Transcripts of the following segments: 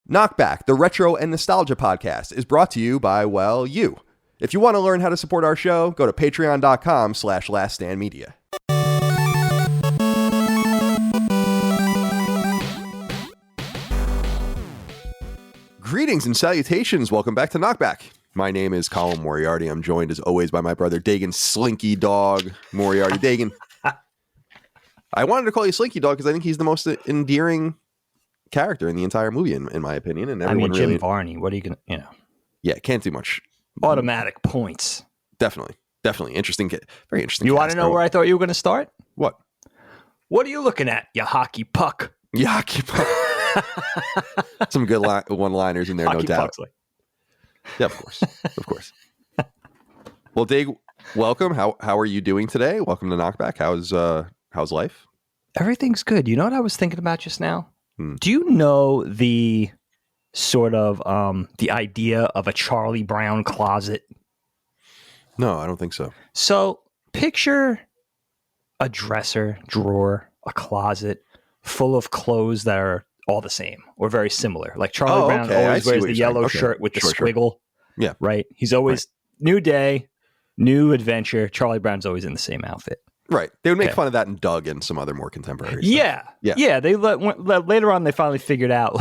KnockBack, the retro and nostalgia podcast, is brought to you by, well, you. If you want to learn how to support our show, go to patreon.com/laststandmedia. Greetings and salutations. Welcome back to KnockBack. My name is Colin Moriarty. I'm joined as always by my brother Dagan Slinky Dog Moriarty. Dagan. I wanted to call you Slinky Dog because I think he's the most endearing character in the entire movie, in my opinion. And everyone Jim really... Varney. What are you gonna, Yeah, can't do much. Automatic points. Definitely interesting. Very interesting. You want to know where I thought you were going to start? What? What are you looking at, you hockey puck? You hockey puck. Some good one-liners in there, Hockey no doubt. Pucksley. Yeah, of course. Well, Dave, welcome. How are you doing today? Welcome to KnockBack. How's life? Everything's good. You know what I was thinking about just now? Do you know the sort of the idea of a Charlie Brown closet? No, I don't think so. So picture a dresser, drawer, a closet full of clothes that are all the same or very similar. Like Charlie Brown always wears the yellow shirt with the squiggle. Yeah. Right? He's always new day, new adventure. Charlie Brown's always in the same outfit. Right. They would make fun of that in Doug and some other more contemporary stuff. Yeah. They later on they finally figured out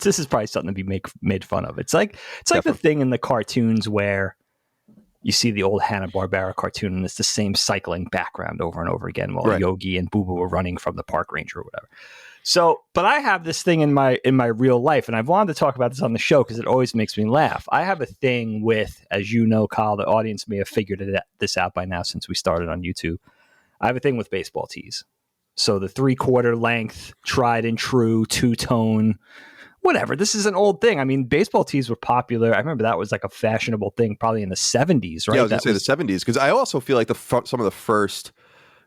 this is probably something to be made fun of. It's like the thing in the cartoons where you see the old Hanna-Barbera cartoon and it's the same cycling background over and over again while Yogi and Boo Boo are running from the park ranger or whatever. So, but I have this thing in my real life, and I've wanted to talk about this on the show because it always makes me laugh. I have a thing with, as you know, Kyle, the audience may have figured this out by now since we started on YouTube. I have a thing with baseball tees. So the 3/4 length, tried and true, two-tone, whatever. This is an old thing. I mean, baseball tees were popular. I remember that was like a fashionable thing probably in the 70s, right? Yeah, I was going to say the 70s because I also feel like some of the first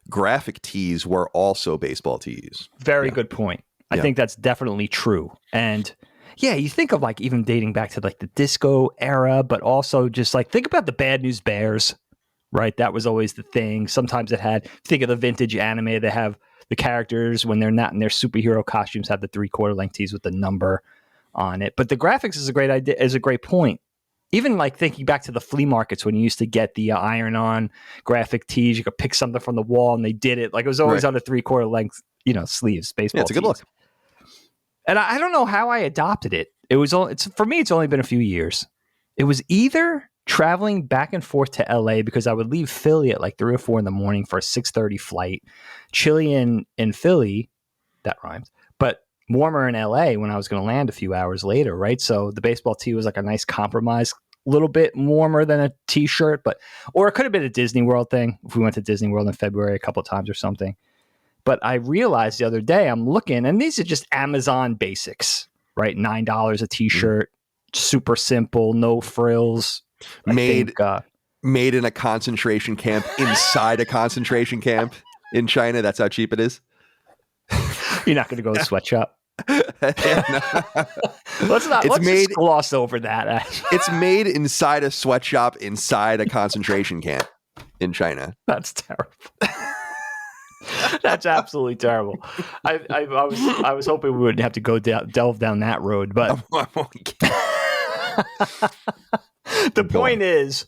graphic tees were also baseball tees. Very good point. I think that's definitely true. And yeah, you think of like even dating back to like the disco era, but also just like think about the Bad News Bears, right? That was always the thing. Sometimes think of the vintage anime, they have the characters when they're not in their superhero costumes have the 3/4 length tees with the number on it. But the graphics is a great idea, is a great point. Even like thinking back to the flea markets when you used to get the iron-on graphic tees, you could pick something from the wall and they did it. Like it was always on the 3/4 length, sleeves, baseball. Yeah, it's a good look. And I don't know how I adopted it. For me, it's only been a few years. It was either traveling back and forth to LA because I would leave Philly at like 3 or 4 in the morning for a 6:30 flight, chilly in Philly, that rhymes, but warmer in LA when I was going to land a few hours later, right? So the baseball tee was like a nice compromise, a little bit warmer than a t-shirt, or it could have been a Disney World thing if we went to Disney World in February a couple of times or something. But I realized the other day I'm looking, and these are just Amazon basics, right? $9 a t-shirt, super simple, no frills. Made in a concentration camp inside a concentration camp in China. That's how cheap it is. You're not going to go to a sweatshop. Let's just gloss over that. It's made inside a sweatshop inside a concentration camp in China. That's terrible. That's absolutely terrible. I was hoping we wouldn't have to go delve down that road, but the point is,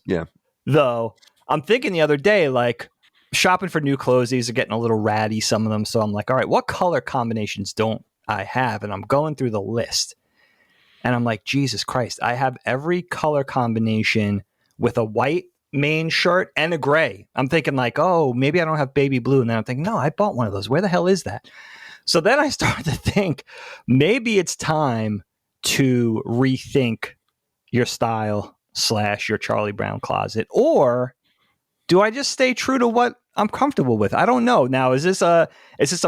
though, I'm thinking the other day, like shopping for new clothes, these are getting a little ratty, some of them. So I'm like, all right, what color combinations don't I have? And I'm going through the list and I'm like, Jesus Christ, I have every color combination with a white main shirt and a gray. I'm thinking like, oh, maybe I don't have baby blue. And then I'm thinking, no, I bought one of those. Where the hell is that? So then I started to think maybe it's time to rethink your style / your Charlie Brown closet, or do I just stay true to what I'm comfortable with? I don't know. Now, is this a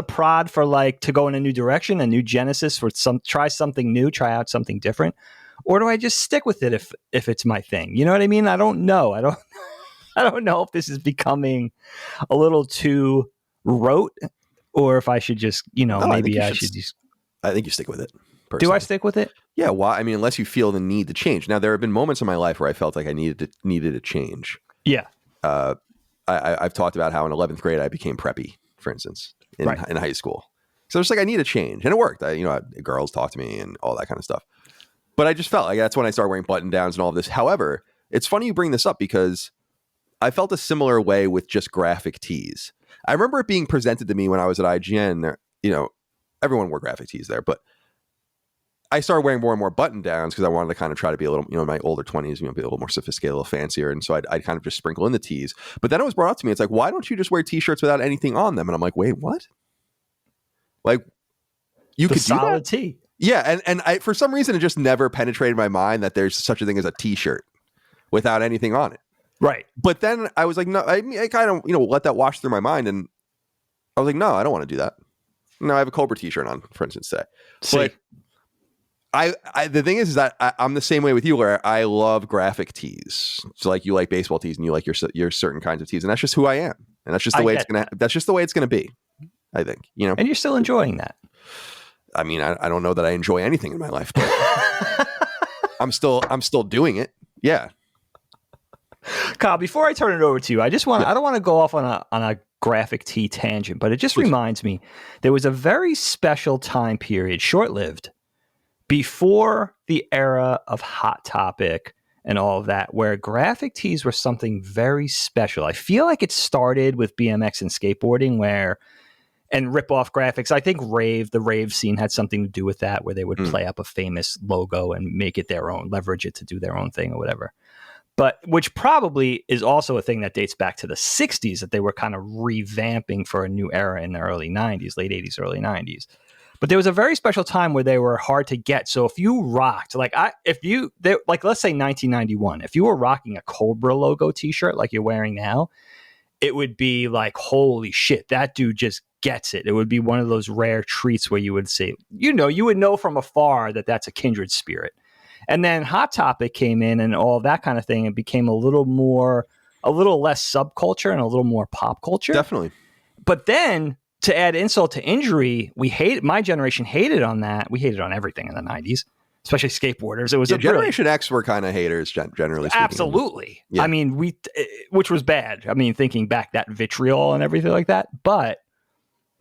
prod for like to go in a new direction, a new genesis for try something new, try out something different? Or do I just stick with it if it's my thing? You know what I mean? I don't know. I don't know if this is becoming a little too rote or if I should just, maybe I should just. I think you stick with it. Personally. Do I stick with it? Yeah. Well, I mean, unless you feel the need to change. Now, there have been moments in my life where I felt like I needed to change. Yeah. I've talked about how in 11th grade I became preppy, for instance, in high school. So I was like, I need a change. And it worked. Girls talk to me and all that kind of stuff. But I just felt like that's when I started wearing button downs and all of this. However, it's funny you bring this up because I felt a similar way with just graphic tees. I remember it being presented to me when I was at IGN. Everyone wore graphic tees there, but I started wearing more and more button downs because I wanted to kind of try to be a little, in my older 20s, be a little more sophisticated, a little fancier. And so I'd kind of just sprinkle in the tees. But then it was brought up to me. It's like, why don't you just wear t-shirts without anything on them? And I'm like, wait, what? Like, you could do that? Solid tee. Yeah. And I, for some reason, it just never penetrated my mind that there's such a thing as a t-shirt without anything on it. Right. But then I was like, no, I kind of, let that wash through my mind. And I was like, no, I don't want to do that. No, I have a Cobra t-shirt on, for instance, today. But the thing is that I'm the same way with you, where I love graphic tees. So like you like baseball tees and you like your certain kinds of tees, and that's just who I am, and that's just the way it's gonna be. I think and you're still enjoying that. I mean, I don't know that I enjoy anything in my life, but I'm still doing it. Yeah. Kyle, before I turn it over to you, I don't want to go off on a graphic tee tangent, but it just reminds me there was a very special time period, short-lived, before the era of Hot Topic and all of that, where graphic tees were something very special. I feel like it started with BMX and skateboarding and rip-off graphics. I think the rave scene had something to do with that, where they would play up a famous logo and make it their own, leverage it to do their own thing or whatever. But which probably is also a thing that dates back to the 60s, that they were kind of revamping for a new era in the early 90s, late 80s, early 90s. But there was a very special time where they were hard to get. So if you rocked, let's say 1991, if you were rocking a Cobra logo t-shirt like you're wearing now, it would be like, holy shit, that dude just gets it. It would be one of those rare treats where you would say, you would know from afar that that's a kindred spirit. And then Hot Topic came in and all that kind of thing. It became a little less subculture and a little more pop culture. Definitely. But then, to add insult to injury, my generation hated on that. We hated on everything in the 90s, especially skateboarders. It was Generation X were kind of haters, generally speaking. Absolutely. Yeah. I mean, which was bad. I mean, thinking back, that vitriol and everything like that. But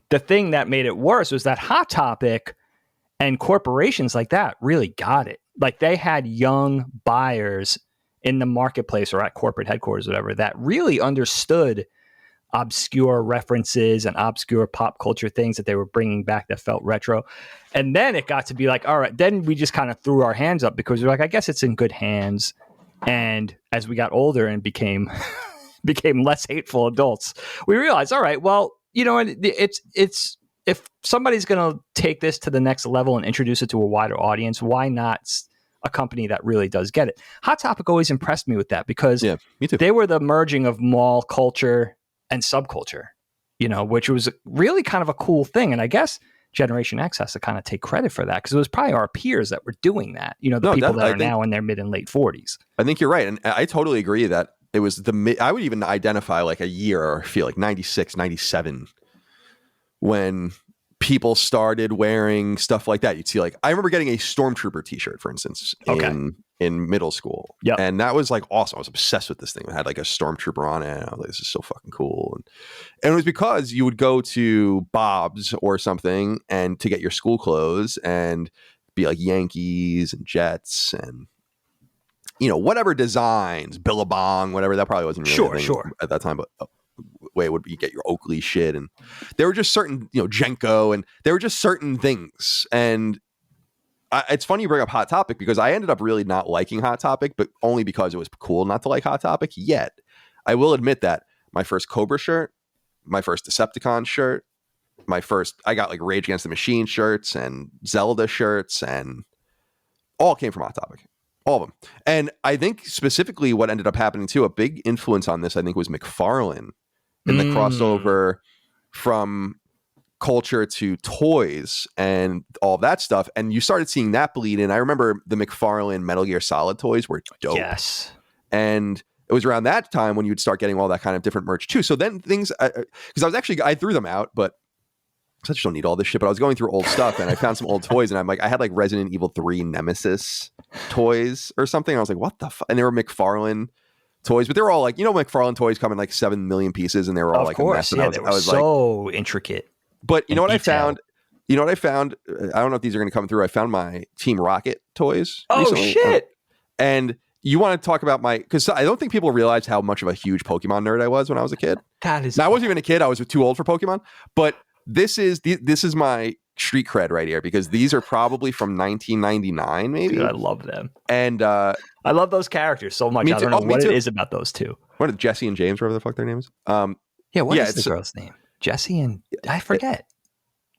the thing that made it worse was that Hot Topic and corporations like that really got it. Like, they had young buyers in the marketplace or at corporate headquarters, whatever, that really understood obscure references and obscure pop culture things that they were bringing back that felt retro. And then it got to be like, all right, then we just kind of threw our hands up because we're like, I guess it's in good hands. And as we got older and became less hateful adults, we realized, all right, well, it's if somebody's going to take this to the next level and introduce it to a wider audience, why not a company that really does get it? Hot Topic always impressed me with that because me too. They were the merging of mall culture and subculture, which was really kind of a cool thing. And I guess Generation X has to kind of take credit for that because it was probably our peers that were doing that, people that are now in their mid and late 40s. I think you're right. And I totally agree that it was I would even identify like a year, or feel like 96, 97, when people started wearing stuff like that. You'd see, like, I remember getting a Stormtrooper t-shirt, for instance, in middle school. Yeah. And that was like awesome. I was obsessed with this thing. It had like a Stormtrooper on it. And I was like, this is so fucking cool. And it was because you would go to Bob's or something and to get your school clothes and be like Yankees and Jets and, whatever designs, Billabong, whatever. That probably wasn't really a thing at that time, but way would you get your Oakley shit, and there were just certain Jenko, and there were just certain things. And it's funny you bring up Hot Topic because I ended up really not liking Hot Topic, but only because it was cool not to like Hot Topic. Yet I will admit that my first Cobra shirt, my first Decepticon shirt, I got like Rage Against the Machine shirts and Zelda shirts, and all came from Hot Topic. All of them. And I think specifically what ended up happening too, a big influence on this, I think, was McFarlane and the crossover from culture to toys and all that stuff. And you started seeing that bleed in. I remember the McFarlane Metal Gear Solid toys were dope. Yes. And it was around that time when you would start getting all that kind of different merch too. So then things, because I threw them out, but I just don't need all this shit. But I was going through old stuff and I found some old toys, and I'm like, I had like Resident Evil 3 Nemesis toys or something. I was like, what the fuck? And they were McFarlane toys, but they were all like, McFarlane toys come in like 7 million pieces, and they were all of like course, a mess. And they were so intricate. But you know what I found? You know what I found? I don't know if these are going to come through. I found my Team Rocket toys. Oh, recently. shit. And you want to talk about because I don't think people realize how much of a huge Pokemon nerd I was when I was a kid. That is. Now, I wasn't even a kid. I was too old for Pokemon. But this is my street cred right here, because these are probably from 1999, maybe. Dude, I love them. And I love those characters so much. I don't know what it is about those two. What are Jesse and James, whatever the fuck their names? What is the girl's name? Jesse and I forget.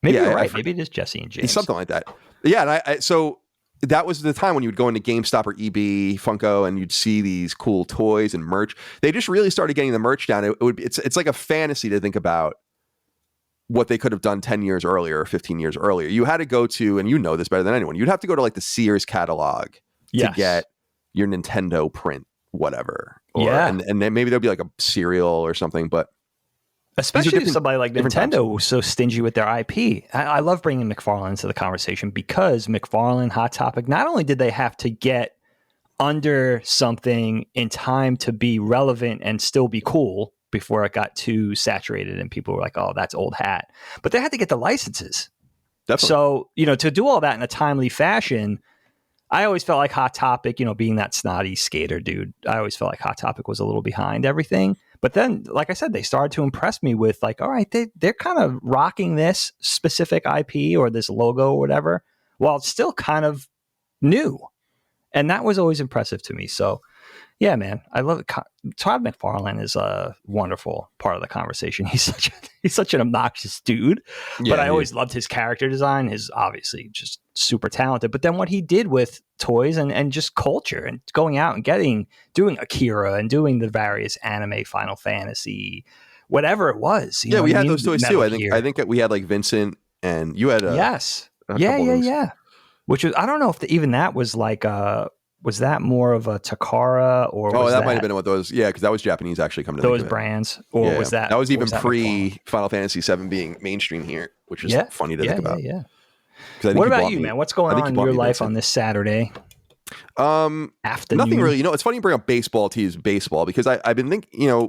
Maybe you're right. Maybe it is Jesse and James. Something like that. Yeah, and so that was the time when you would go into GameStop or EB, Funko, and you'd see these cool toys and merch. They just really started getting the merch down. It's like a fantasy to think about what they could have done 10 years earlier or 15 years earlier. You had to go to, and you know this better than anyone, you'd have to go to like the Sears catalog to get your Nintendo print, whatever. And then maybe there'll be like a cereal or something, but especially if somebody like Nintendo was so stingy with their IP. I love bringing McFarlane into the conversation, because McFarlane, Hot Topic, not only did they have to get under something in time to be relevant and still be cool before it got too saturated and people were like, oh, that's old hat, but they had to get the licenses. Definitely. So, to do all that in a timely fashion, I always felt like Hot Topic, being that snotty skater dude, I always felt like Hot Topic was a little behind everything. But then, like I said, they started to impress me with like, all right, they're kind of rocking this specific IP or this logo or whatever, while it's still kind of new. And that was always impressive to me. So, yeah, man, I love it. Todd McFarlane is a wonderful part of the conversation. He's such an obnoxious dude, but I always loved his character design. His obviously just super talented. But then what he did with toys and just culture and going out and doing Akira and doing the various anime, Final Fantasy, whatever it was. Yeah, we had those toys too. I think we had like Vincent, and you had yeah. Which was, I don't know if even that was like was that more of a Takara or that might have been what those, because that was Japanese actually coming to those brands, or was that was even pre Final Fantasy VII being mainstream here, which is funny to think about. What about you, man? What's going on in your life on this Saturday afternoon? Nothing really. It's funny you bring up baseball to use baseball, because I've been thinking,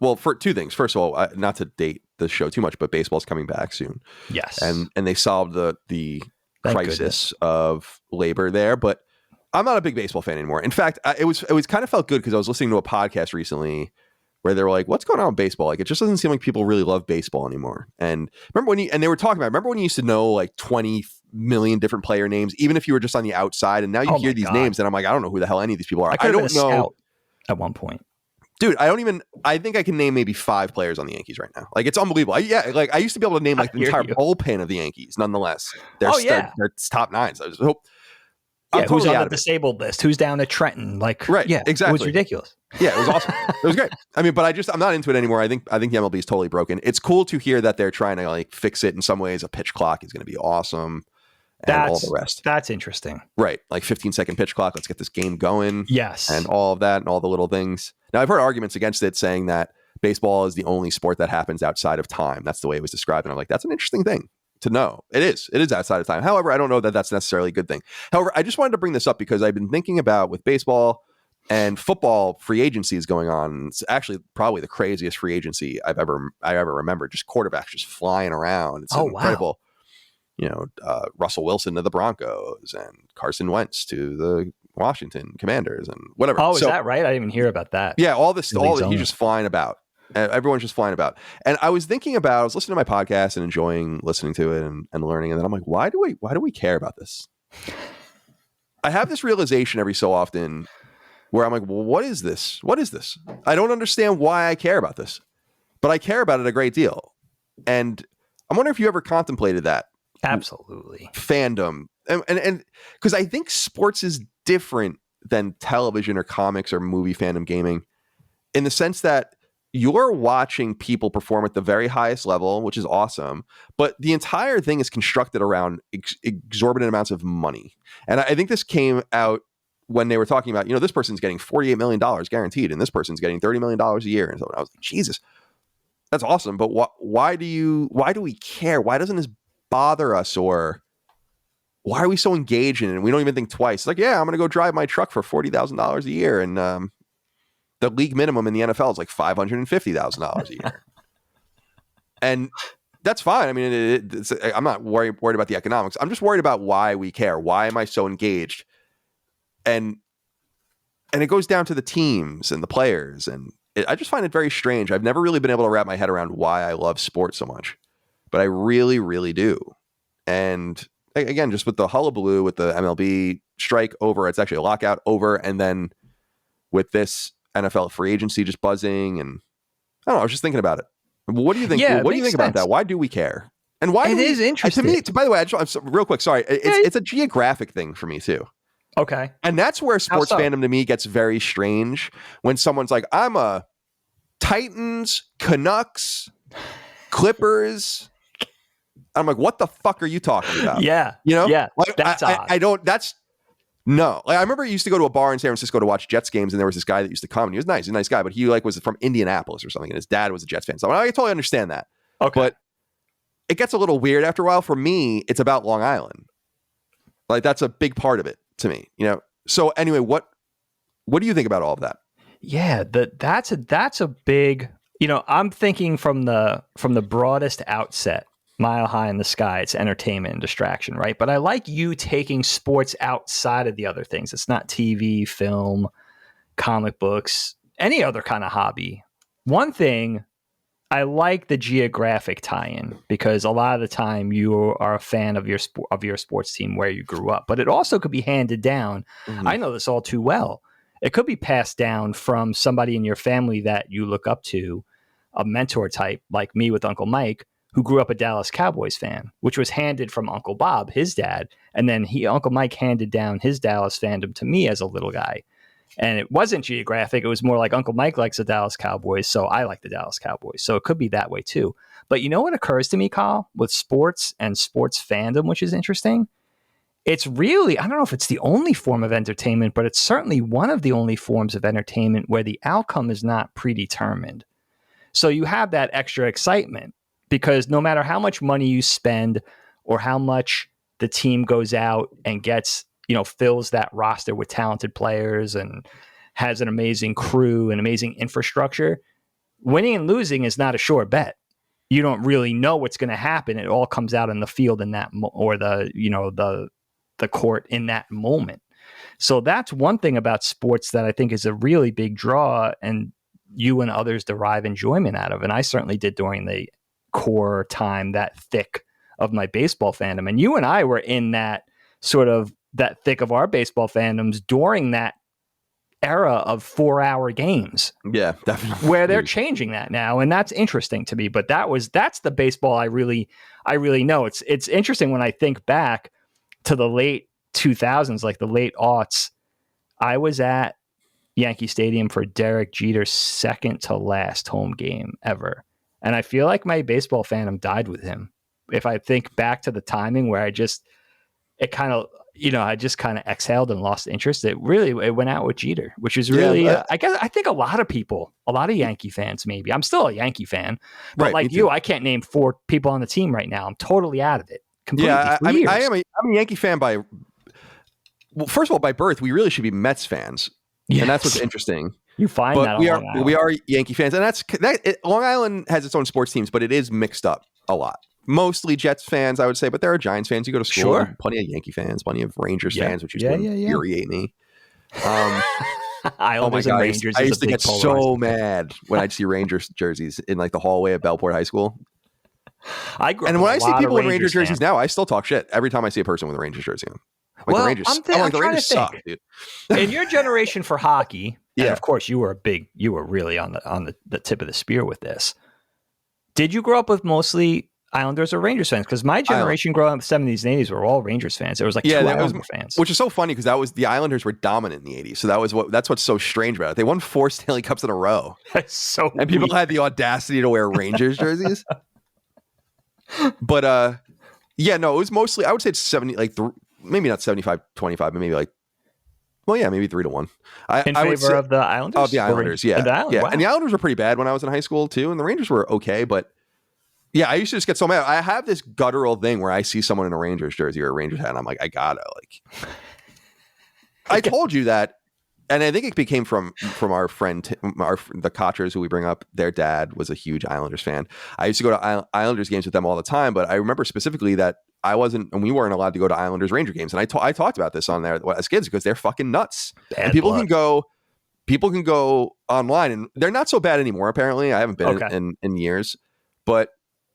well, for two things. First of all, not to date the show too much, but baseball's coming back soon. Yes, and they solved the crisis of labor there, but I'm not a big baseball fan anymore. In fact, it was kind of felt good because I was listening to a podcast recently where they were like, what's going on with baseball? Like, it just doesn't seem like people really love baseball anymore. And remember they were talking about, when you used to know like 20 million different player names, even if you were just on the outside, and now you hear these names and I'm like, I don't know who the hell any of these people are. I don't know at one point. Dude, I think I can name maybe 5 players on the Yankees right now. Like, it's unbelievable. I used to be able to name like the entire bullpen of the Yankees, nonetheless. They're top 9s. I just hope. Who's on the disabled list? Who's down at Trenton? Exactly. It was ridiculous. Yeah, it was awesome. It was great. I mean, but I'm not into it anymore. I think the MLB is totally broken. It's cool to hear that they're trying to like fix it in some ways. A pitch clock is going to be awesome. And all the rest. That's interesting. Right. Like 15-second pitch clock. Let's get this game going. Yes. And all of that and all the little things. Now, I've heard arguments against it saying that baseball is the only sport that happens outside of time. That's the way it was described. And I'm like, that's an interesting thing to know. It is outside of time. However, I don't know that that's necessarily a good thing. However, I just wanted to bring this up because I've been thinking about with baseball and football, free agency is going on. It's actually probably the craziest free agency I ever remembered. Just quarterbacks just flying around. It's incredible. Wow. Russell Wilson to the Broncos and Carson Wentz to the Washington Commanders and whatever. Oh, is that right? I didn't even hear about that. Yeah, he's just flying about. Everyone's just flying about. And I was listening to my podcast and enjoying listening to it and learning. And then I'm like, why do we care about this? I have this realization every so often where I'm like, well, what is this? What is this? I don't understand why I care about this, but I care about it a great deal. And I'm wondering if you ever contemplated that. Absolutely. Fandom. And because I think sports is different than television or comics or movie fandom gaming in the sense that you're watching people perform at the very highest level, which is awesome. But the entire thing is constructed around exorbitant amounts of money. And I think this came out when they were talking about, this person's getting $48 million guaranteed and this person's getting $30 million a year. And so I was like, Jesus, that's awesome. But why do we care? Why doesn't this bother us? Or why are we so engaged in it? And we don't even think twice. It's like, yeah, I'm going to go drive my truck for $40,000 a year. And the league minimum in the NFL is like $550,000 a year. And that's fine. I mean, I'm not worried about the economics. I'm just worried about why we care. Why am I so engaged? And it goes down to the teams and the players. And I just find it very strange. I've never really been able to wrap my head around why I love sports so much, but I really, really do. And again, just with the hullabaloo, with the MLB strike over, it's actually a lockout over. And then with this NFL free agency just buzzing, and I don't know, I was just thinking about it. What do you think? Yeah, what do you think about that? Why do we care? And why it is interesting to me? By the way, real quick, sorry, it's a geographic thing for me too. Okay, and that's where sports fandom to me gets very strange. When someone's like, "I'm a Titans, Canucks, Clippers," I'm like, "What the fuck are you talking about?" Yeah, like, that's odd. I don't. That's no. Like, I remember I used to go to a bar in San Francisco to watch Jets games, and there was this guy that used to come, and he was nice, he's a nice guy, but he was from Indianapolis or something, and his dad was a Jets fan. So I totally understand that. Okay. But it gets a little weird after a while. For me, it's about Long Island. Like, that's a big part of it to me, So anyway, what do you think about all of that? Yeah, that's a big. I'm thinking from the broadest outset. Mile high in the sky, it's entertainment and distraction, right? But I like you taking sports outside of the other things. It's not TV, film, comic books, any other kind of hobby. One thing, I like the geographic tie-in, because a lot of the time you are a fan of your sports team where you grew up, but it also could be handed down. Mm-hmm. I know this all too well. It could be passed down from somebody in your family that you look up to, a mentor type like me with Uncle Mike, who grew up a Dallas Cowboys fan, which was handed from Uncle Bob, his dad. And then Uncle Mike handed down his Dallas fandom to me as a little guy. And it wasn't geographic. It was more like Uncle Mike likes the Dallas Cowboys, so I like the Dallas Cowboys. So it could be that way too. But you know what occurs to me, Kyle, with sports and sports fandom, which is interesting? It's really, I don't know if it's the only form of entertainment, but it's certainly one of the only forms of entertainment where the outcome is not predetermined. So you have that extra excitement, because no matter how much money you spend or how much the team goes out and gets, fills that roster with talented players and has an amazing crew and amazing infrastructure, winning and losing is not a sure bet. You don't really know what's going to happen. It all comes out in the field in that, or the court in that moment. So that's one thing about sports that I think is a really big draw, and you and others derive enjoyment out of. And I certainly did during the core time, that thick of my baseball fandom. And you and I were in that thick of our baseball fandoms during that era of 4-hour games. Yeah, definitely. Where they're changing that now. And that's interesting to me. But that's the baseball I really know. It's interesting when I think back to the late 2000s, like the late aughts. I was at Yankee Stadium for Derek Jeter's second to last home game ever. And I feel like my baseball fandom died with him. If I think back to the timing where I just kind of exhaled and lost interest, it went out with Jeter, which is really, I think a lot of Yankee fans, maybe. I'm still a Yankee fan, but right, like you, I can't name 4 people on the team right now. I'm totally out of it. Completely. Yeah, I'm a Yankee fan first of all, by birth, we really should be Mets fans. Yes. And that's what's interesting. You find but that we are Yankee fans, and Long Island has its own sports teams, but it is mixed up a lot. Mostly Jets fans, I would say, but there are Giants fans. You go to school, sure. Plenty of Yankee fans, plenty of Rangers fans, which used to infuriate me. Islanders and Rangers. I used to get so mad when I'd see Rangers jerseys in like the hallway of Bellport High School. And when I see people in Rangers jerseys now, I still talk shit every time I see a person with a Rangers jersey on. Like, the Rangers suck, dude. In your generation for hockey, and of course you were really on the tip of the spear with this. Did you grow up with mostly Islanders or Rangers fans? Because my generation growing up in the 70s and 80s were all Rangers fans. There was like 2 Islander fans. Which is so funny because the Islanders were dominant in the 80s. So that's what's so strange about it. They won 4 Stanley Cups in a row. That's so And people had the audacity to wear Rangers jerseys. But it was mostly, I would say it's 70, like maybe not 75-25, but maybe like, maybe 3-1. In favor of the Islanders? Of the Islanders, yeah. Wow. And the Islanders were pretty bad when I was in high school too, and the Rangers were okay, but I used to just get so mad. I have this guttural thing where I see someone in a Rangers jersey or a Rangers hat, and I'm like, I gotta, like... I told you that and I think it became from our friend, the Kochers who we bring up. Their dad was a huge Islanders fan. I used to go to Islanders games with them all the time, but I remember specifically that we weren't allowed to go to Islanders Ranger games. And I talked about this on there as kids because they're fucking nuts. And people can go online, and they're not so bad anymore. Apparently, I haven't been in years, but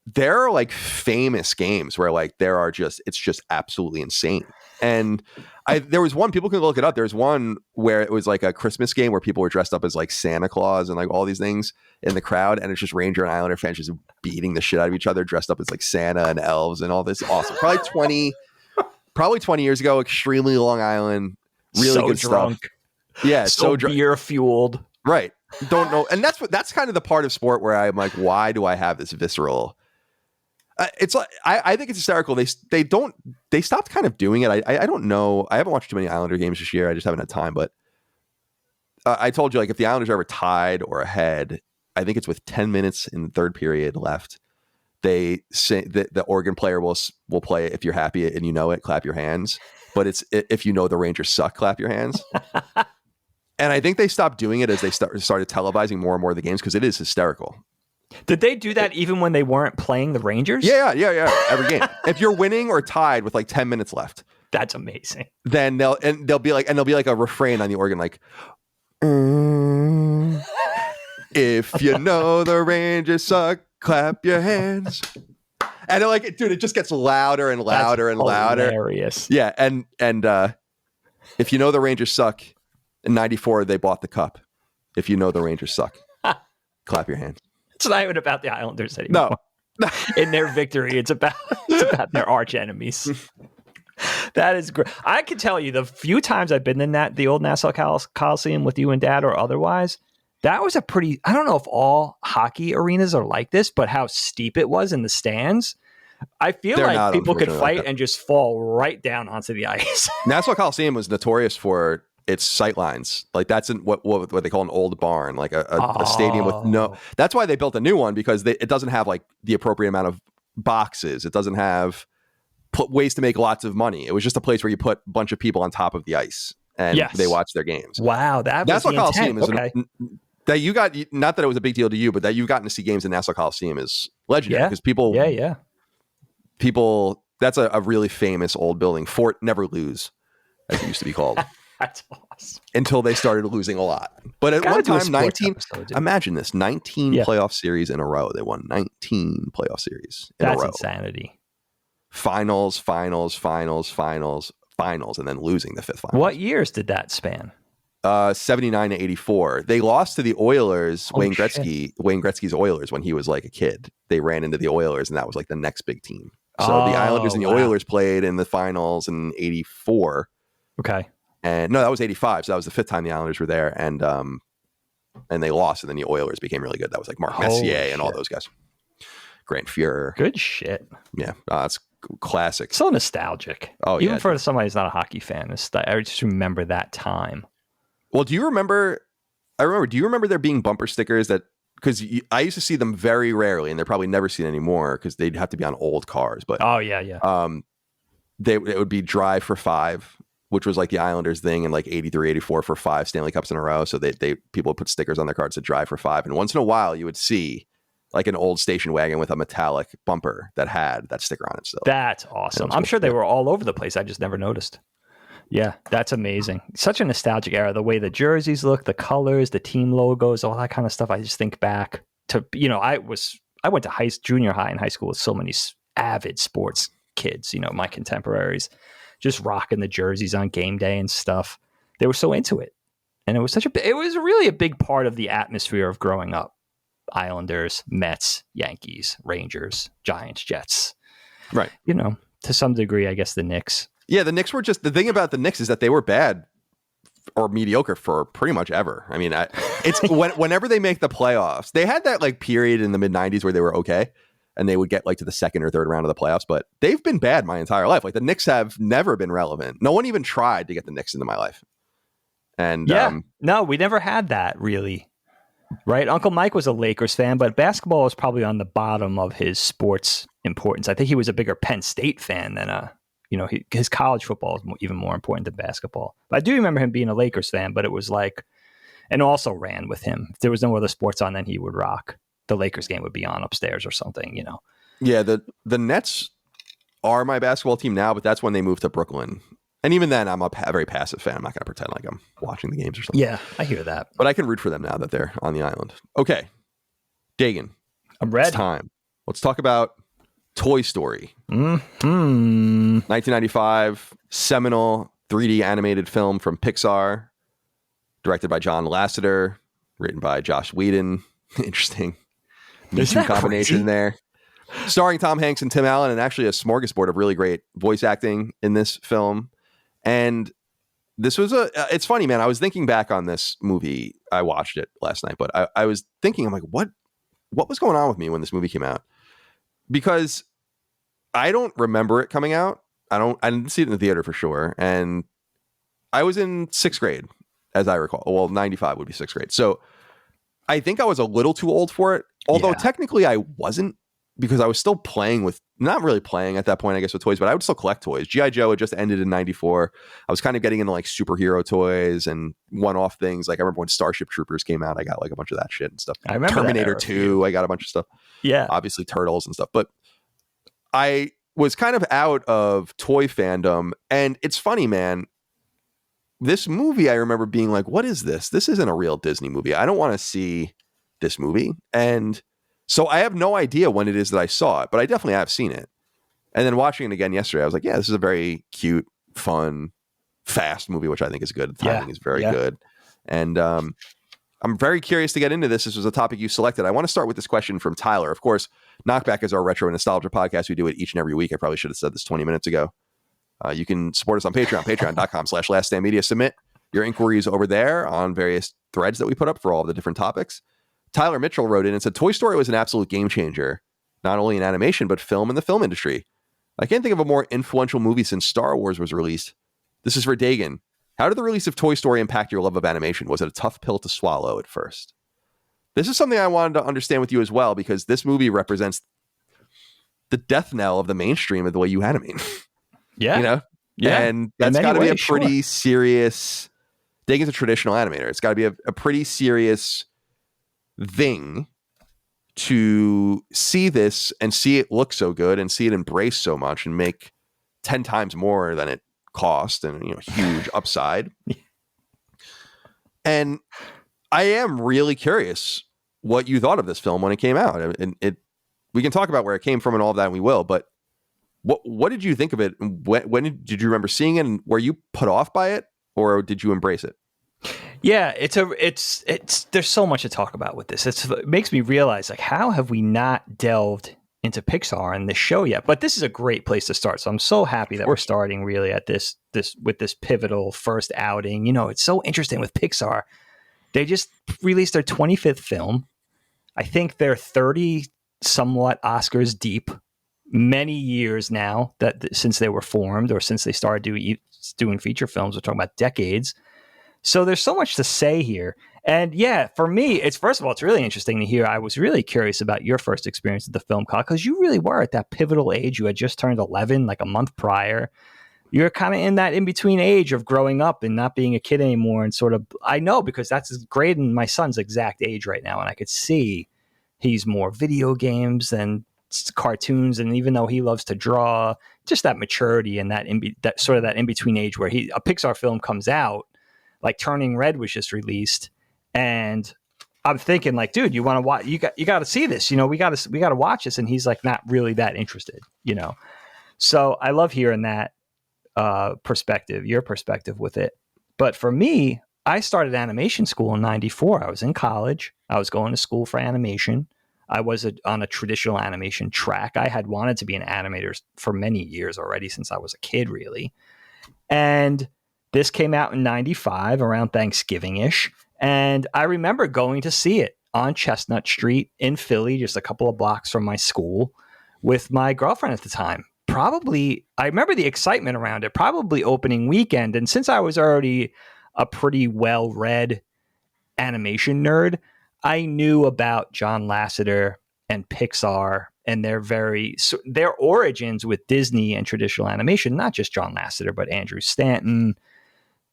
there are like famous games where like it's just absolutely insane. And there was one, people can look it up. There's one where it was like a Christmas game where people were dressed up as like Santa Claus and like all these things in the crowd. And it's just Ranger and Islander fans just beating the shit out of each other, dressed up as like Santa and elves and all this. Awesome. Probably 20 years ago, extremely Long Island, really so good drunk. Stuff. Yeah. So beer fueled. Right. Don't know. And that's kind of the part of sport where I'm like, why do I have this visceral? It's like I think it's hysterical. They stopped kind of doing it. I don't know. I haven't watched too many Islander games this year. I just haven't had time. But I told you, like, if the Islanders are ever tied or ahead, I think it's with 10 minutes in the third period left. They say that the organ player will play "If You're Happy and You Know It, Clap Your Hands." But it's "If You Know the Rangers Suck, Clap Your Hands." And I think they stopped doing it as they started televising more and more of the games because it is hysterical. Did they do that even when they weren't playing the Rangers? Yeah. Every game. If you're winning or tied with like 10 minutes left, that's amazing. Then there'll be like a refrain on the organ like, "If you know the Rangers suck, clap your hands." And it just gets louder and louder and louder. Hilarious. Yeah, and if you know the Rangers suck, in '94 they bought the cup. If you know the Rangers suck, clap your hands. It's not even about the Islanders anymore. No. In their victory, it's about their arch enemies. That is great. I can tell you the few times I've been in the old Nassau Coliseum with you and Dad or otherwise, that was a pretty, I don't know if all hockey arenas are like this, but how steep it was in the stands. I feel like people could fight and just fall right down onto the ice. Nassau Coliseum was notorious for its sight lines. Like that's what they call an old barn, like a stadium with no. That's why they built a new one, because it doesn't have like the appropriate amount of boxes. It doesn't have ways to make lots of money. It was just a place where you put a bunch of people on top of the ice and they watch their games. Wow, Nassau Coliseum is that you got. Not that it was a big deal to you, but that you've gotten to see games in Nassau Coliseum is legendary because people. Yeah. People. That's a really famous old building. Fort Never Lose, as it used to be called. That's awesome. Until they started losing a lot. But at one time, 19, imagine this, 19 playoff series in a row. They won 19 playoff series in a row. That's insanity. Finals, and then losing the fifth final. What years did that span? 79 to 84. They lost to the Oilers, Wayne Gretzky's Oilers, when he was like a kid. They ran into the Oilers, and that was like the next big team. So the Islanders and the Oilers played in the finals in 84. Okay. And no, that was 85. So that was the fifth time the Islanders were there, and they lost, and then the Oilers became really good. That was like Mark Messier and all those guys. Grant Fuhrer. Good shit. Yeah, that's classic. So nostalgic. Oh, even for somebody who's not a hockey fan, I just remember that time. Well, do you remember? Do you remember there being bumper stickers that? Because I used to see them very rarely, and they're probably never seen anymore because they'd have to be on old cars. But it would be drive for 5. Which was like the Islanders thing in like 83, 84 for 5 Stanley Cups in a row. So people would put stickers on their cards to drive for 5. And once in a while you would see like an old station wagon with a metallic bumper that had that sticker on it still. That's awesome. I'm sure they were all over the place. I just never noticed. Yeah, that's amazing. Such a nostalgic era. The way the jerseys look, the colors, the team logos, all that kind of stuff. I just think back to, I went to junior high and high school with so many avid sports kids, my contemporaries. Just rocking the jerseys on game day and stuff. They were so into it. And it was really a big part of the atmosphere of growing up. Islanders, Mets, Yankees, Rangers, Giants, Jets. Right. To some degree, I guess the Knicks. Yeah, the Knicks were the thing about the Knicks is that they were bad or mediocre for pretty much ever. I mean, it's whenever they make the playoffs, they had that like period in the mid 90s where they were okay. And they would get like to the second or third round of the playoffs, but they've been bad my entire life. Like the Knicks have never been relevant. No one even tried to get the Knicks into my life. And no, we never had that really. Right. Uncle Mike was a Lakers fan, but basketball was probably on the bottom of his sports importance. I think he was a bigger Penn State fan than a his college football is even more important than basketball. But I do remember him being a Lakers fan, but it was like, and also ran with him. If there was no other sports on, then he would rock. The Lakers game would be on upstairs or something, Yeah, the Nets are my basketball team now, but that's when they moved to Brooklyn. And even then, I'm a very passive fan. I'm not going to pretend like I'm watching the games or something. Yeah, I hear that. But I can root for them now that they're on the island. Okay, Dagan. I'm ready. It's time. Let's talk about Toy Story. 1995 seminal 3D animated film from Pixar, directed by John Lasseter, written by Joss Whedon. Interesting. Me Too combination crazy? There. Starring Tom Hanks and Tim Allen, and actually a smorgasbord of really great voice acting in this film. And this was it's funny, man. I was thinking back on this movie. I watched it last night, but I was thinking, I'm like, what was going on with me when this movie came out? Because I don't remember it coming out. I didn't see it in the theater for sure. And I was in 6th grade, as I recall. Well, 95 would be 6th grade. So I think I was a little too old for it. Although technically I wasn't, because I was still playing with, not really playing at that point, I guess, with toys, but I would still collect toys. G.I. Joe had just ended in 94. I was kind of getting into like superhero toys and one-off things. Like I remember when Starship Troopers came out, I got like a bunch of that shit and stuff. I remember Terminator 2, I got a bunch of stuff. Yeah. Obviously Turtles and stuff. But I was kind of out of toy fandom. And it's funny, man. This movie, I remember being like, what is this? This isn't a real Disney movie. I don't want to see this movie. And so I have no idea when it is that I saw it, but I definitely have seen it. And then watching it again yesterday, I was like, yeah, this is a very cute, fun, fast movie, which I think is good. The timing is very good. And I'm very curious to get into this. This was a topic you selected. I want to start with this question from Tyler. Of course, KnockBack is our retro and nostalgia podcast. We do it each and every week. I probably should have said this 20 minutes ago. You can support us on Patreon, patreon.com/laststandmedia. Submit your inquiries over there on various threads that we put up for all the different topics. Tyler Mitchell wrote in and said, Toy Story was an absolute game changer, not only in animation, but film and the film industry. I can't think of a more influential movie since Star Wars was released. This is for Dagan. How did the release of Toy Story impact your love of animation? Was it a tough pill to swallow at first? This is something I wanted to understand with you as well, because this movie represents the death knell of the mainstream of the way you animate. Yeah. Yeah. And that's got to be a pretty serious... Dagan's a traditional animator. It's got to be a pretty serious thing to see this and see it look so good and see it embrace so much and make 10 times more than it cost, and huge upside. And I am really curious what you thought of this film when it came out. And we can talk about where it came from and all of that, and we will, but what did you think of it? When did you remember seeing it, and were you put off by it, or did you embrace it? Yeah, it's there's so much to talk about with this. It makes me realize, like, how have we not delved into Pixar and this show yet? But this is a great place to start. So I'm so happy that we're starting really at this with this pivotal first outing. It's so interesting with Pixar. They just released their 25th film. I think they're 30 somewhat Oscars deep. Many years now since they were formed, or since they started doing feature films. We're talking about decades. So there's so much to say here. And yeah, for me, first of all, it's really interesting to hear. I was really curious about your first experience with the film, Kyle, because you really were at that pivotal age. You had just turned 11, like a month prior. You're kind of in that in-between age of growing up and not being a kid anymore. And sort of, I know, because that's great in my son's exact age right now. And I could see he's more video games than cartoons. And even though he loves to draw, just that maturity and that in-between age where a Pixar film comes out, like Turning Red was just released, and I'm thinking, like, dude, you want to watch? You got to see this. We got to watch this. And he's like, not really that interested. So I love hearing that perspective, your perspective with it. But for me, I started animation school in '94. I was in college. I was going to school for animation. I was on a traditional animation track. I had wanted to be an animator for many years already, since I was a kid, really. And this came out in '95 around Thanksgiving-ish. And I remember going to see it on Chestnut Street in Philly, just a couple of blocks from my school, with my girlfriend at the time. Probably, I remember the excitement around it, probably opening weekend. And since I was already a pretty well-read animation nerd, I knew about John Lasseter and Pixar and their origins with Disney and traditional animation, not just John Lasseter, but Andrew Stanton,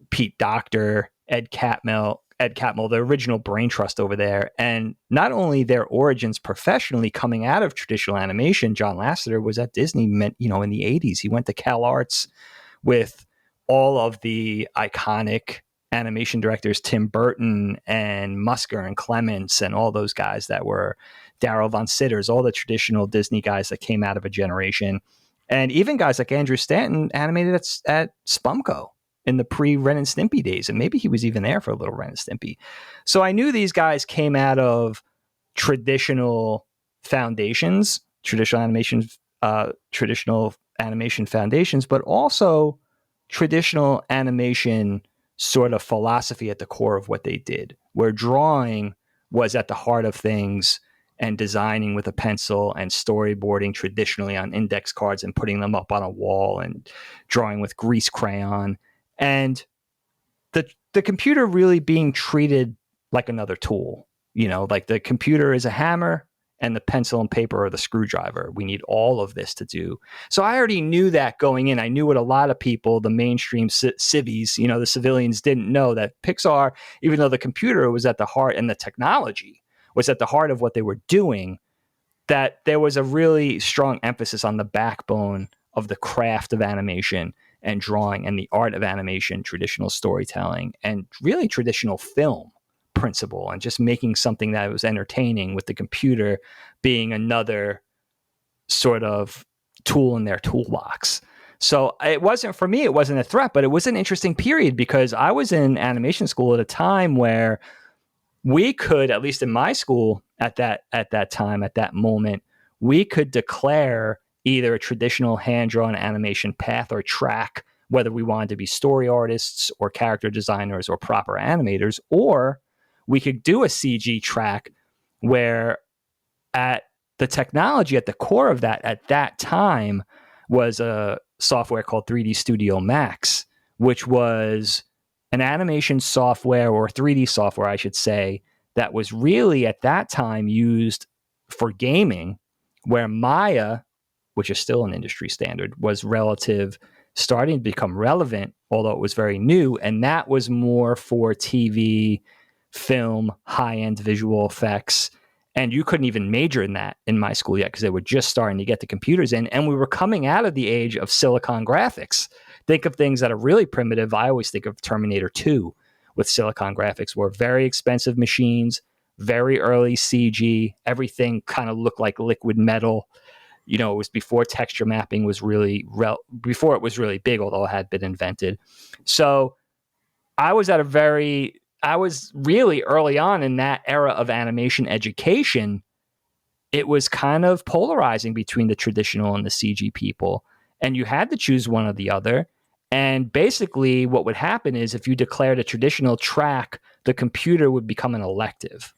Pete Docter, Ed Catmull, the original brain trust over there. And not only their origins professionally coming out of traditional animation, John Lasseter was at Disney, in the 80s. He went to Cal Arts with all of the iconic animation directors, Tim Burton and Musker and Clements and all those guys that were Darryl Von Sitters, all the traditional Disney guys that came out of a generation. And even guys like Andrew Stanton animated at Spumco in the pre-Ren and Stimpy days. And maybe he was even there for a little Ren and Stimpy. So I knew these guys came out of traditional foundations, traditional animation foundations, but also traditional animation sort of philosophy at the core of what they did, where drawing was at the heart of things and designing with a pencil and storyboarding traditionally on index cards and putting them up on a wall and drawing with grease crayon. And the computer really being treated like another tool, like the computer is a hammer and the pencil and paper are the screwdriver. We need all of this to do. So I already knew that going in. I knew what a lot of people, the mainstream civvies, the civilians didn't know, that Pixar, even though the computer was at the heart and the technology was at the heart of what they were doing, that there was a really strong emphasis on the backbone of the craft of animation and drawing and the art of animation, traditional storytelling, and really traditional film principle, and just making something that was entertaining, with the computer being another sort of tool in their toolbox. So it wasn't a threat, but it was an interesting period because I was in animation school at a time where we could, at least in my school at that time, at that moment, we could declare either a traditional hand-drawn animation path or track, whether we wanted to be story artists or character designers or proper animators, or we could do a CG track where at the technology at the core of that at that time was a software called 3D Studio Max, which was an animation software, or 3D software, I should say, that was really at that time used for gaming, where Maya, which is still an industry standard, was starting to become relevant, although it was very new. And that was more for TV, film, high-end visual effects. And you couldn't even major in that in my school yet because they were just starting to get the computers in. And we were coming out of the age of silicon graphics. Think of things that are really primitive. I always think of Terminator 2 with silicon graphics, were very expensive machines, very early CG. Everything kind of looked like liquid metal. It was before texture mapping was before it was really big, although it had been invented. So I was really early on in that era of animation education. It was kind of polarizing between the traditional and the CG people, and you had to choose one or the other. And basically what would happen is if you declared a traditional track, the computer would become an elective.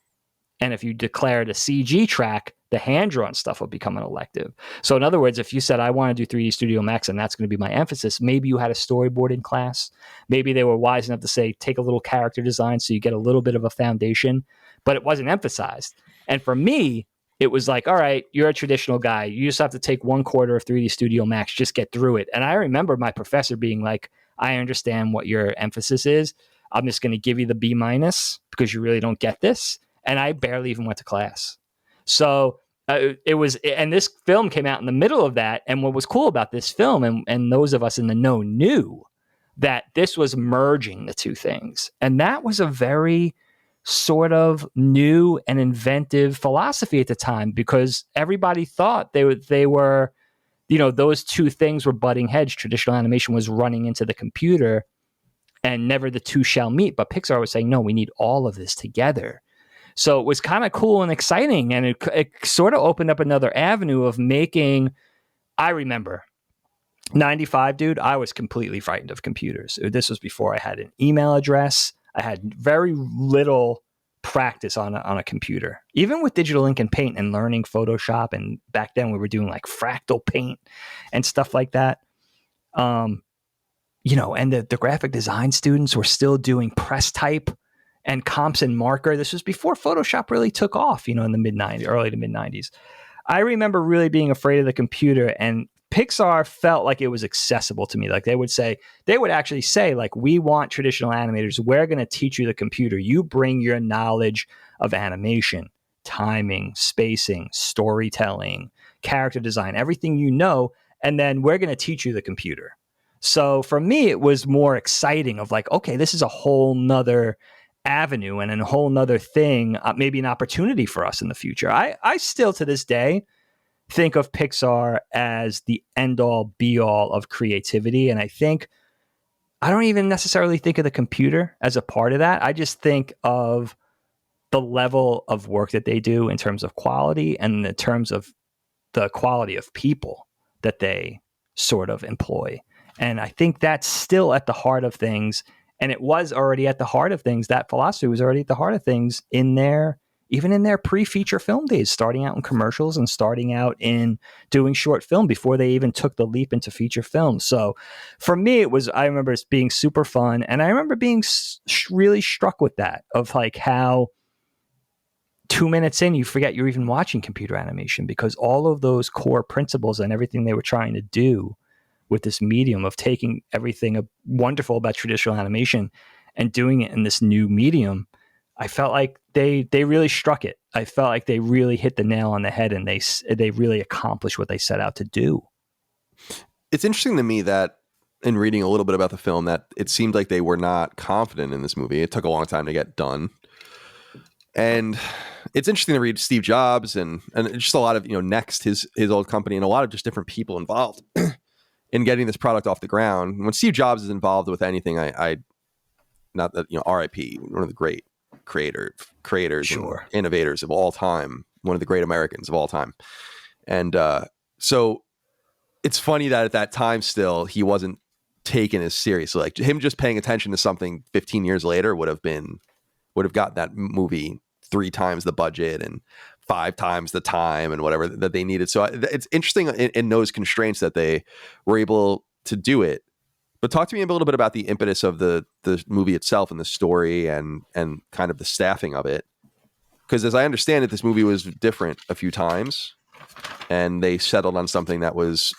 And if you declared a CG track, the hand-drawn stuff would become an elective. So in other words, if you said, I want to do 3D Studio Max and that's going to be my emphasis, maybe you had a storyboarding class. Maybe they were wise enough to say, take a little character design so you get a little bit of a foundation, but it wasn't emphasized. And for me, it was like, all right, you're a traditional guy. You just have to take 1/4 of 3D Studio Max, just get through it. And I remember my professor being like, I understand what your emphasis is. I'm just going to give you the B- because you really don't get this. And I barely even went to class. So and this film came out in the middle of that. And what was cool about this film, and those of us in the know knew that this was merging the two things. And that was a very sort of new and inventive philosophy at the time, because everybody thought they were, those two things were butting heads. Traditional animation was running into the computer and never the two shall meet. But Pixar was saying, no, we need all of this together. So it was kind of cool and exciting. And it sort of opened up another avenue of making. I remember 95, dude, I was completely frightened of computers. This was before I had an email address. I had very little practice on a computer, even with digital ink and paint and learning Photoshop. And back then we were doing like fractal paint and stuff like that. And the graphic design students were still doing press type and comps and marker. This was before Photoshop really took off, in the early to mid 90s. I remember really being afraid of the computer, and Pixar felt like it was accessible to me. Like they would actually say, like, we want traditional animators. We're going to teach you the computer. You bring your knowledge of animation, timing, spacing, storytelling, character design, everything you know, and then we're going to teach you the computer. So for me, it was more exciting of like, okay, this is a whole nother avenue and a whole nother thing, maybe an opportunity for us in the future. I still to this day think of Pixar as the end all be all of creativity. And I don't even necessarily think of the computer as a part of that. I just think of the level of work that they do in terms of quality and in terms of the quality of people that they sort of employ. And I think that's still at the heart of things. And it was already at the heart of things. That philosophy was already at the heart of things even in their pre-feature film days, starting out in commercials and starting out in doing short film before they even took the leap into feature film. So for me, I remember it being super fun. And I remember being really struck with that, of like how 2 minutes in, you forget you're even watching computer animation, because all of those core principles and everything they were trying to do with this medium of taking everything wonderful about traditional animation and doing it in this new medium, I felt like they really struck it. I felt like they really hit the nail on the head, and they really accomplished what they set out to do. It's interesting to me that in reading a little bit about the film, that it seemed like they were not confident in this movie. It took a long time to get done. And it's interesting to read Steve Jobs and just a lot of, Next, his old company, and a lot of just different people involved in getting this product off the ground. When Steve Jobs is involved with anything, I not that, RIP, one of the great creators Sure. and innovators of all time, one of the great Americans of all time. And so it's funny that at that time still he wasn't taken as seriously. Like him just paying attention to something 15 years later would have gotten that movie 3 times the budget and 5 times the time and whatever that they needed. So it's interesting in those constraints that they were able to do it. But talk to me a little bit about the impetus of the movie itself and the story and kind of the staffing of it. Because as I understand it, this movie was different a few times, and they settled on something that was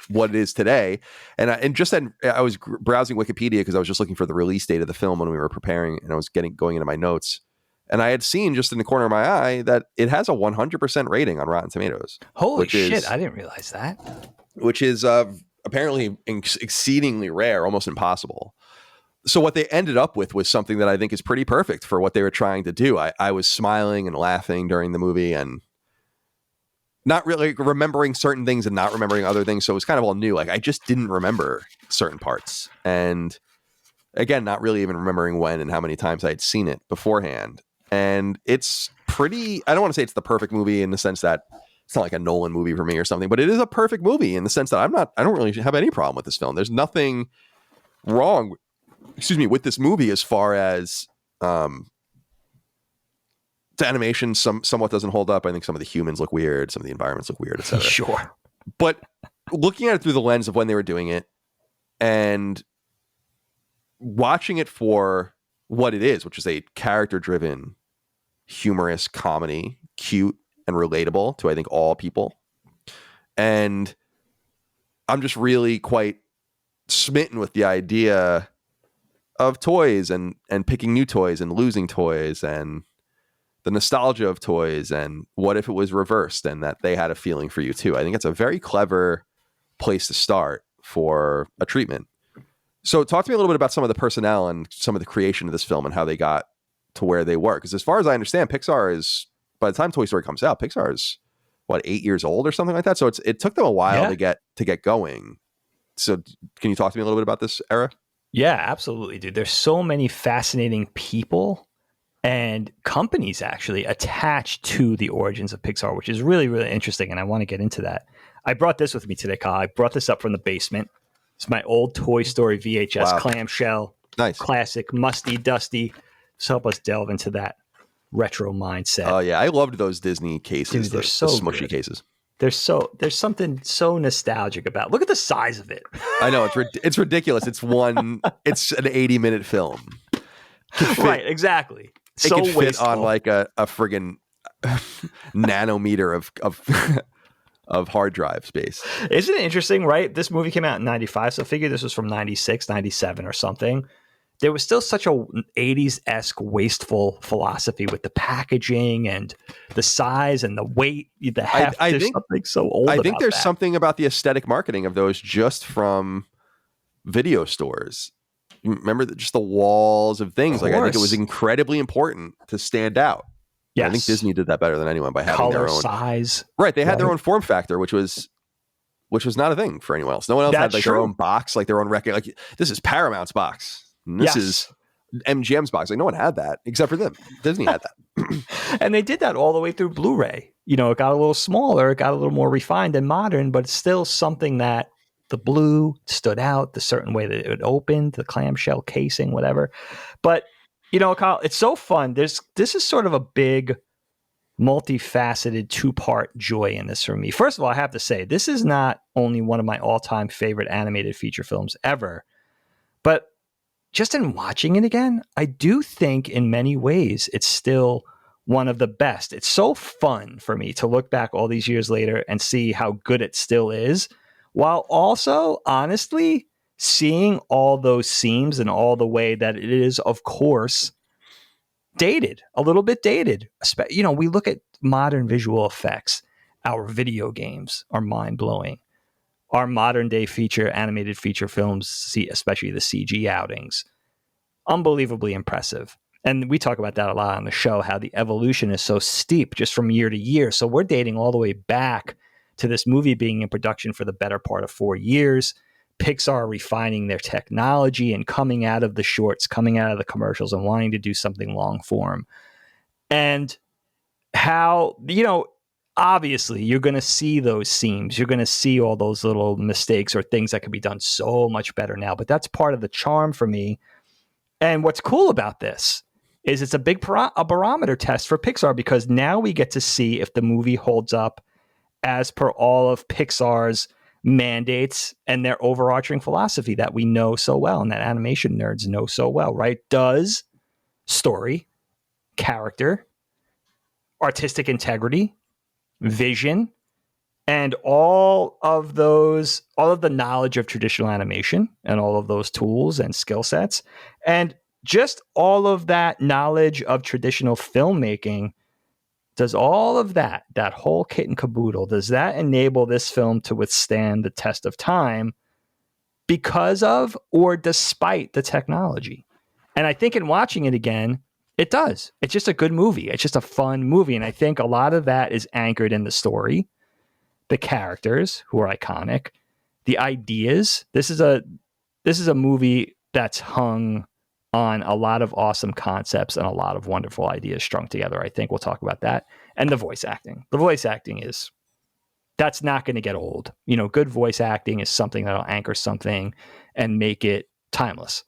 what it is today. And I was browsing Wikipedia because I was just looking for the release date of the film when we were preparing, and I was going into my notes. And I had seen just in the corner of my eye that it has a 100% rating on Rotten Tomatoes. Holy shit, I didn't realize that. Which is apparently exceedingly rare, almost impossible. So what they ended up with was something that I think is pretty perfect for what they were trying to do. I was smiling and laughing during the movie and not really remembering certain things and not remembering other things. So it was kind of all new. Like I just didn't remember certain parts. And again, not really even remembering when and how many times I had seen it beforehand. And it's pretty, I don't want to say it's the perfect movie in the sense that it's not like a Nolan movie for me or something, but it is a perfect movie in the sense that I don't really have any problem with this film. There's nothing wrong, with this movie as far as the animation somewhat doesn't hold up. I think some of the humans look weird, some of the environments look weird, etc. Sure. But looking at it through the lens of when they were doing it and watching it for what it is, which is a character-driven, humorous comedy, cute and relatable to, I think, all people. And I'm just really quite smitten with the idea of toys and picking new toys and losing toys and the nostalgia of toys and what if it was reversed and that they had a feeling for you too. I think it's a very clever place to start for a treatment. So talk to me a little bit about some of the personnel and some of the creation of this film and how they got to where they were. Because as far as I understand, Pixar is, by the time Toy Story comes out, Pixar is 8 years old or something like that. So it took them a while to get going. So can you talk to me a little bit about this era? Yeah, absolutely, dude. There's so many fascinating people and companies actually attached to the origins of Pixar, which is really, really interesting. And I want to get into that. I brought this with me today, Kyle. I brought this up from the basement. It's my old Toy Story VHS clamshell. Nice. Classic, musty, dusty. So help us delve into that retro mindset. Oh, yeah. I loved those Disney cases. Dude, they're so the smushy good. cases. There's something so nostalgic about. Look at the size of it. I know it's ridiculous. It's an 80-minute film. Right, exactly. It could fit on like a friggin' nanometer of hard drive space. Isn't it interesting, right? This movie came out in 95, so figure this was from 96, 97 or something. There was still such a 80s-esque wasteful philosophy with the packaging and the size and the weight, the heft. I there's think, something so old I think about there's that. something about the aesthetic marketing of those just from video stores. Remember just the walls of things. Like I think it was incredibly important to stand out. Yes. I think Disney did that better than anyone by having color, their own size. Right. They had their own form factor, which was not a thing for anyone else. No one else had like their own box, like their own record. Like this is Paramount's box. And this is MGM's box. Like no one had that except for them. Disney had that. And they did that all the way through Blu-ray. You know, it got a little smaller, it got a little more refined and modern, but it's still something that the blue stood out, the certain way that it opened, the clamshell casing, whatever. But, you know, Kyle, it's so fun. This is sort of a big, multifaceted two-part joy in this for me. First of all, I have to say, this is not only one of my all-time favorite animated feature films ever, but just in watching it again, I do think in many ways it's still one of the best. It's so fun for me to look back all these years later and see how good it still is, while also, honestly, seeing all those seams and all the way that it is, of course, dated, a little bit dated. You know, we look at modern visual effects. Our video games are mind-blowing. Our modern day animated feature films, especially the CG outings, unbelievably impressive. And we talk about that a lot on the show, how the evolution is so steep just from year to year. So we're dating all the way back to this movie being in production for the better part of 4 years. Pixar refining their technology and coming out of the shorts, coming out of the commercials and wanting to do something long form. And how, you know, obviously you're going to see those seams. You're going to see all those little mistakes or things that could be done so much better now. But that's part of the charm for me. And what's cool about this is it's a big barometer test for Pixar, because now we get to see if the movie holds up as per all of Pixar's mandates and their overarching philosophy that we know so well and that animation nerds know so well, right? Does story, character, artistic integrity, vision, and all of the knowledge of traditional animation and all of those tools and skill sets, and just all of that knowledge of traditional filmmaking, does all of that whole kit and caboodle, does that enable this film to withstand the test of time because of or despite the technology? And I think in watching it again, it does. It's just a good movie. It's just a fun movie. And I think a lot of that is anchored in the story, the characters who are iconic, the ideas. This is a movie that's hung on a lot of awesome concepts and a lot of wonderful ideas strung together. I think we'll talk about that. And the voice acting. The voice acting that's not going to get old. You know, good voice acting is something that'll anchor something and make it timeless.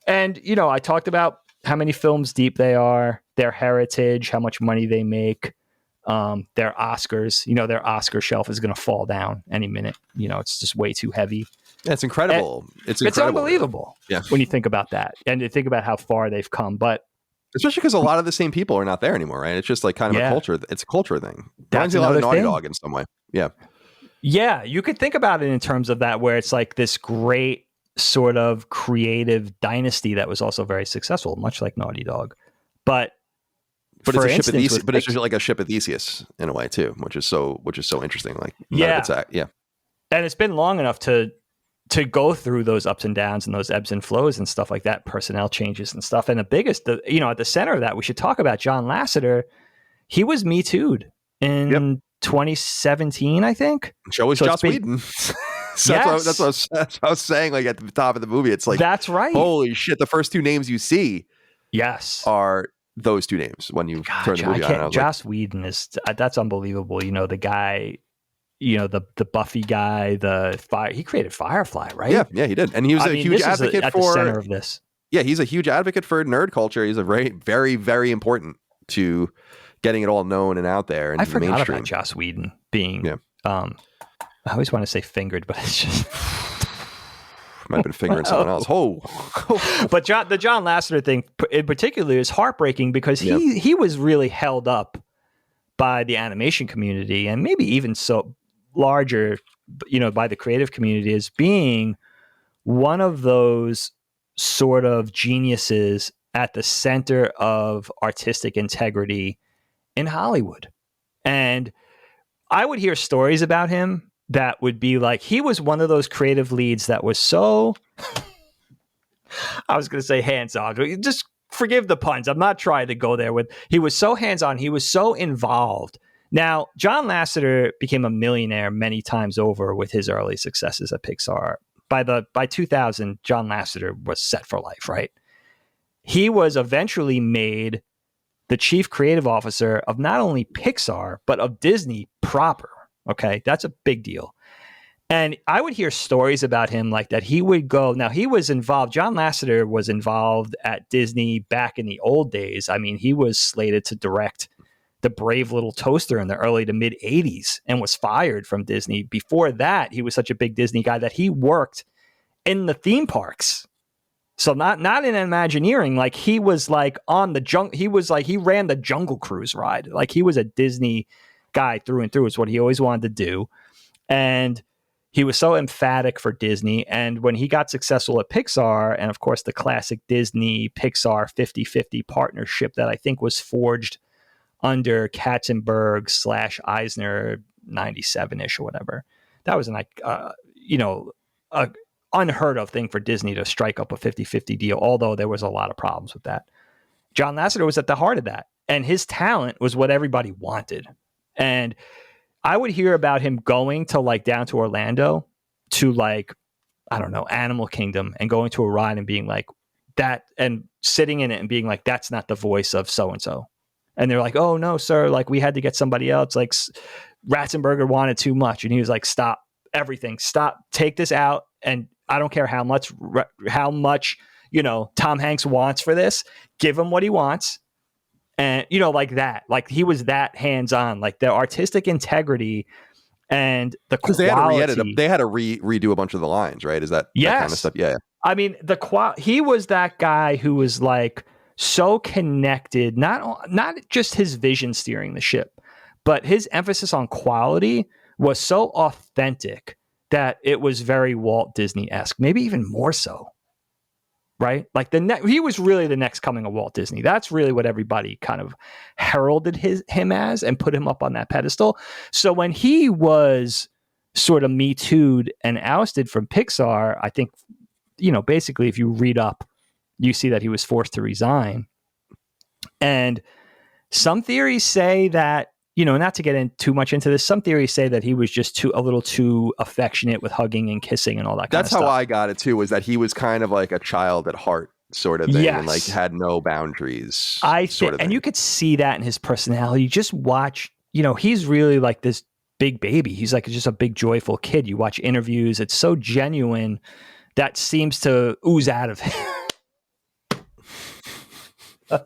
And, you know, I talked about how many films deep they are, their heritage, how much money they make, their Oscars. You know, their Oscar shelf is going to fall down any minute. You know, it's just way too heavy. Yeah, it's incredible. It's unbelievable. Yeah. When you think about that and you think about how far they've come. But especially because a lot of the same people are not there anymore, right? It's just like kind of a culture. It's a culture thing. That's a lot of Naughty thing. Dog in some way. Yeah. Yeah, you could think about it in terms of that, where it's like this great sort of creative dynasty that was also very successful, much like Naughty Dog. But it's a ship of Theseus, but it's just like a ship of Theseus in a way too, which is so interesting. Like, and it's been long enough to go through those ups and downs and those ebbs and flows and stuff like that, personnel changes and stuff. And at the center of that, we should talk about John Lasseter. He was Me Too'd in 2017, I think. So was Joss Whedon. That's what I was saying. Like at the top of the movie, it's like, that's right. Holy shit! The first two names you see, are those two names when you turn the movie on. Joss Whedon that's unbelievable. You know, the guy. You know, the Buffy guy, he created Firefly, right? Yeah, he did. And he was a huge advocate at the center of this. Yeah, he's a huge advocate for nerd culture. He's a very, very, very important to getting it all known and out there. And I forgot about Joss Whedon being, I always want to say fingered, but it's just... Might have been fingering someone else. But the John Lasseter thing in particular is heartbreaking because he was really held up by the animation community, and maybe even so larger, by the creative community as being one of those sort of geniuses at the center of artistic integrity in Hollywood. And I would hear stories about him that would be like, he was one of those creative leads that was so, I was going to say hands-on. Just forgive the puns. I'm not trying to go there with, he was so hands-on. He was so involved. Now, John Lasseter became a millionaire many times over with his early successes at Pixar. By 2000, John Lasseter was set for life, right? He was eventually made the chief creative officer of not only Pixar, but of Disney proper. Okay, that's a big deal. And I would hear stories about him like that. He would go, now he was involved, John Lasseter was involved at Disney back in the old days. I mean, he was slated to direct The Brave Little Toaster in the early to mid 80s and was fired from Disney. Before that, he was such a big Disney guy that he worked in the theme parks. So not in Imagineering, like he was like on the he ran the Jungle Cruise ride. Like he was a Disney guy through and through. It's what he always wanted to do. And he was so emphatic for Disney. And when he got successful at Pixar, and of course the classic Disney Pixar 50-50 partnership that I think was forged under Katzenberg / Eisner 97-ish or whatever. That was an unheard of thing for Disney to strike up a 50-50 deal, although there was a lot of problems with that. John Lasseter was at the heart of that, and his talent was what everybody wanted. And I would hear about him going to like down to Orlando to like, I don't know, Animal Kingdom, and going to a ride and being like that, and sitting in it and being like, that's not the voice of so-and-so. And they're like, oh no, sir, like we had to get somebody else. Like Ratzenberger wanted too much. And he was like, stop everything, stop, take this out. And I don't care how much, Tom Hanks wants for this, give him what he wants. And, like that, like he was that hands-on, like the artistic integrity and the quality. They had to redo a bunch of the lines, right? Is that that kind of stuff? Yeah. I mean, he was that guy who was like so connected, not just his vision steering the ship, but his emphasis on quality was so authentic that it was very Walt Disney-esque, maybe even more so. Right? Like he was really the next coming of Walt Disney. That's really what everybody kind of heralded him as and put him up on that pedestal. So when he was sort of Me Too'd and ousted from Pixar, I think, basically if you read up, you see that he was forced to resign. And some theories say that, not to get in too much into this, some theories say that he was just a little too affectionate with hugging and kissing and all that kind of stuff. That's how I got it too, was that he was kind of like a child at heart sort of thing. Yes. And like had no boundaries. And you could see that in his personality. Just watch, he's really like this big baby. He's like just a big joyful kid. You watch interviews. It's so genuine that seems to ooze out of him. A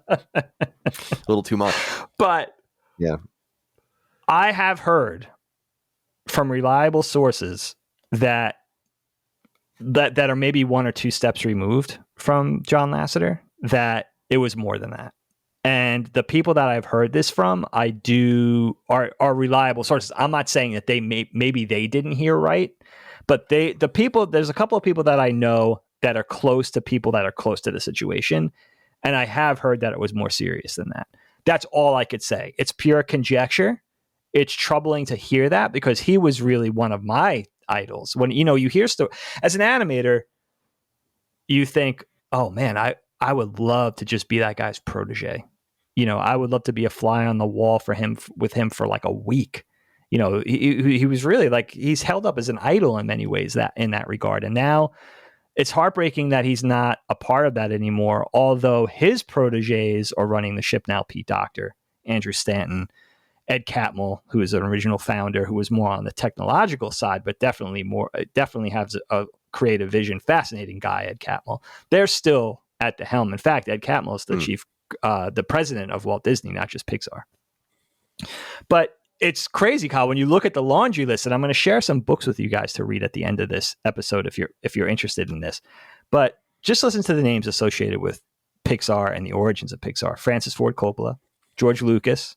little too much. But yeah. I have heard from reliable sources that are maybe one or two steps removed from John Lasseter, that it was more than that. And the people that I've heard this from, are reliable sources. I'm not saying that maybe they didn't hear right, but there's a couple of people that I know that are close to people that are close to the situation. And I have heard that it was more serious than that. That's all I could say. It's pure conjecture. It's troubling to hear that because he was really one of my idols. When, you hear as an animator, you think, oh man, I would love to just be that guy's protege. I would love to be a fly on the wall with him for like a week. He was really like, he's held up as an idol in many ways in that regard. And now it's heartbreaking that he's not a part of that anymore. Although his proteges are running the ship now, Pete Docter, Andrew Stanton, Ed Catmull, who is an original founder, who was more on the technological side, but definitely has a creative vision. Fascinating guy, Ed Catmull. They're still at the helm. In fact, Ed Catmull is the president of Walt Disney, not just Pixar. But it's crazy, Kyle, when you look at the laundry list, and I'm going to share some books with you guys to read at the end of this episode if you're interested in this. But just listen to the names associated with Pixar and the origins of Pixar. Francis Ford Coppola, George Lucas,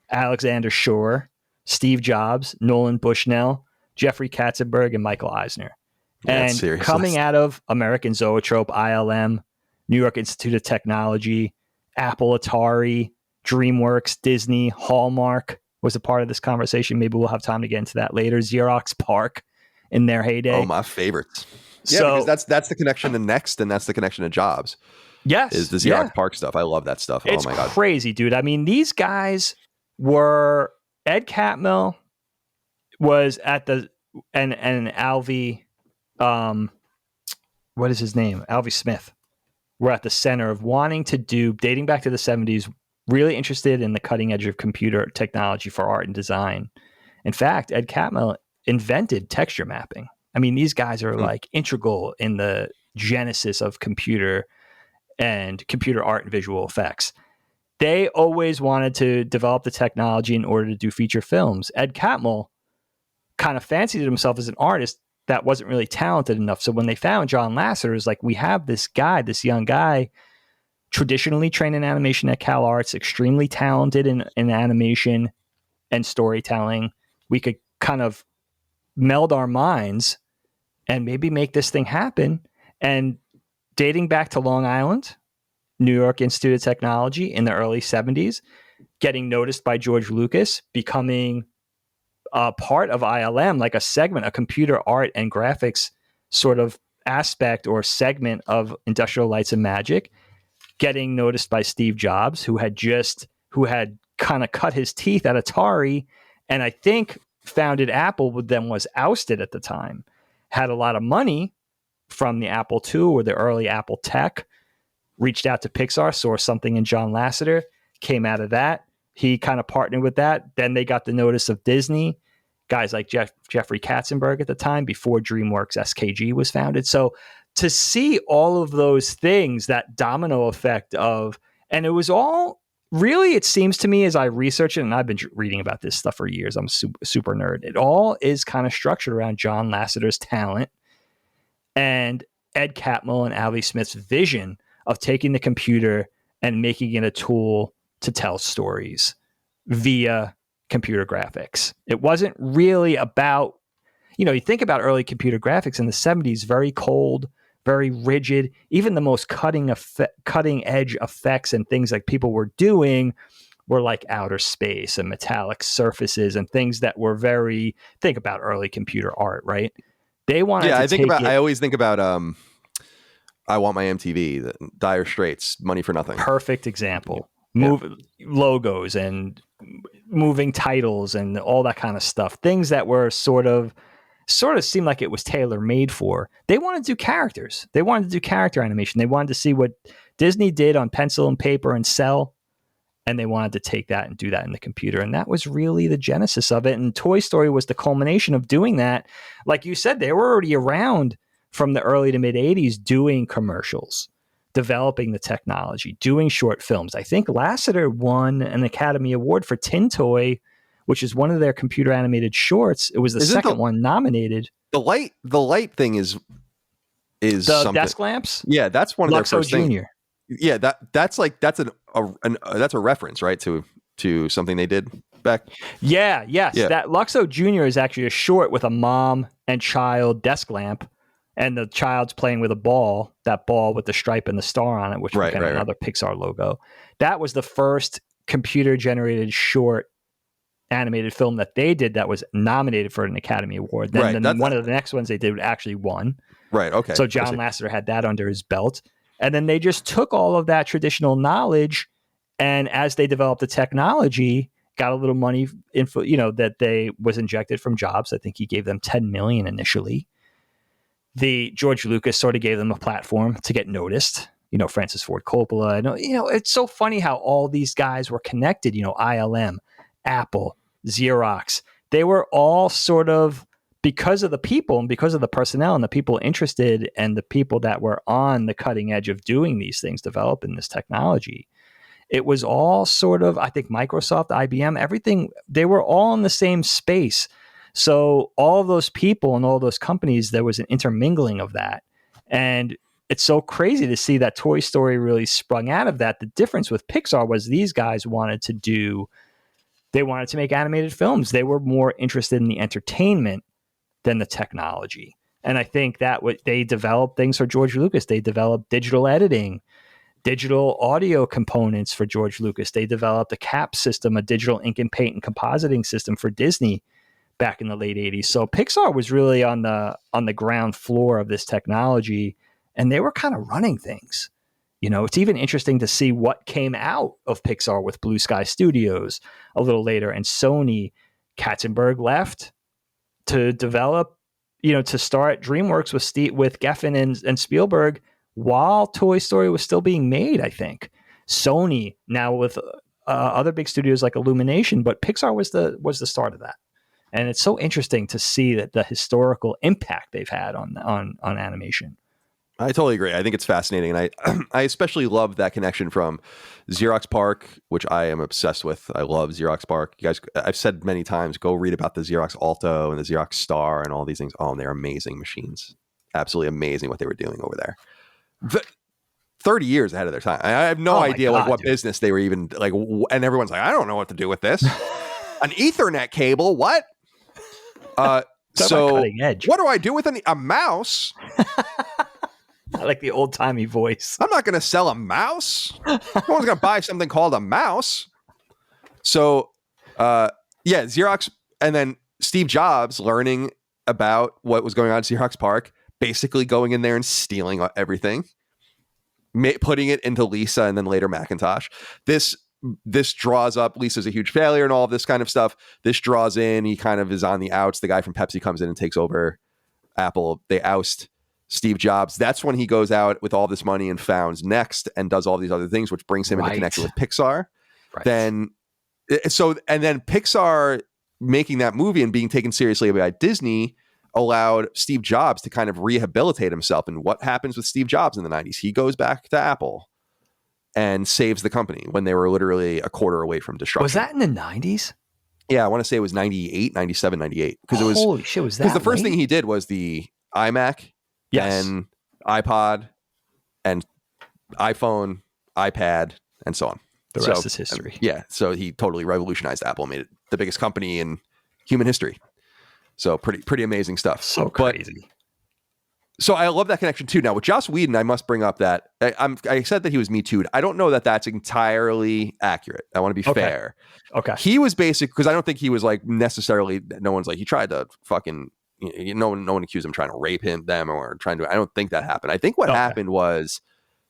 Alexander Shore, Steve Jobs, Nolan Bushnell, Jeffrey Katzenberg, and Michael Eisner. Yeah, and coming out of American Zoetrope, ILM, New York Institute of Technology, Apple, Atari, DreamWorks, Disney, Hallmark was a part of this conversation. Maybe we'll have time to get into that later. Xerox PARC in their heyday. Oh, my favorites. Yeah, because that's the connection to Next, and that's the connection to Jobs. Yes. Is the Xerox PARC stuff. I love that stuff. It's oh, my God. Crazy, dude. I mean, these guys were... Ed Catmull was at the... And Alvy... what is his name? Alvy Smith. Were at the center of wanting to do, dating back to the 70s, really interested in the cutting edge of computer technology for art and design. In fact, Ed Catmull invented texture mapping. I mean, these guys are like integral in the genesis of computer and computer art and visual effects. They always wanted to develop the technology in order to do feature films. Ed Catmull kind of fancied himself as an artist that wasn't really talented enough. So when they found John Lasseter, it was like, we have this guy, this young guy, traditionally trained in animation at Cal Arts, extremely talented in animation and storytelling. We could kind of meld our minds and maybe make this thing happen. And dating back to Long Island, New York Institute of Technology in the early 70s, getting noticed by George Lucas, becoming a part of ILM, like a segment, a computer art and graphics sort of aspect or segment of Industrial Lights and Magic, getting noticed by Steve Jobs, who had kind of cut his teeth at Atari, and I think founded Apple, but then was ousted at the time, had a lot of money from the Apple II or the early Apple tech, reached out to Pixar, saw something in John Lasseter, came out of that. He kind of partnered with that. Then they got the notice of Disney, guys like Jeffrey Katzenberg at the time, before DreamWorks SKG was founded. So to see all of those things, that domino effect of, and it was all really, it seems to me as I research it, and I've been reading about this stuff for years, I'm a super nerd, it all is kind of structured around John Lasseter's talent and Ed Catmull and Alvy Smith's vision of taking the computer and making it a tool to tell stories via computer graphics. It wasn't really about, you think about early computer graphics in the 70s, very cold, very rigid. Even the most cutting edge effects and things like people were doing were like outer space and metallic surfaces and things that were very, think about early computer art, right? They wanted to I always think about I Want My MTV, the Dire Straits, Money for Nothing. Perfect example. Logos and moving titles and all that kind of stuff. Things that were sort of seemed like it was tailor made for. They wanted to do characters. They wanted to do character animation. They wanted to see what Disney did on pencil and paper and cell, and they wanted to take that and do that in the computer. And that was really the genesis of it. And Toy Story was the culmination of doing that. Like you said, they were already around from the early to mid 80s doing commercials, developing the technology, doing short films. I think Lasseter won an Academy Award for Tin Toy, which is one of their computer animated shorts. It was the second one nominated. The light thing is the something. Desk lamps. Yeah, that's one of their first Jr. things. Yeah, that's a reference, right, to something they did back. Yes. Yeah. That Luxo Jr. is actually a short with a mom and child desk lamp, and the child's playing with a ball. That ball with the stripe and the star on it, which became another Pixar logo. That was the first computer generated short animated film that they did that was nominated for an Academy Award. Then one of the next ones they did actually won. Right. Okay. So John Lasseter had that under his belt. And then they just took all of that traditional knowledge, and as they developed the technology, got a little money that they was injected from Jobs. I think he gave them $10 million initially. The George Lucas sort of gave them a platform to get noticed. Francis Ford Coppola. It's so funny how all these guys were connected. ILM, Apple, Xerox. They were all sort of, because of the people and because of the personnel and the people interested and the people that were on the cutting edge of doing these things, developing this technology. It was all sort of, I think Microsoft, IBM, everything, they were all in the same space. So all of those people and all those companies, there was an intermingling of that. And it's so crazy to see that Toy Story really sprung out of that. The difference with Pixar was these guys wanted to make animated films. They were more interested in the entertainment than the technology. And I think that what they developed things for George Lucas. They developed digital editing, digital audio components for George Lucas. They developed a CAP system, a digital ink and paint and compositing system for Disney back in the late 80s. So Pixar was really on the ground floor of this technology, and they were kind of running things. It's even interesting to see what came out of Pixar with Blue Sky Studios a little later, and Sony. Katzenberg left to develop, to start DreamWorks with Geffen and Spielberg while Toy Story was still being made, I think. Sony now with other big studios like Illumination, but Pixar was the start of that. And it's so interesting to see that the historical impact they've had on animation. I totally agree. I think it's fascinating. And I especially love that connection from Xerox Park, which I am obsessed with. I love Xerox Park. You guys, I've said many times, go read about the Xerox Alto and the Xerox Star and all these things. Oh, and they're amazing machines. Absolutely amazing what they were doing over there. 30 years ahead of their time. I have no idea what business they were even like. And everyone's like, I don't know what to do with this. An Ethernet cable? What? So what do I do with a mouse? I like the old timey voice. I'm not going to sell a mouse. No one's going to buy something called a mouse. So, Xerox, and then Steve Jobs learning about what was going on at Xerox Park, basically going in there and stealing everything, putting it into Lisa and then later Macintosh. This draws up. Lisa's a huge failure and all of this kind of stuff. This draws in. He kind of is on the outs. The guy from Pepsi comes in and takes over Apple. They oust Steve Jobs. That's when he goes out with all this money and founds Next and does all these other things, which brings him into connection with Pixar. Right. Then Pixar making that movie and being taken seriously by Disney allowed Steve Jobs to kind of rehabilitate himself. And what happens with Steve Jobs in the 90s? He goes back to Apple and saves the company when they were literally a quarter away from destruction. Was that in the 90s? Yeah, I want to say it was 98, 97, 98. Holy shit, was that? Because the first thing he did was the iMac. Yes. And iPod and iPhone, iPad, and so on. The rest is history. So he totally revolutionized Apple, made it the biggest company in human history. So pretty amazing stuff. So crazy. So I love that connection too. Now with Joss Whedon, I must bring up that I said that he was Me Too'd. I don't know that that's entirely accurate. I want to be fair. Okay. He was basic because I don't think he was like necessarily. No one's like he tried to fucking. No one accused him trying to rape them or trying to. I don't think that happened. I think what happened was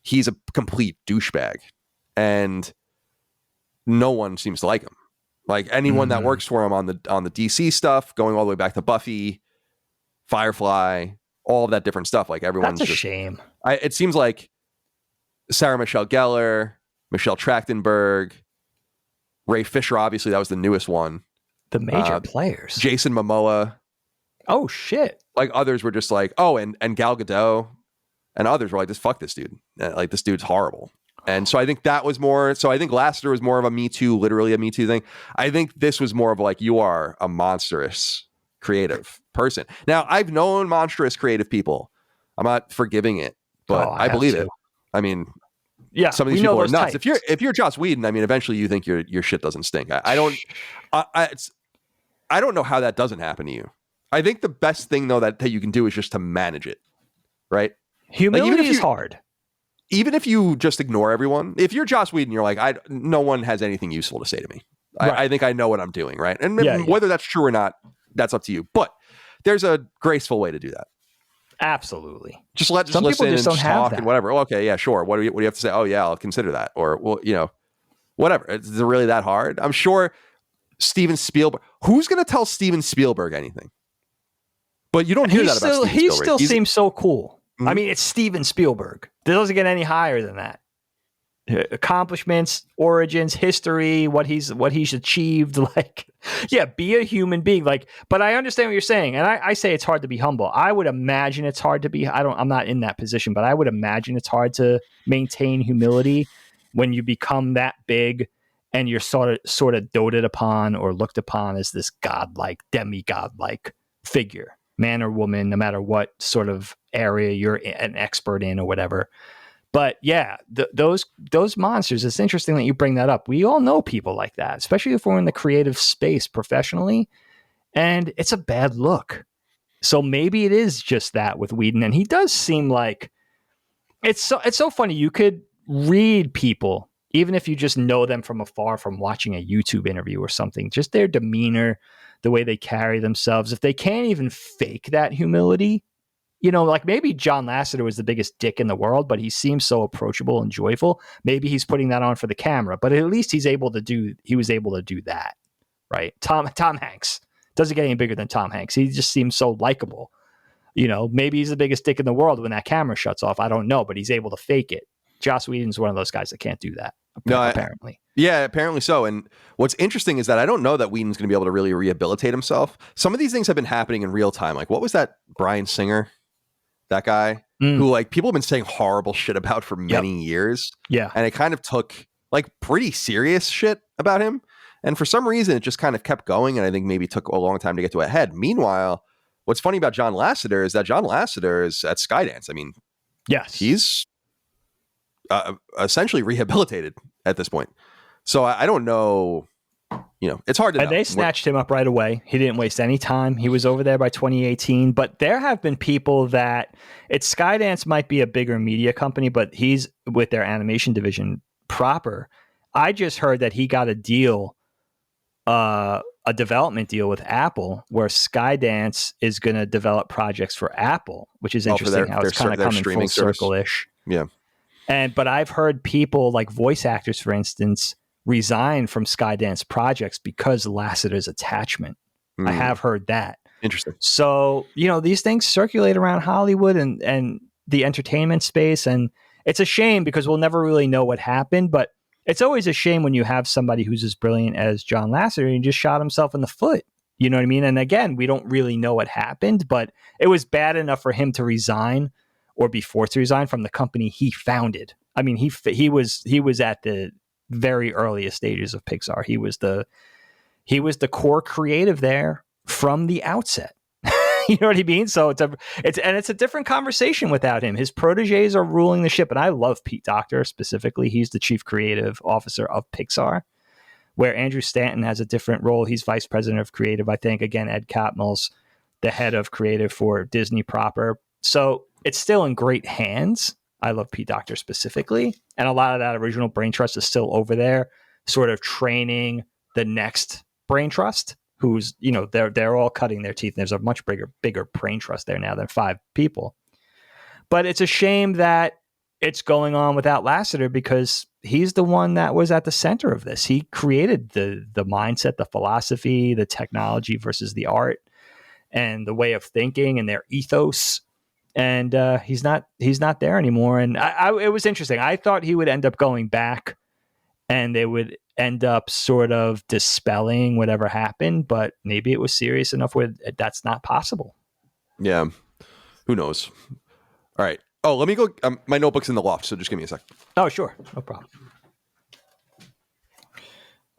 he's a complete douchebag, and no one seems to like him. Like anyone that works for him on the DC stuff, going all the way back to Buffy, Firefly, all of that different stuff. Like everyone's that's a shame. It seems like Sarah Michelle Gellar, Michelle Trachtenberg, Ray Fisher. Obviously, that was the newest one. The major players. Jason Momoa. Oh shit! Like others were just like, and Gal Gadot, and others were like, just fuck this dude. Like this dude's horrible. And so I think that was more. So I think Lasseter was more of a Me Too, literally a Me Too thing. I think this was more of like, you are a monstrous creative person. Now I've known monstrous creative people. I'm not forgiving it, but I believe it. I mean, yeah, some of these people are nuts. Types. If you're Joss Whedon, I mean, eventually you think your shit doesn't stink. I don't know how that doesn't happen to you. I think the best thing though that you can do is just to manage it, right? Humility is hard. Even if you just ignore everyone, if you're Joss Whedon, you're like, no one has anything useful to say to me. Right. I think I know what I'm doing, right? And whether that's true or not, that's up to you. But there's a graceful way to do that. Absolutely. Just listen people just don't and have talk that. And whatever. Okay, yeah, sure. What do you have to say? Oh yeah, I'll consider that. Or whatever. Is it really that hard? I'm sure Steven Spielberg. Who's going to tell Steven Spielberg anything? But you don't hear that about Steven Spielberg. He still seems so cool. Mm-hmm. I mean, it's Steven Spielberg. It doesn't get any higher than that. Accomplishments, origins, history, what he's achieved. Like, yeah, be a human being. Like, but I understand what you're saying, and I say it's hard to be humble. I would imagine it's hard to be. I'm not in that position, but I would imagine it's hard to maintain humility when you become that big and you're sort of doted upon or looked upon as this godlike, demigod-like figure, man or woman, no matter what sort of area you're an expert in or whatever. But yeah, those monsters, it's interesting that you bring that up. We all know people like that, especially if we're in the creative space professionally, and it's a bad look. So maybe it is just that with Whedon. And he does seem like it's so funny. You could read people, even if you just know them from afar from watching a YouTube interview or something, just their demeanor, the way they carry themselves. If they can't even fake that humility, like maybe John Lasseter was the biggest dick in the world, but he seems so approachable and joyful. Maybe he's putting that on for the camera, but at least he was able to do that, right? Tom Hanks doesn't get any bigger than Tom Hanks. He just seems so likable. Maybe he's the biggest dick in the world when that camera shuts off. I don't know, but he's able to fake it. Joss Whedon's one of those guys that can't do that. Apparently. Yeah, apparently so. And what's interesting is that I don't know that Whedon's going to be able to really rehabilitate himself. Some of these things have been happening in real time. Like, what was that Bryan Singer? That guy who like people have been saying horrible shit about for many years. Yeah. And it kind of took like pretty serious shit about him. And for some reason, it just kind of kept going. And I think maybe took a long time to get to a head. Meanwhile, what's funny about John Lasseter is that John Lasseter is at Skydance. I mean, yes, he's essentially rehabilitated at this point. So I don't know. It's hard to know. They snatched him up right away. He didn't waste any time. He was over there by 2018. But there have been people that Skydance might be a bigger media company, but he's with their animation division proper. I just heard that he got a deal, a development deal with Apple, where Skydance is going to develop projects for Apple, which is interesting how it's kind of coming full circle-ish. Yeah. But I've heard people like voice actors, for instance, resign from Skydance projects because Lasseter's attachment. I have heard that. Interesting. So, these things circulate around Hollywood and the entertainment space. And it's a shame because we'll never really know what happened. But it's always a shame when you have somebody who's as brilliant as John Lasseter and he just shot himself in the foot. You know what I mean? And again, we don't really know what happened, but it was bad enough for him to resign or be forced to resign from the company he founded. I mean, he was at the very earliest stages of Pixar. He was the core creative there from the outset. You know what I mean? So it's a different conversation without him. His proteges are ruling the ship, and I love Pete Docter specifically. He's the chief creative officer of Pixar, where Andrew Stanton has a different role. He's vice president of creative. I think again, Ed Catmull's the head of creative for Disney proper. So it's still in great hands. I love Pete Docter specifically. And a lot of that original brain trust is still over there, sort of training the next brain trust, who's, they're all cutting their teeth. And there's a much bigger brain trust there now than 5 people. But it's a shame that it's going on without Lasseter because he's the one that was at the center of this. He created the mindset, the philosophy, the technology versus the art and the way of thinking and their ethos. And he's not there anymore. And it was interesting. I thought he would end up going back and they would end up sort of dispelling whatever happened. But maybe it was serious enough where that's not possible. Yeah. Who knows? All right. Oh, let me go. My notebook's in the loft, so just give me a sec. Oh, sure. No problem.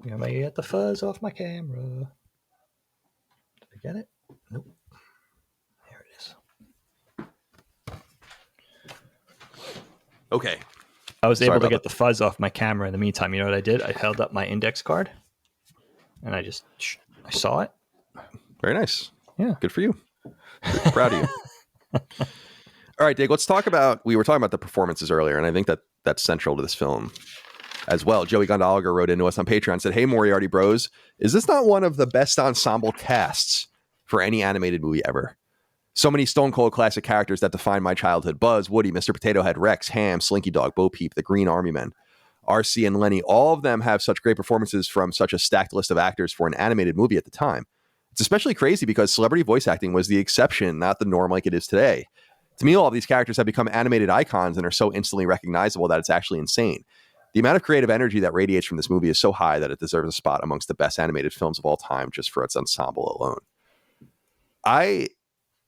I'm going to get the fuzz off my camera. Did I get it? Nope. Okay. I was able to get the fuzz off my camera in the meantime. You know what I did? I held up my index card and I saw it. Very nice. Yeah. Good for you. Proud of you. All right, Dave, we were talking about the performances earlier, and I think that's central to this film as well. Joey Gondoliger wrote into us on Patreon and said, "Hey, Moriarty bros, is this not one of the best ensemble casts for any animated movie ever? So many stone cold classic characters that define my childhood. Buzz, Woody, Mr. Potato Head, Rex, Ham, Slinky Dog, Bo Peep, the Green Army Men, RC, and Lenny. All of them have such great performances from such a stacked list of actors for an animated movie at the time. It's especially crazy because celebrity voice acting was the exception, not the norm like it is today. To me, all of these characters have become animated icons and are so instantly recognizable that it's actually insane. The amount of creative energy that radiates from this movie is so high that it deserves a spot amongst the best animated films of all time just for its ensemble alone." I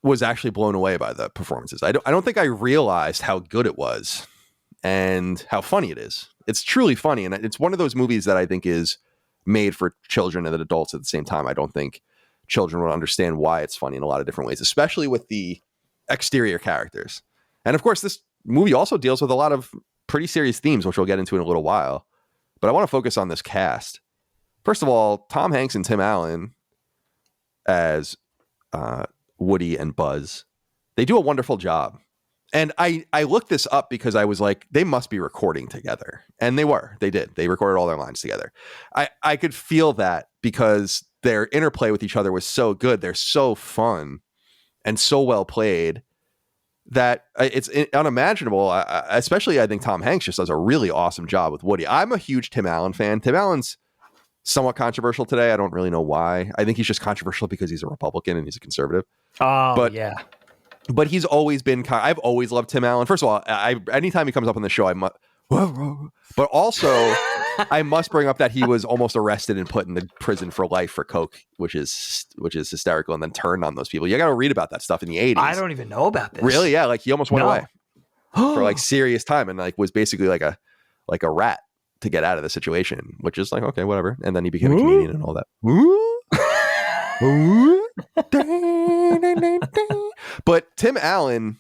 was actually blown away by the performances. I don't think I realized how good it was and how funny it is. It's truly funny, and it's one of those movies that I think is made for children and adults at the same time. I don't think children would understand why it's funny in a lot of different ways, especially with the exterior characters. And of course, this movie also deals with a lot of pretty serious themes, which we'll get into in a little while. But I want to focus on this cast. First of all, Tom Hanks and Tim Allen as Woody and Buzz. They do a wonderful job. And I looked this up because I was like, they must be recording together. And they did. They recorded all their lines together. I could feel that because their interplay with each other was so good. They're so fun and so well played that it's unimaginable. Especially, I think Tom Hanks just does a really awesome job with Woody. I'm a huge Tim Allen fan. Tim Allen's somewhat controversial today. I don't really know why. I think he's just controversial because he's a Republican and he's a conservative. Oh, but, yeah. But he's always been I've always loved Tim Allen. First of all, anytime he comes up on the show, but also I must bring up that he was almost arrested and put in the prison for life for coke, which is hysterical, and then turned on those people. You got to read about that stuff in the 80s. I don't even know about this. Really? Yeah, like he almost went away for like serious time, and like was basically like a rat to get out of the situation, which is like, okay, whatever. And then he became a comedian and all that. But Tim Allen,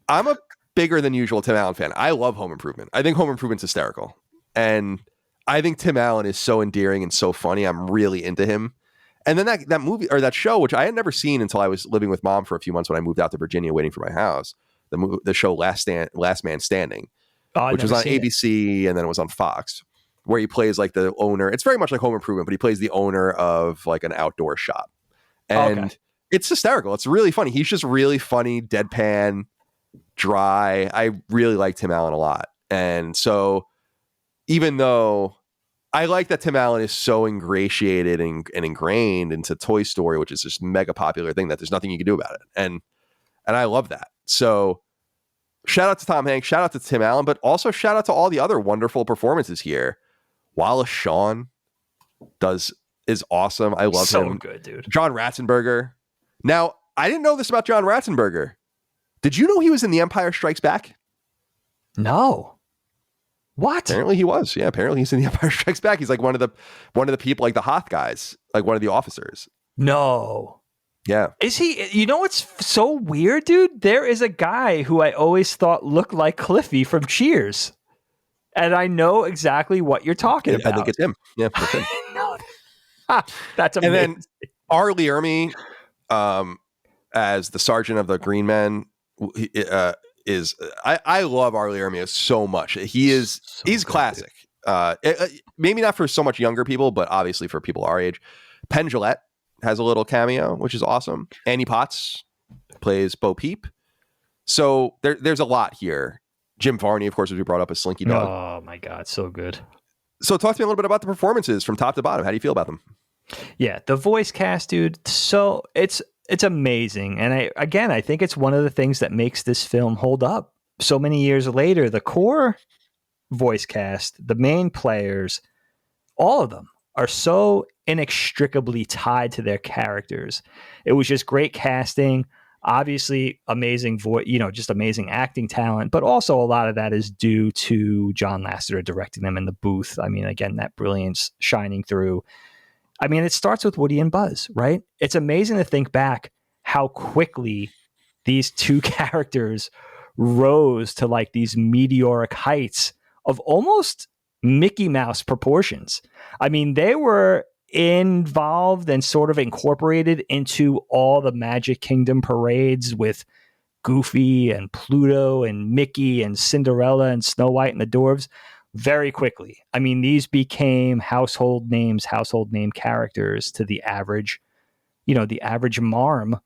I'm a bigger than usual Tim Allen fan. I love Home Improvement. I think Home Improvement's hysterical. And I think Tim Allen is so endearing and so funny. I'm really into him. And then that movie or that show, which I had never seen until I was living with Mom for a few months when I moved out to Virginia waiting for my house, the show Last Man Standing, which was on ABC and then it was on Fox, where he plays like the owner. It's very much like Home Improvement, but he plays the owner of like an outdoor shop. And it's hysterical. It's really funny. He's just really funny, deadpan, dry. I really like Tim Allen a lot. And so even though I like that Tim Allen is so ingratiated and ingrained into Toy Story, which is this mega popular thing that there's nothing you can do about it. And I love that. So shout out to Tom Hanks, shout out to Tim Allen, but also shout out to all the other wonderful performances here. Wallace Shawn is awesome. I love him. So good, dude. John Ratzenberger. Now, I didn't know this about John Ratzenberger. Did you know he was in The Empire Strikes Back? No. What? Apparently he was. Yeah, apparently he's in The Empire Strikes Back. He's like one of the people, like the Hoth guys, like one of the officers. No. Yeah. Is he? You know what's so weird, dude? There is a guy who I always thought looked like Cliffy from Cheers. And I know exactly what you're talking about. I think it's him. Yeah, it's him. No. That's amazing. And then R. Lee Ermey, as the sergeant of the Green Men, is I love R. Lee Ermey so much. He's classic. Maybe not for so much younger people, but obviously for people our age. Penn Jillette has a little cameo, which is awesome. Annie Potts plays Bo Peep. So there's a lot here. Jim Varney, of course, as we brought up, as Slinky Dog. Oh my God, so good. So talk to me a little bit about the performances from top to bottom. How do you feel about them? Yeah, the voice cast, dude. So it's amazing. And I think it's one of the things that makes this film hold up so many years later. The core voice cast, the main players, all of them are so inextricably tied to their characters. It was just great casting, obviously amazing voice, just amazing acting talent, but also a lot of that is due to John Lasseter directing them in the booth. I mean, again, that brilliance shining through. I mean, it starts with Woody and Buzz, right? It's amazing to think back how quickly these two characters rose to like these meteoric heights of almost Mickey Mouse proportions. I mean, they were involved and sort of incorporated into all the Magic Kingdom parades with Goofy and Pluto and Mickey and Cinderella and Snow White and the Dwarves very quickly. I mean, these became household name characters to the average marm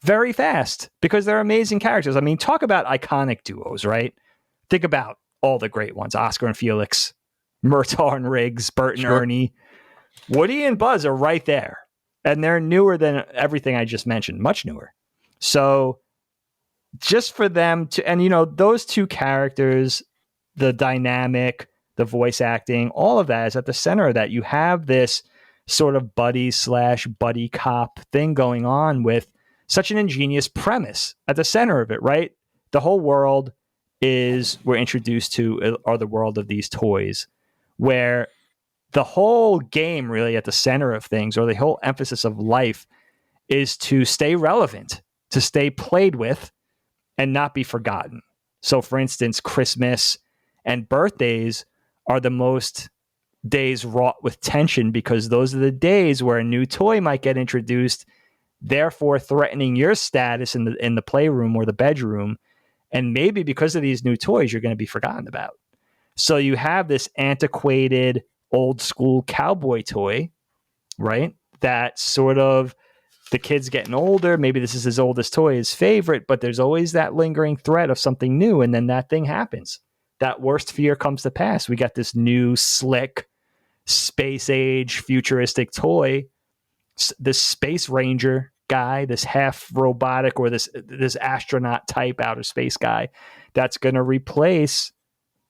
very fast because they're amazing characters. I mean, talk about iconic duos, right? Think about all the great ones, Oscar and Felix, Murtaugh and Riggs, Bert and Ernie. Woody and Buzz are right there. And they're newer than everything I just mentioned, much newer. So just for them to, and those two characters, the dynamic, the voice acting, all of that is at the center of that. You have this sort of buddy cop thing going on with such an ingenious premise at the center of it, right? The whole world we're introduced to are the world of these toys, where the whole game really at the center of things, or the whole emphasis of life, is to stay relevant, to stay played with and not be forgotten. So for instance, Christmas and birthdays are the most days wrought with tension because those are the days where a new toy might get introduced therefore threatening your status in the playroom or the bedroom. And maybe because of these new toys, you're going to be forgotten about. So you have this antiquated, old school cowboy toy, right? That sort of, the kid's getting older. Maybe this is his oldest toy, his favorite, but there's always that lingering threat of something new. And then that thing happens. That worst fear comes to pass. We got this new, slick, space age, futuristic toy. This Space Ranger guy, this half robotic or this astronaut type outer space guy, that's going to replace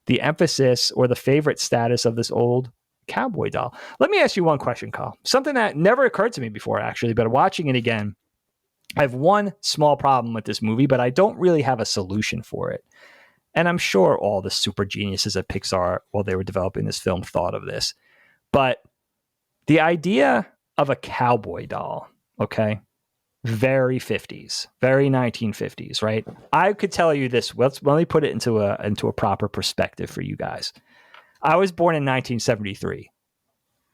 the emphasis or the favorite status of this old cowboy doll. Let me ask you one question, Carl. Something that never occurred to me before, actually, but watching it again, I have one small problem with this movie, but I don't really have a solution for it. And I'm sure all the super geniuses at Pixar, while they were developing this film, thought of this. But the idea of a cowboy doll, okay, very 50s, very 1950s, right? I could tell you this. Let me put it into a proper perspective for you guys. I was born in 1973.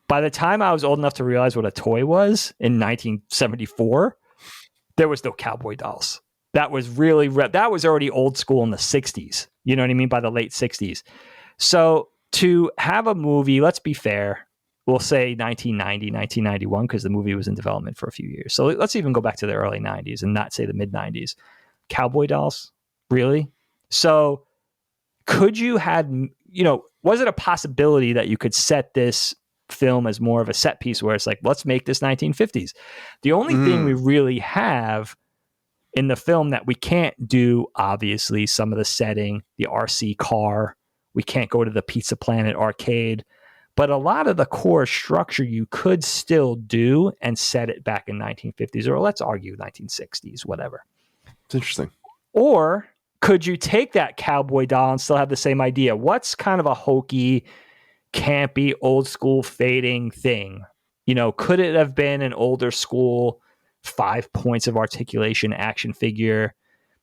By the time I was old enough to realize what a toy was in 1974, there was no cowboy dolls. That was really that was already old school in the 60s. You know what I mean? By the late 60s. So to have a movie, let's be fair, we'll say 1990, 1991, because the movie was in development for a few years. So let's even go back to the early 90s and not say the mid 90s. Cowboy dolls? Really? So could you have, was it a possibility that you could set this film as more of a set piece where it's like, let's make this 1950s? The only thing we really have in the film that we can't do, obviously, some of the setting, the RC car, we can't go to the Pizza Planet arcade, but a lot of the core structure you could still do and set it back in 1950s, or let's argue 1960s, whatever. It's interesting. Or could you take that cowboy doll and still have the same idea? What's kind of a hokey, campy, old school fading thing? Could it have been an older school 5 points of articulation action figure,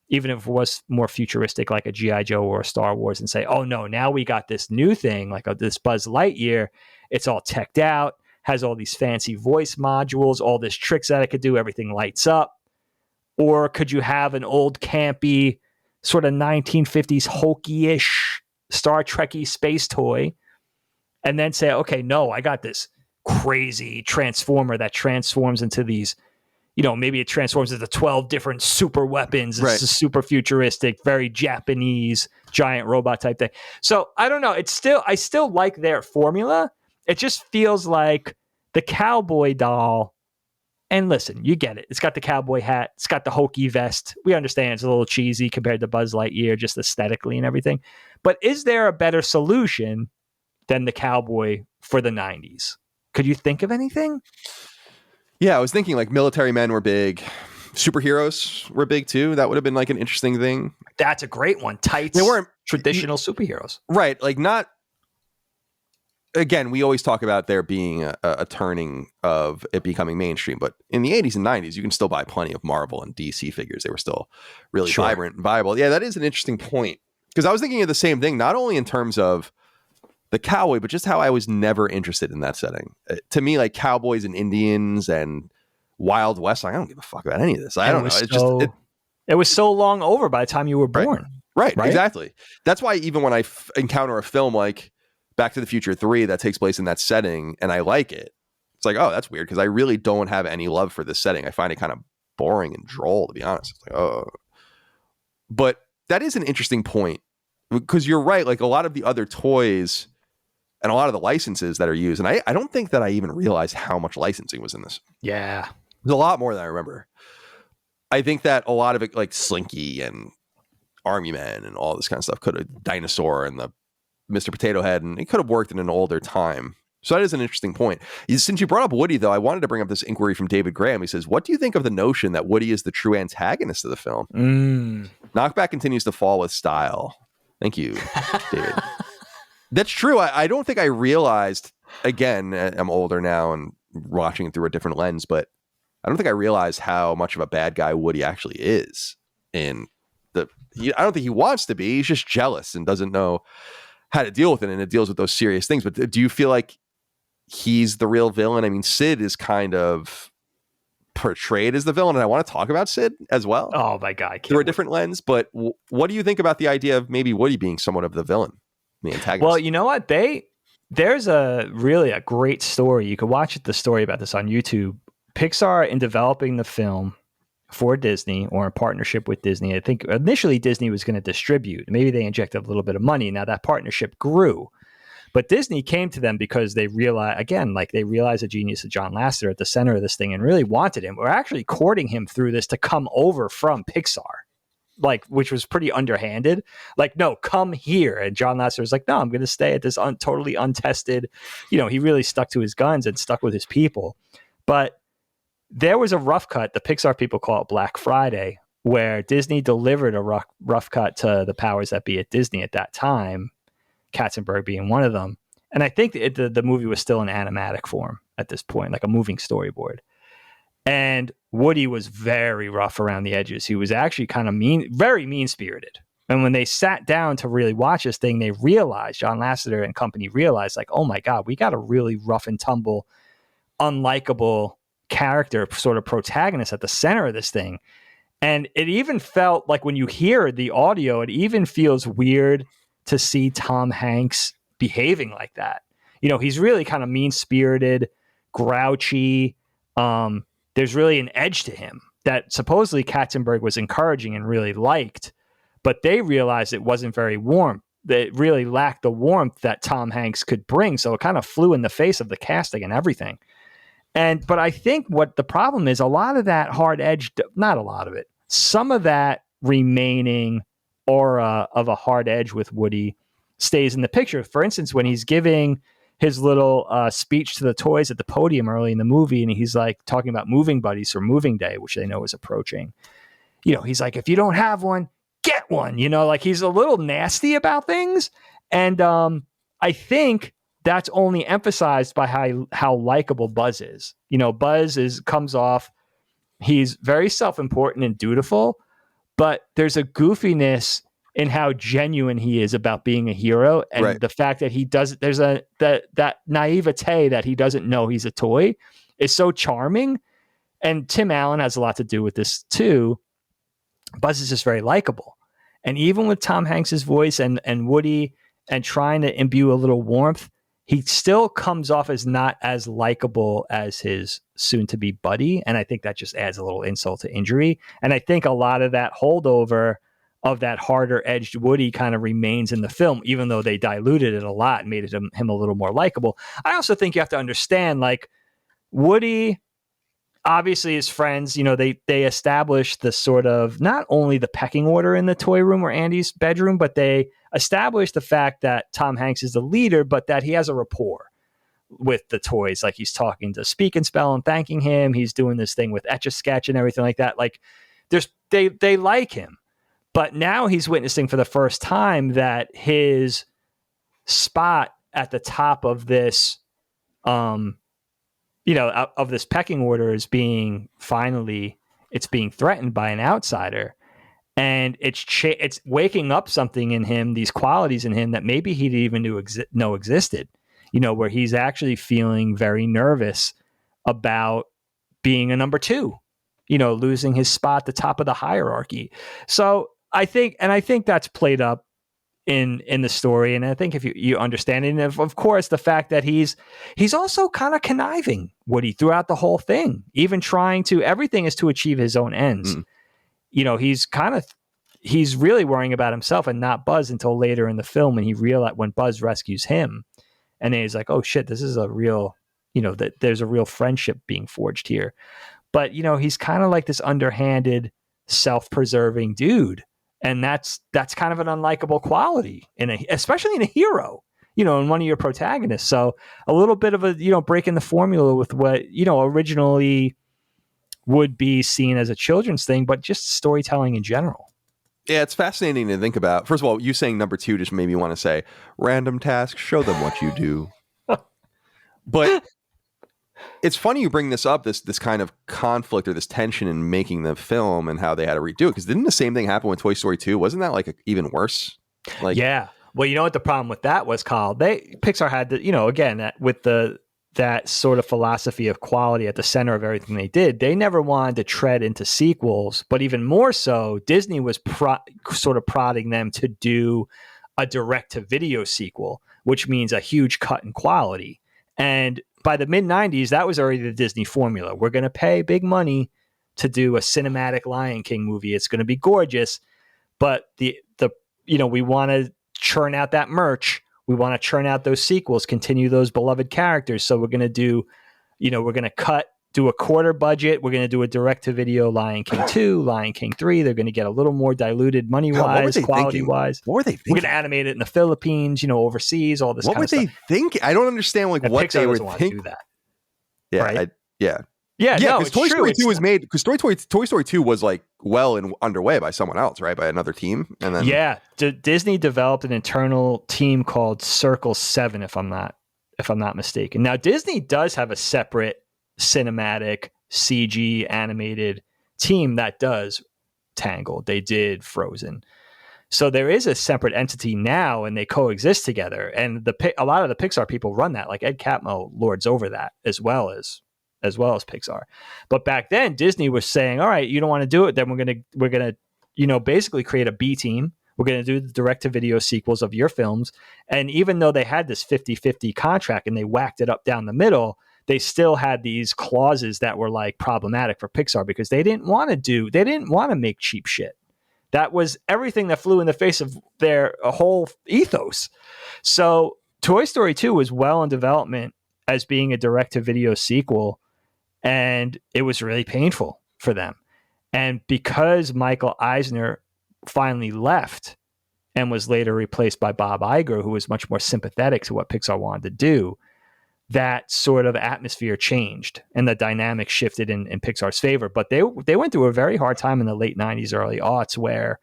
even if it was more futuristic like a G.I. Joe or a Star Wars, and say, oh no, now we got this new thing, like this Buzz Lightyear. It's all teched out, has all these fancy voice modules, all these tricks that it could do, everything lights up. Or could you have an old campy, sort of 1950s hokey-ish Star Trek-y space toy, and then say, okay, no, I got this crazy transformer that transforms into these, maybe it transforms into 12 different super weapons. It's a super futuristic, very Japanese giant robot type thing. So I don't know. I still like their formula. It just feels like the cowboy doll. And listen, you get it. It's got the cowboy hat. It's got the hokey vest. We understand it's a little cheesy compared to Buzz Lightyear, just aesthetically and everything. But is there a better solution than the cowboy for the 90s? Could you think of anything? Yeah, I was thinking like military men were big. Superheroes were big too. That would have been like an interesting thing. That's a great one. Tights. They weren't traditional superheroes. Right. Like not, again, we always talk about there being a turning of it becoming mainstream, but in the 80s and 90s, you can still buy plenty of Marvel and DC figures. They were still really vibrant and viable. Yeah, that is an interesting point. Because I was thinking of the same thing, not only in terms of the cowboy, but just how I was never interested in that setting. To me, like cowboys and Indians and Wild West, I don't give a fuck about any of this. I don't know. It was so long over by the time you were born. Right? Exactly. That's why even when I encounter a film like Back to the Future 3 that takes place in that setting and I like it, it's like, oh, that's weird, because I really don't have any love for this setting. I find it kind of boring and droll, to be honest. It's like, oh. But that is an interesting point, because you're right. Like a lot of the other toys and a lot of the licenses that are used. And I don't think that I even realized how much licensing was in this. Yeah. There's a lot more than I remember. I think that a lot of it, like Slinky and Army Men and all this kind of stuff, could have Dinosaur and the Mr. Potato Head, and it could have worked in an older time. So that is an interesting point. Since you brought up Woody, though, I wanted to bring up this inquiry from David Graham. He says, what do you think of the notion that Woody is the true antagonist of the film? KnockBack continues to fall with style. Thank you, David. That's true. I don't think I realized, again, I'm older now and watching it through a different lens, but I don't think I realized how much of a bad guy Woody actually is. I don't think he wants to be. He's just jealous and doesn't know how to deal with it, and it deals with those serious things. But do you feel like he's the real villain? I mean, Sid is kind of portrayed as the villain, and I want to talk about Sid as well. Oh my God, through a different lens. But what do you think about the idea of maybe Woody being somewhat of the villain, the antagonist? Well, you know what? There's a great story. You can watch the story about this on YouTube. Pixar, in developing the film for Disney or in partnership with Disney, I think initially Disney was going to distribute. Maybe they injected a little bit of money. Now that partnership grew. But Disney came to them because they realized the genius of John Lasseter at the center of this thing and really wanted him. We're actually courting him through this to come over from Pixar, which was pretty underhanded. Like, no, come here. And John Lasseter was like, no, I'm going to stay at this totally untested. He really stuck to his guns and stuck with his people. But there was a rough cut. The Pixar people call it Black Friday, where Disney delivered a rough cut to the powers that be at Disney at that time, Katzenberg being one of them. And I think the movie was still in animatic form at this point, like a moving storyboard. And Woody was very rough around the edges. He was actually kind of very mean-spirited. And when they sat down to really watch this thing, they realized, John Lasseter and company realized, like, oh my God, we got a really rough and tumble, unlikable character, sort of protagonist at the center of this thing. And it even felt like when you hear the audio, it even feels weird to see Tom Hanks behaving like that. He's really kind of mean-spirited, grouchy. There's really an edge to him that supposedly Katzenberg was encouraging and really liked, but they realized it wasn't very warm. It really lacked the warmth that Tom Hanks could bring. So it kind of flew in the face of the casting and everything. But I think what the problem is, a lot of that hard edge, not a lot of it, some of that remaining aura of a hard edge with Woody stays in the picture. For instance, when he's giving his little speech to the toys at the podium early in the movie, and he's like talking about moving buddies for moving day, which they know is approaching. He's like, if you don't have one, get one. Like he's a little nasty about things. And I think that's only emphasized by how likable Buzz is. Buzz comes off, he's very self-important and dutiful, but there's a goofiness in how genuine he is about being a hero, and the fact that he doesn't. There's that naivete that he doesn't know he's a toy is so charming, and Tim Allen has a lot to do with this too. Buzz is just very likable, and even with Tom Hanks's voice and Woody and trying to imbue a little warmth, he still comes off as not as likable as his soon-to-be buddy, and I think that just adds a little insult to injury. And I think a lot of that holdover of that harder-edged Woody kind of remains in the film, even though they diluted it a lot and made him a little more likable. I also think you have to understand, like, Woody, obviously his friends, they established the sort of, not only the pecking order in the toy room or Andy's bedroom, but they established the fact that Tom Hanks is the leader, but that he has a rapport with the toys. Like he's talking to Speak and Spell and thanking him. He's doing this thing with Etch-a-Sketch and everything like that. Like they like him. But now he's witnessing for the first time that his spot at the top of this, of this pecking order is being threatened by an outsider, and it's waking up something in him, these qualities in him that maybe he didn't even know existed. Where he's actually feeling very nervous about being a number two, losing his spot at the top of the hierarchy. So I think that's played up in the story. And I think if you understand it, and of course the fact that he's also kind of conniving, Woody, throughout the whole thing, even trying to, everything is to achieve his own ends. He's really worrying about himself and not Buzz until later in the film when Buzz rescues him, and then he's like, oh shit, this is a real, that there's a real friendship being forged here. But he's kind of like this underhanded, self-preserving dude. And that's kind of an unlikable quality especially in a hero, in one of your protagonists. So a little bit of a, breaking the formula with what, originally would be seen as a children's thing, but just storytelling in general. Yeah, it's fascinating to think about. First of all, you saying number two just made me want to say, random task, show them what you do. But it's funny you bring this up, this kind of conflict or this tension in making the film and how they had to redo it. Because didn't the same thing happen with Toy Story 2? Wasn't that even worse? Yeah. Well, you know what the problem with that was, Kyle? Pixar had to, again, with the that sort of philosophy of quality at the center of everything they did. They never wanted to tread into sequels, but even more so, Disney was sort of prodding them to do a direct-to-video sequel, which means a huge cut in quality. And by the mid-90s, that was already the Disney formula. We're going to pay big money to do a cinematic Lion King movie. It's going to be gorgeous, but the we want to churn out that merch. We want to churn out those sequels, continue those beloved characters. So we're going to do, we're going to do a quarter budget. We're going to do a direct-to-video Lion King 2, Lion King 3. They're going to get a little more diluted money-wise, quality-wise. What were they thinking? We're going to animate it in the Philippines, overseas, all this kind of stuff. What were they thinking? I don't understand what Pixar they were thinking. Do that. Yeah, right? Yeah, because Toy Story 2 was made, because Toy Story 2 was like well and underway by someone else, right? By another team. And then Disney developed an internal team called Circle 7, if I'm not mistaken. Now, Disney does have a separate cinematic CG animated team that does Tangled. They did Frozen. So there is a separate entity now, and they coexist together. And a lot of the Pixar people run that, like Ed Catmull lords over that as well as Pixar. But back then, Disney was saying, all right, you don't want to do it, then we're gonna basically create a B team. We're going to do the direct-to-video sequels of your films. And even though they had this 50-50 contract and they whacked it up down the middle, they still had these clauses that were like problematic for Pixar because they didn't want to make cheap shit. That was everything that flew in the face of their whole ethos. So Toy Story 2 was well in development as being a direct-to-video sequel, and it was really painful for them. And because Michael Eisner finally left and was later replaced by Bob Iger, who was much more sympathetic to what Pixar wanted to do, that sort of atmosphere changed and the dynamic shifted in Pixar's favor. But they went through a very hard time in the late 90s, early aughts, where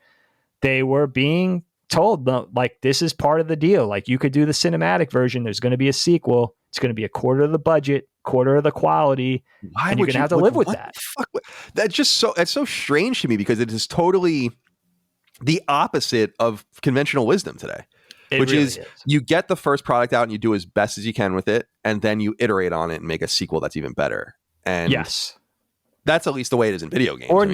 they were being told, like, this is part of the deal. Like, you could do the cinematic version. There's going to be a sequel. It's going to be a quarter of the budget, quarter of the quality. Why and you're going to have to live with that. That's so strange to me because it is totally the opposite of conventional wisdom today. Which really is you get the first product out and you do as best as you can with it, and then you iterate on it and make a sequel that's even better. And yes, that's at least the way it is in video games. Or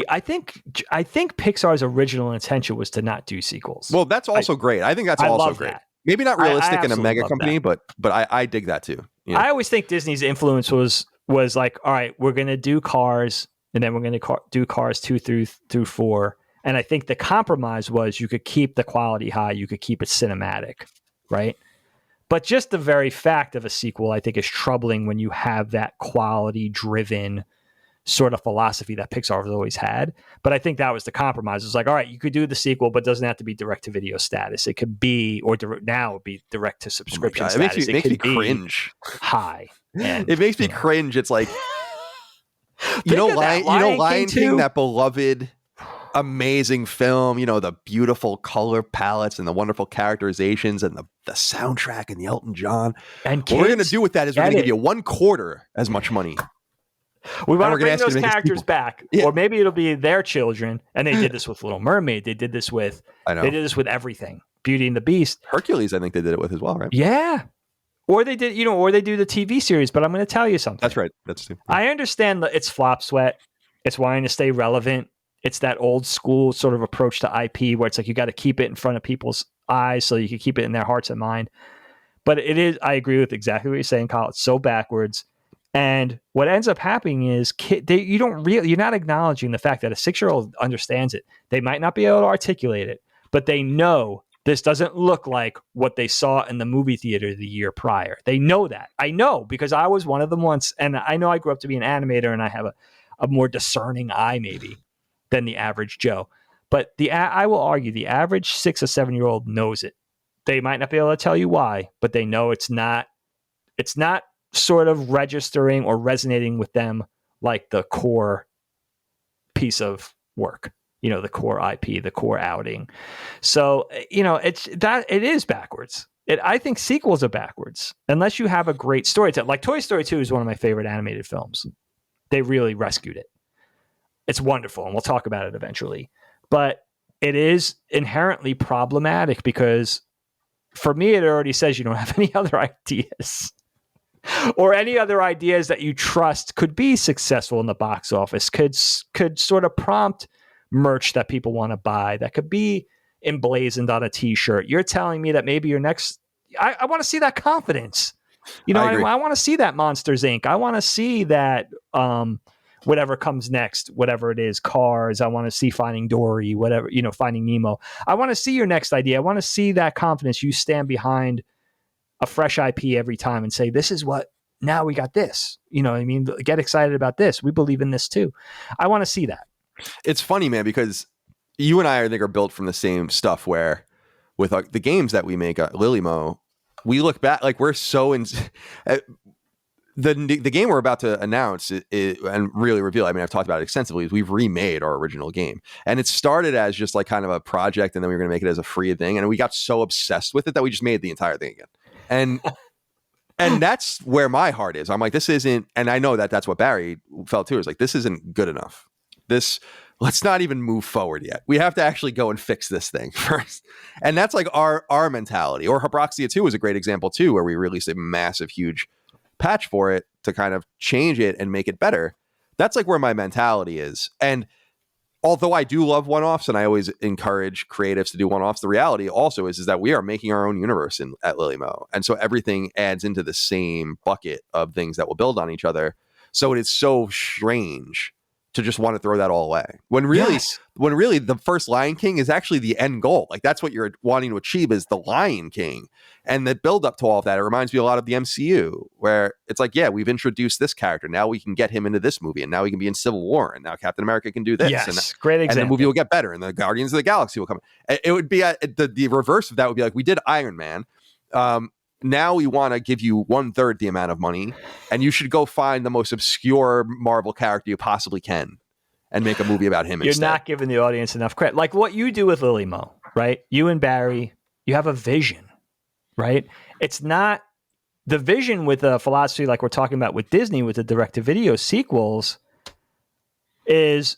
I think Pixar's original intention was to not do sequels. Well, that's also great. I think that's also great. That. Maybe not realistic in a mega company, but I dig that too. You know? I always think Disney's influence was like, all right, we're going to do Cars, and then we're going to do Cars 2 through 4. And I think the compromise was you could keep the quality high, you could keep it cinematic, right? But just the very fact of a sequel, I think, is troubling when you have that quality-driven sort of philosophy that Pixar has always had. But I think that was the compromise. It's like, all right, you could do the sequel, but it doesn't have to be direct-to-video status. It could be, now it would be direct-to-subscription status. It makes me cringe. High. It makes me cringe. It's like, Lion King, that beloved... amazing film, the beautiful color palettes and the wonderful characterizations and the soundtrack and the Elton John. And what we're going to do with that is we're going to give you 1/4 as much money. We want to bring those characters back, or maybe it'll be their children. And they did this with Little Mermaid. They did this with everything. Beauty and the Beast. Hercules, I think they did it with as well, right? Yeah. Or they did, or they do the TV series. But I'm going to tell you something. That's right. I understand that it's flop sweat. It's wanting to stay relevant. It's that old school sort of approach to IP where it's like you got to keep it in front of people's eyes so you can keep it in their hearts and mind. But it is, I agree with exactly what you're saying, Kyle. It's so backwards. And what ends up happening is you're not acknowledging the fact that a 6-year-old understands it. They might not be able to articulate it, but they know this doesn't look like what they saw in the movie theater the year prior. They know that. I know because I was one of them once, and I know I grew up to be an animator and I have a more discerning eye maybe than the average Joe. But I will argue the average 6 or 7-year-old knows it. They might not be able to tell you why, but they know it's not sort of registering or resonating with them like the core piece of work, the core IP, the core outing. So, it is backwards. I think sequels are backwards unless you have a great story. Like Toy Story 2 is one of my favorite animated films. They really rescued it. It's wonderful, and we'll talk about it eventually. But it is inherently problematic because, for me, it already says you don't have any other ideas. or any other ideas that you trust could be successful in the box office, could sort of prompt merch that people want to buy, that could be emblazoned on a t-shirt. You're telling me that maybe your next, I want to see that confidence. You know, I want to see that Monsters Inc. I want to see that whatever comes next, whatever it is, Cars. I want to see Finding Dory, whatever, you know, Finding Nemo. I want to see your next idea. I want to see that confidence. You stand behind a fresh IP every time and say, this is what, now we got this. You know what I mean? Get excited about this. We believe in this too. I want to see that. It's funny, man, because you and I think are built from the same stuff, where with the games that we make at Lilymo, we look back, like we're so in the game we're about to announce and really reveal. I mean, I've talked about it extensively. Is we've remade our original game, and it started as just like kind of a project, and then we were going to make it as a free thing, and we got so obsessed with it that we just made the entire thing again. And that's where my heart is. I'm like, this isn't, and I know that that's what Barry felt too. Is like, this isn't good enough. Let's not even move forward yet. We have to actually go and fix this thing first. And that's like our mentality. Or Hyproxia 2 is a great example too, where we released a massive, huge patch for it to kind of change it and make it better. That's like where my mentality is. And although I do love one-offs and I always encourage creatives to do one-offs, the reality also is that we are making our own universe at Lilymo. And so everything adds into the same bucket of things that will build on each other. So it is so strange to just want to throw that all away. When really the first Lion King is actually the end goal. Like that's what you're wanting to achieve, is the Lion King. And the build up to all of that, it reminds me a lot of the MCU, where it's like, yeah, we've introduced this character. Now we can get him into this movie, and now he can be in Civil War, and now Captain America can do this. Yes, and, great example. And the movie will get better, and the Guardians of the Galaxy will come. It would be the reverse of that would be like, we did Iron Man. Now we want to give you 1/3 the amount of money, and you should go find the most obscure Marvel character you possibly can and make a movie about him. You're not giving the audience enough credit. Like what you do with Lilymo, right? You and Barry, you have a vision, right? It's not the vision with a philosophy like we're talking about with Disney, with the direct-to-video sequels, is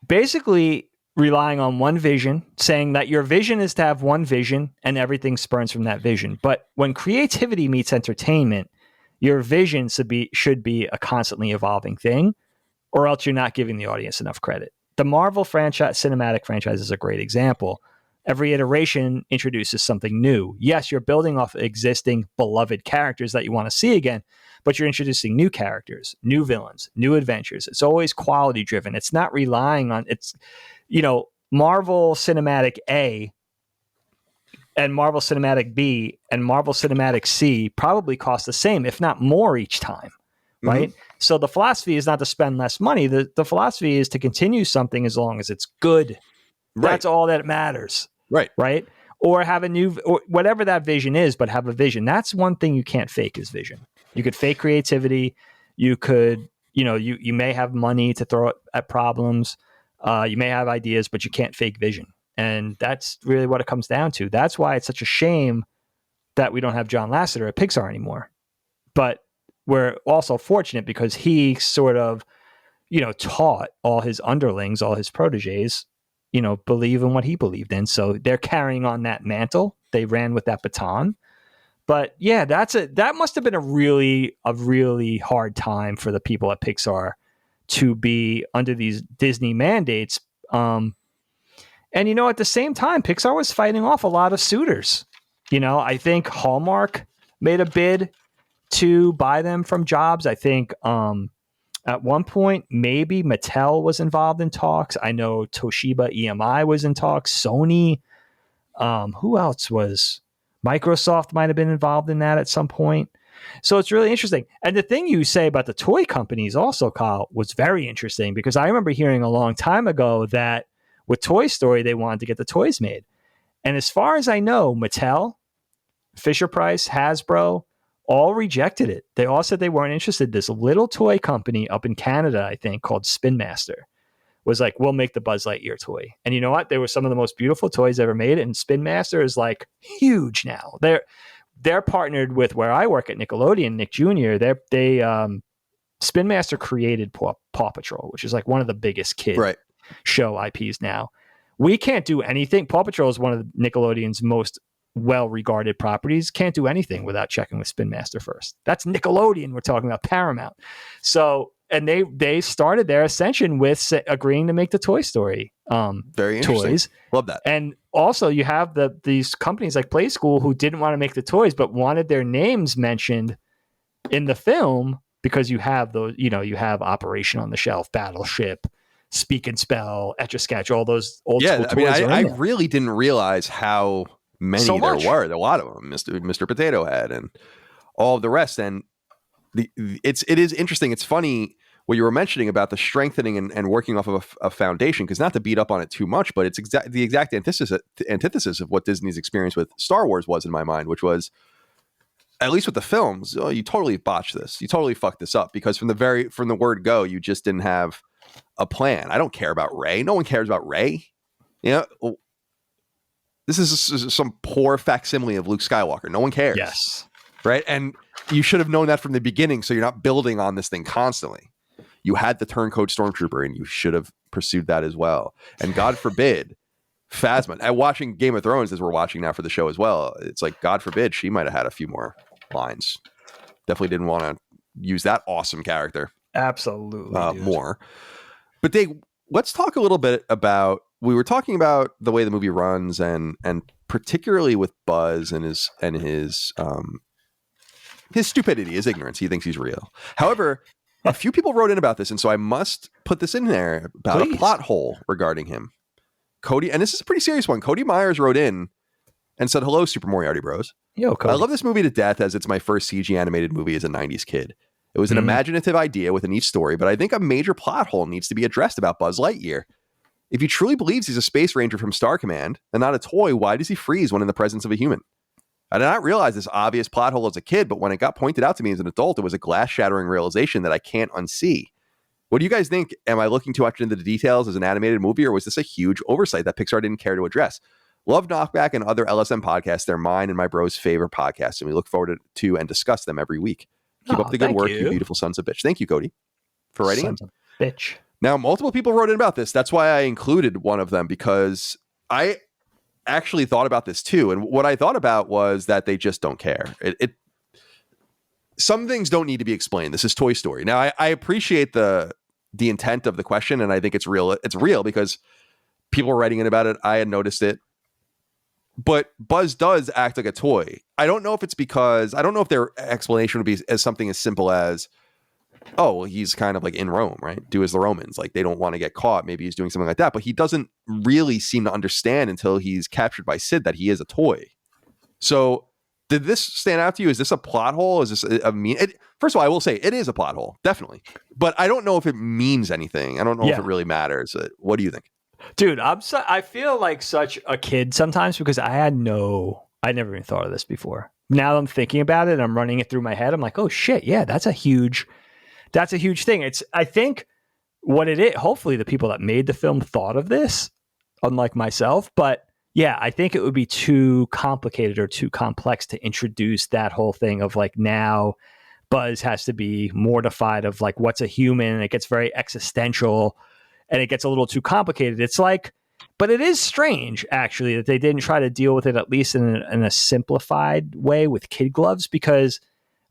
basically relying on one vision, saying that your vision is to have one vision and everything spurns from that vision. But when creativity meets entertainment, your vision should be a constantly evolving thing, or else you're not giving the audience enough credit. The Marvel cinematic franchise is a great example. Every iteration introduces something new. Yes, you're building off existing beloved characters that you want to see again, but you're introducing new characters, new villains, new adventures. It's always quality driven. It's not relying on Marvel Cinematic A and Marvel Cinematic B and Marvel Cinematic C probably cost the same, if not more each time, right? Mm-hmm. So the philosophy is not to spend less money. The philosophy is to continue something as long as it's good. Right. That's all that matters. Right. Right. Or have a new, or whatever that vision is, but have a vision. That's one thing you can't fake is vision. You could fake creativity. You could, you may have money to throw at problems. You may have ideas, but you can't fake vision. And that's really what it comes down to. That's why it's such a shame that we don't have John Lasseter at Pixar anymore. But we're also fortunate because he sort of, taught all his underlings, all his proteges, believe in what he believed in. So they're carrying on that mantle. They ran with that baton. But yeah, that must have been a really hard time for the people at Pixar to be under these Disney mandates. And at the same time, Pixar was fighting off a lot of suitors. I think Hallmark made a bid to buy them from Jobs. I think at one point, maybe Mattel was involved in talks. I know Toshiba EMI was in talks. Sony. Who else was? Microsoft might have been involved in that at some point. So it's really interesting. And the thing you say about the toy companies also, Kyle, was very interesting because I remember hearing a long time ago that with Toy Story, they wanted to get the toys made. And as far as I know, Mattel, Fisher-Price, Hasbro, all rejected it. They all said they weren't interested. This little toy company up in Canada, I think, called Spin Master, was like, we'll make the Buzz Lightyear toy. And you know what? They were some of the most beautiful toys ever made. And Spin Master is like huge now. They're partnered with where I work at Nickelodeon, Nick Jr. They Spin Master created Paw Patrol, which is like one of the biggest kid show IPs now. We can't do anything. Paw Patrol is one of Nickelodeon's most well-regarded properties can't do anything without checking with Spin Master first. That's Nickelodeon. We're talking about Paramount. So, and they started their ascension with agreeing to make the Toy Story very interesting. Toys. Love that. And also you have these companies like Play School who didn't want to make the toys, but wanted their names mentioned in the film because you have those, you have Operation on the Shelf, Battleship, Speak and Spell, Etch-a-Sketch, all those old school toys. I really didn't realize how many there were. A lot of them, Mr. Potato Head and all of the rest. And it is interesting. It's funny what you were mentioning about the strengthening and working off of a foundation, because not to beat up on it too much, but it's the exact antithesis of what Disney's experience with Star Wars was in my mind, which was, at least with the films, you totally botched this. You totally fucked this up, because from the word go, you just didn't have a plan. I don't care about Rey. No one cares about Rey. This is some poor facsimile of Luke Skywalker. No one cares. Yes. Right. And you should have known that from the beginning, so you're not building on this thing constantly. You had the turncoat stormtrooper, and you should have pursued that as well. And God forbid, Phasma. And watching Game of Thrones, as we're watching now for the show as well, it's like, God forbid, she might have had a few more lines. Definitely didn't want to use that awesome character. Absolutely. More. But Dave, let's talk a little bit about, we were talking about the way the movie runs, and particularly with Buzz and his stupidity, his ignorance. He thinks he's real. However, a few people wrote in about this, and so I must put this in there about a plot hole regarding him. Cody, and this is a pretty serious one. Cody Myers wrote in and said, "Hello, Super Moriarty Bros. Yo, Cody. I love this movie to death, as it's my first CG animated movie as a 90s kid. It was an imaginative idea within each story, but I think a major plot hole needs to be addressed about Buzz Lightyear. If he truly believes he's a space ranger from Star Command and not a toy, why does he freeze when in the presence of a human? I did not realize this obvious plot hole as a kid, but when it got pointed out to me as an adult, it was a glass-shattering realization that I can't unsee. What do you guys think? Am I looking too much into the details as an animated movie, or was this a huge oversight that Pixar didn't care to address? Love KnockBack and other LSM podcasts. They're mine and my bro's favorite podcasts, and we look forward to and discuss them every week. Keep up the good work, you beautiful sons of bitch." Thank you, Cody, for writing. Sons of bitch. Now, multiple people wrote in about this. That's why I included one of them, because I actually thought about this too. And what I thought about was that they just don't care. Some things don't need to be explained. This is Toy Story. Now, I appreciate the intent of the question, and I think it's real. It's real because people were writing in about it. I had noticed it. But Buzz does act like a toy. I don't know if their explanation would be as something as simple as, oh, well, he's kind of like in Rome, right? Do as the Romans. Like, they don't want to get caught. Maybe he's doing something like that. But he doesn't really seem to understand until he's captured by Sid that he is a toy. So did this stand out to you? Is this a plot hole? Is this first of all, I will say it is a plot hole, definitely. But I don't know if it means anything. I don't know if it really matters. What do you think? Dude, I feel like such a kid sometimes, because I never even thought of this before. Now that I'm thinking about it and I'm running it through my head, I'm like, oh shit, yeah, that's a huge thing. I think what it is, hopefully the people that made the film thought of this, unlike myself, but yeah, I think it would be too complicated or too complex to introduce that whole thing of like, now Buzz has to be mortified of like, what's a human? And it gets very existential. And it gets a little too complicated. It's like, but it is strange, actually, that they didn't try to deal with it, at least in a simplified way with kid gloves. Because,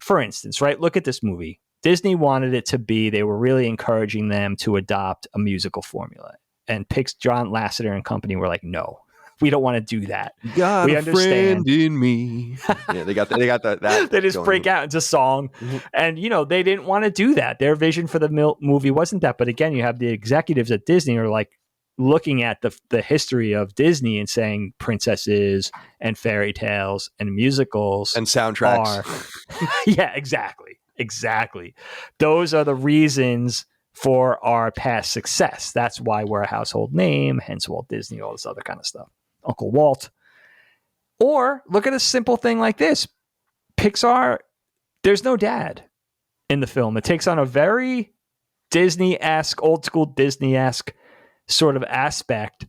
for instance, right, look at this movie. Disney wanted it to be, they were really encouraging them to adopt a musical formula. And John Lasseter and company were like, no, we don't want to do that. Got we understand. Friend in me. Yeah, they got that. They just break out into song. Mm-hmm. And, they didn't want to do that. Their vision for the movie wasn't that. But again, you have the executives at Disney are like looking at the history of Disney and saying princesses and fairy tales and musicals and soundtracks. Yeah, exactly. Those are the reasons for our past success. That's why we're a household name, hence Walt Disney, all this other kind of stuff. Uncle Walt. Or look at a simple thing like this. Pixar, there's no dad in the film. It takes on a very Disney-esque, old school Disney-esque sort of aspect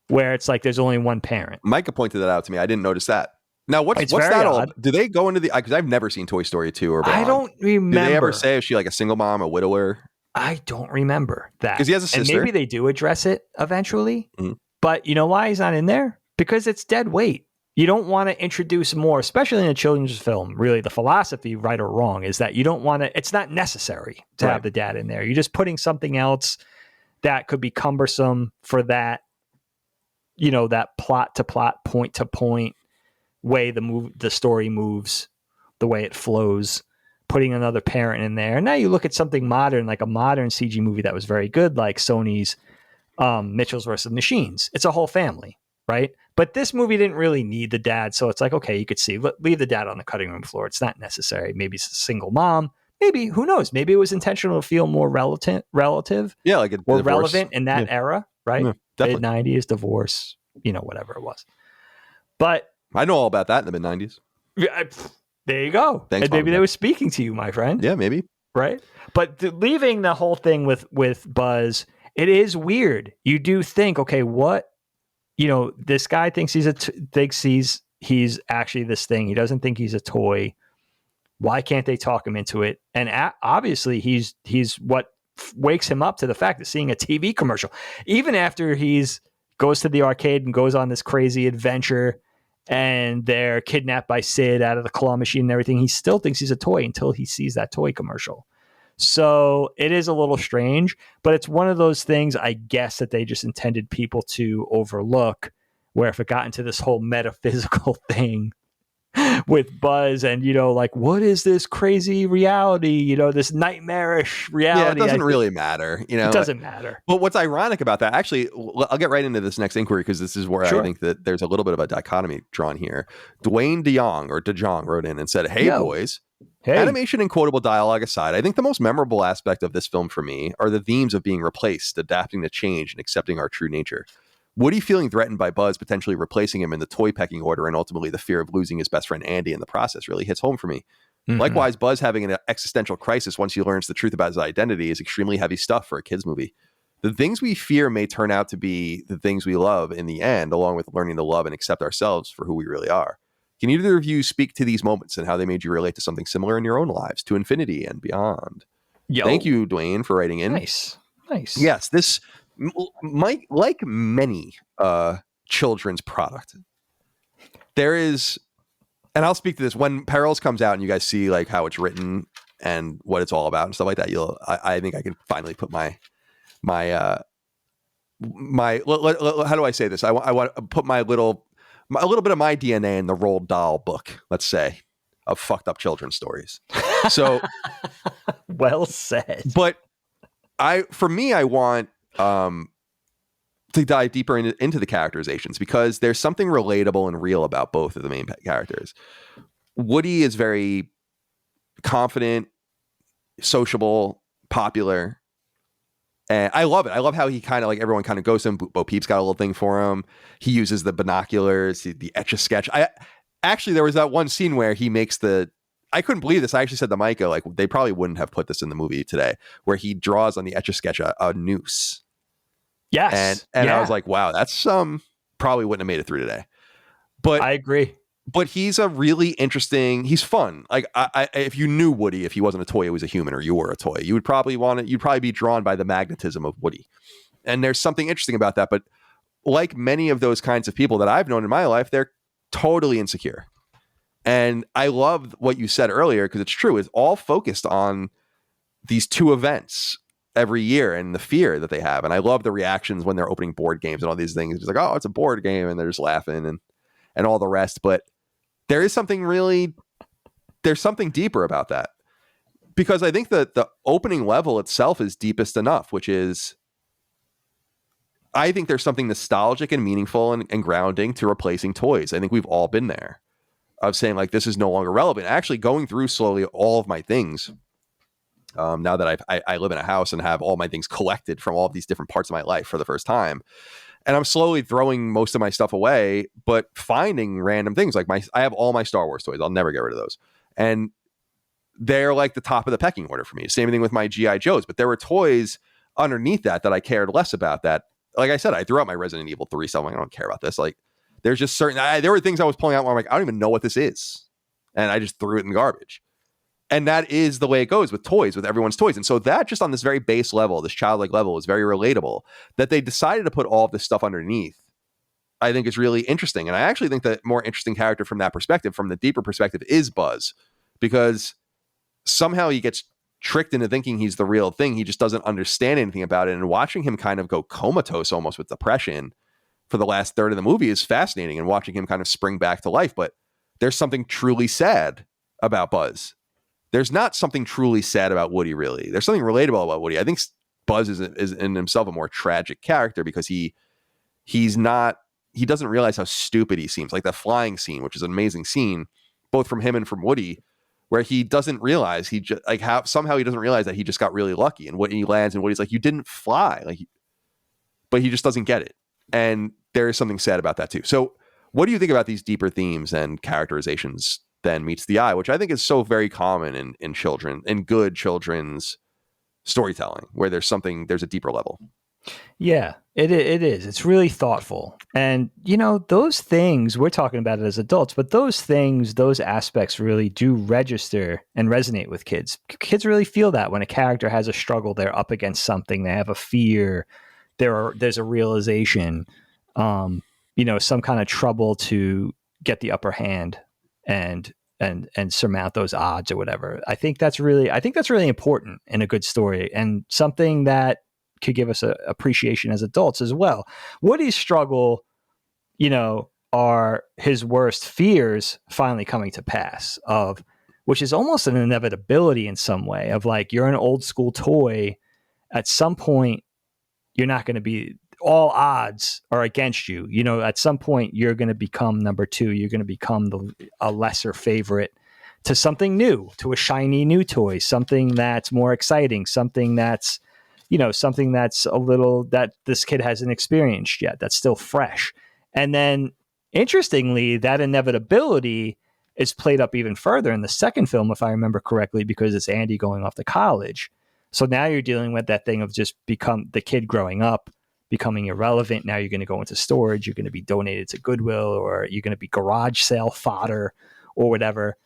where it's like there's only one parent. Micah pointed that out to me. I didn't notice that. Now, what's that all? Do they go into because I've never seen Toy Story 2 or beyond. I don't remember. Do they ever say, is she like a single mom, a widower? I don't remember that. Because he has a sister. And maybe they do address it eventually. Mm-hmm. But you know why he's not in there? Because it's dead weight. you don't want to introduce more, especially in a children's film. Really, the philosophy, right or wrong, is that you don't want to, it's not necessary to have the dad in there. You're just putting something else that could be cumbersome for that, that plot to plot, point to point way the story moves, the way it flows, putting another parent in there. And now you look at something modern, like a modern CG movie that was very good, like Sony's Mitchells versus Machines. It's a whole family, right? But this movie didn't really need the dad. So it's like, okay, you could see, leave the dad on the cutting room floor. It's not necessary. Maybe it's a single mom. Maybe, who knows? Maybe it was intentional to feel more relative. Yeah, like or relevant in that era, right? Yeah, mid-90s, divorce, whatever it was. But I know all about that in the mid-90s. There you go. Thanks, and maybe they were speaking to you, my friend. Yeah, maybe. Right? But leaving the whole thing with Buzz, it is weird. You do think, okay, what, this guy thinks he's actually this thing. He doesn't think he's a toy. Why can't they talk him into it? And obviously he's what wakes him up to the fact of seeing a TV commercial. Even after goes to the arcade and goes on this crazy adventure and they're kidnapped by Sid out of the claw machine and everything, he still thinks he's a toy until he sees that toy commercial. So it is a little strange, but it's one of those things, I guess, that they just intended people to overlook, where if it got into this whole metaphysical thing with Buzz and, like, what is this crazy reality, this nightmarish reality? Yeah, it doesn't really matter. It doesn't matter. But what's ironic about that, actually, I'll get right into this next inquiry because this is where I think that there's a little bit of a dichotomy drawn here. Dwayne DeJong wrote in and said, hey, boys. Hey. Animation and quotable dialogue aside, I think the most memorable aspect of this film for me are the themes of being replaced, adapting to change, and accepting our true nature. Woody feeling threatened by Buzz potentially replacing him in the toy pecking order, and ultimately the fear of losing his best friend Andy in the process really hits home for me. Mm-hmm. Likewise, Buzz having an existential crisis once he learns the truth about his identity is extremely heavy stuff for a kid's movie. The things we fear may turn out to be the things we love in the end, along with learning to love and accept ourselves for who we really are. Can either of you speak to these moments and how they made you relate to something similar in your own lives, to infinity and beyond? Thank you, Dwayne, for writing in. Nice. Yes, this might, like many children's product, there is, and I'll speak to this when Perils comes out and you guys see like how it's written and what it's all about and stuff like that. I think I can finally put my how do I say this? I want to put a little bit of my DNA in the Roald Dahl book, let's say, of fucked up children's stories. So well said. But I want to dive deeper into the characterizations because there's something relatable and real about both of the main characters. Woody is very confident, sociable, popular. And I love it. I love how he kind of like everyone kind of goes to him. Bo Peep's got a little thing for him. He uses the binoculars, the Etch-a-Sketch. There was that one scene where he makes I couldn't believe this. I actually said to Micah, like, they probably wouldn't have put this in the movie today, where he draws on the Etch-a-Sketch a noose. Yes. And I was like, wow, that's probably wouldn't have made it through today. But I agree. But he's a really interesting, he's fun. Like if you knew Woody, if he wasn't a toy, he was a human, or you were a toy, you'd probably be drawn by the magnetism of Woody. And there's something interesting about that. But like many of those kinds of people that I've known in my life, they're totally insecure. And I love what you said earlier, because it's true. It's all focused on these two events every year and the fear that they have. And I love the reactions when they're opening board games and all these things. It's like, oh, it's a board game. And they're just laughing and all the rest. But there is something there's something deeper about that. Because I think that the opening level itself is deepest enough, which is, I think there's something nostalgic and meaningful and grounding to replacing toys. I think we've all been there, of saying like, this is no longer relevant. Actually going through slowly all of my things. Now that I live in a house and have all my things collected from all of these different parts of my life for the first time. And I'm slowly throwing most of my stuff away, but finding random things like I have all my Star Wars toys. I'll never get rid of those. And they're like the top of the pecking order for me. Same thing with my G.I. Joes, but there were toys underneath that I cared less about. That, like I said, I threw out my Resident Evil 3 stuff. I don't care about this. Like, there's just there were things I was pulling out where I'm like, I don't even know what this is. And I just threw it in the garbage. And that is the way it goes with toys, with everyone's toys. And so that just on this very base level, this childlike level, is very relatable, that they decided to put all of this stuff underneath. I think is really interesting. And I actually think the more interesting character from that perspective, from the deeper perspective, is Buzz, because somehow he gets tricked into thinking he's the real thing. He just doesn't understand anything about it. And watching him kind of go comatose almost with depression for the last third of the movie is fascinating, and watching him kind of spring back to life. But there's something truly sad about Buzz. There's not something truly sad about Woody, really. There's something relatable about Woody. I think Buzz is in himself a more tragic character, because he doesn't realize how stupid he seems. Like the flying scene, which is an amazing scene, both from him and from Woody, where he doesn't realize somehow he doesn't realize that he just got really lucky, and when he lands and Woody's like, you didn't fly, but he just doesn't get it. And there is something sad about that too. So what do you think about these deeper themes and characterizations than meets the eye, which I think is so very common in children, in good children's storytelling, where there's a deeper level? Yeah, it is. It's really thoughtful. And, those things, we're talking about it as adults, but those things, those aspects really do register and resonate with kids. Kids really feel that when a character has a struggle, they're up against something, they have a fear, there's a realization, some kind of trouble to get the upper hand and surmount those odds or whatever. I think that's really important in a good story, and something that could give us a appreciation as adults as well. Woody's struggle, are his worst fears finally coming to pass, which is almost an inevitability in some way, of like, you're an old school toy. At some point, you're not going to be, all odds are against you. At some point you're going to become number two. You're going to become a lesser favorite to something new, to a shiny new toy, something that's more exciting, something that's a little that this kid hasn't experienced yet, that's still fresh. And then interestingly, that inevitability is played up even further in the second film, if I remember correctly, because it's Andy going off to college. So now you're dealing with that thing of just become the kid growing up, becoming irrelevant. Now you're going to go into storage. You're going to be donated to Goodwill, or you're going to be garage sale fodder or whatever.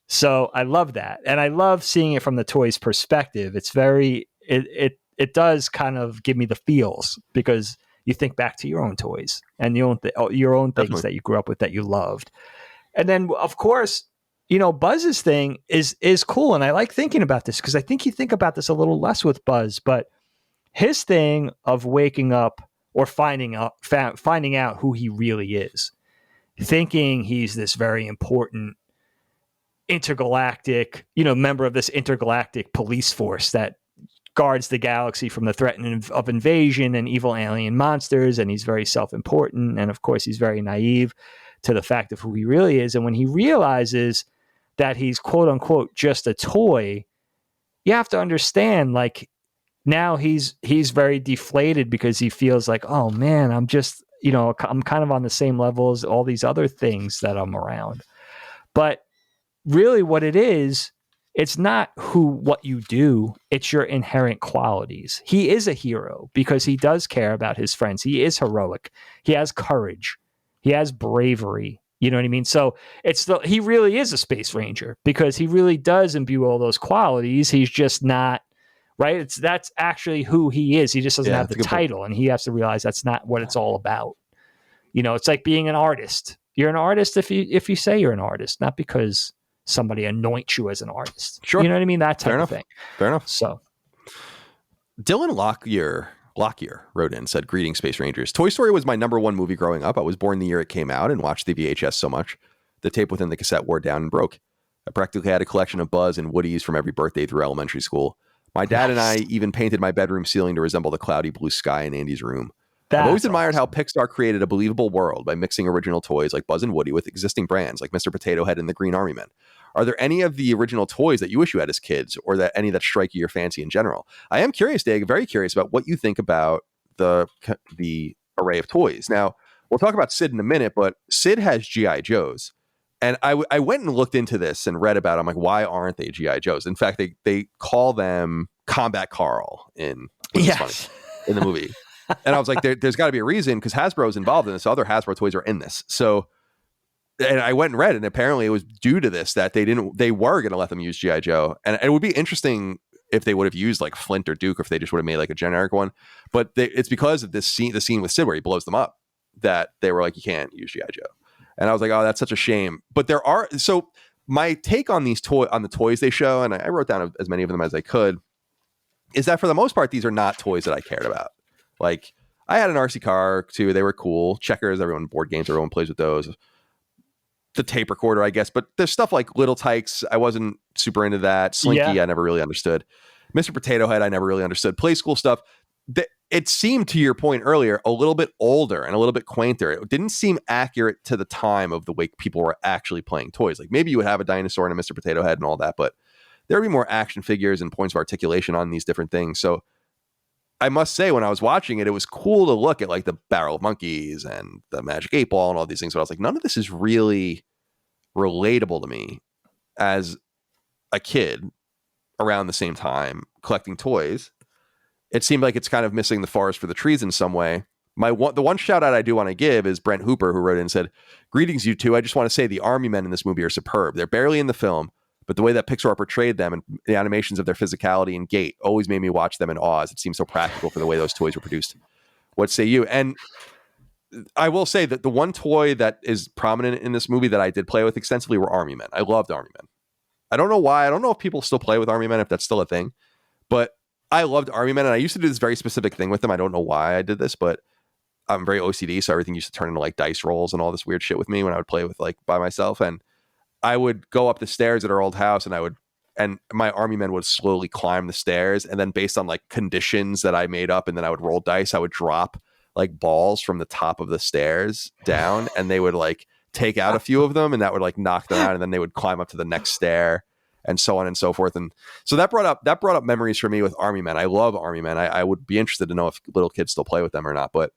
So I love that. And I love seeing it from the toy's perspective. It's it does kind of give me the feels, because you think back to your own toys and your own things Definitely. That you grew up with, that you loved. And then of course, Buzz's thing is cool. And I like thinking about this, because I think you think about this a little less with Buzz, but his thing of waking up or finding out who he really is, thinking he's this very important intergalactic, member of this intergalactic police force that guards the galaxy from the threat of invasion and evil alien monsters. And he's very self-important. And of course, he's very naive to the fact of who he really is. And when he realizes that he's quote unquote just a toy, you have to understand, like, now he's very deflated, because he feels like, oh man, I'm just, I'm kind of on the same level as all these other things that I'm around. But really what it is, it's not what you do, it's your inherent qualities. He is a hero because he does care about his friends. He is heroic. He has courage. He has bravery. You know what I mean? So he really is a space ranger, because he really does imbue all those qualities. He's just not, right? That's actually who he is. He just doesn't have the title, and he has to realize that's not what it's all about. It's like being an artist. You're an artist if you say you're an artist, not because somebody anoints you as an artist. Sure. You know what I mean? That type of thing. Fair enough. So Dylan Lockyer wrote in, said, "Greetings, Space Rangers. Toy Story was my number one movie growing up. I was born the year it came out and watched the VHS so much. The tape within the cassette wore down and broke. I practically had a collection of Buzz and Woodies from every birthday through elementary school. My dad and I even painted my bedroom ceiling to resemble the cloudy blue sky in Andy's room. I've always admired how Pixar created a believable world by mixing original toys like Buzz and Woody with existing brands like Mr. Potato Head and the Green Army Men. Are there any of the original toys that you wish you had as kids, or any that strike your fancy in general? I am curious, Dave, very curious about what you think about the array of toys. Now, we'll talk about Sid in a minute, but Sid has G.I. Joes. And I went and looked into this and read about them. Like, why aren't they G.I. Joes? In fact, they call them Combat Carl in the movie. And I was like, there's got to be a reason, because Hasbro's involved in this. Other Hasbro toys are in this. So, and I went and read, and apparently it was due to this that they were going to let them use G.I. Joe. And it would be interesting if they would have used like Flint or Duke, or if they just would have made like a generic one. But it's because of the scene with Sid where he blows them up. that they were like, you can't use G.I. Joe. And I was like, oh, that's such a shame. But so my take on the toys they show, and I wrote down as many of them as I could, is that for the most part, these are not toys that I cared about. Like, I had an RC car too. They were cool. Checkers, board games, everyone plays with those. The tape recorder, I guess. But there's stuff like Little Tykes. I wasn't super into that. Slinky, I never really understood. Mr. Potato Head, I never really understood. Play school stuff. It seemed, to your point earlier, a little bit older and a little bit quainter. It didn't seem accurate to the time of the way people were actually playing toys. Like, maybe you would have a dinosaur and a Mr. Potato Head and all that, but there would be more action figures and points of articulation on these different things. So I must say, when I was watching it, it was cool to look at like the Barrel of Monkeys and the Magic 8 Ball and all these things. But I was like, none of this is really relatable to me as a kid around the same time collecting toys. It seemed like it's kind of missing the forest for the trees in some way. The one shout out I do want to give is Brent Hooper, who wrote in and said, "Greetings, you two. I just want to say the army men in this movie are superb. They're barely in the film, but the way that Pixar portrayed them and the animations of their physicality and gait always made me watch them in awe. It seems so practical for the way those toys were produced. What say you?" And I will say that the one toy that is prominent in this movie that I did play with extensively were army men. I loved army men. I don't know why. I don't know if people still play with army men, if that's still a thing, but I loved army men. And I used to do this very specific thing with them. I don't know why I did this, but I'm very OCD. So everything used to turn into like dice rolls and all this weird shit with me when I would play with like by myself. And I would go up the stairs at our old house and my army men would slowly climb the stairs. And then based on like conditions that I made up, and then I would roll dice, I would drop like balls from the top of the stairs down, and they would like take out a few of them, and that would like knock them out. And then they would climb up to the next stair, and so on and so forth. And so that brought up memories for me with army men. I love army men. I would be interested to know if little kids still play with them or not. But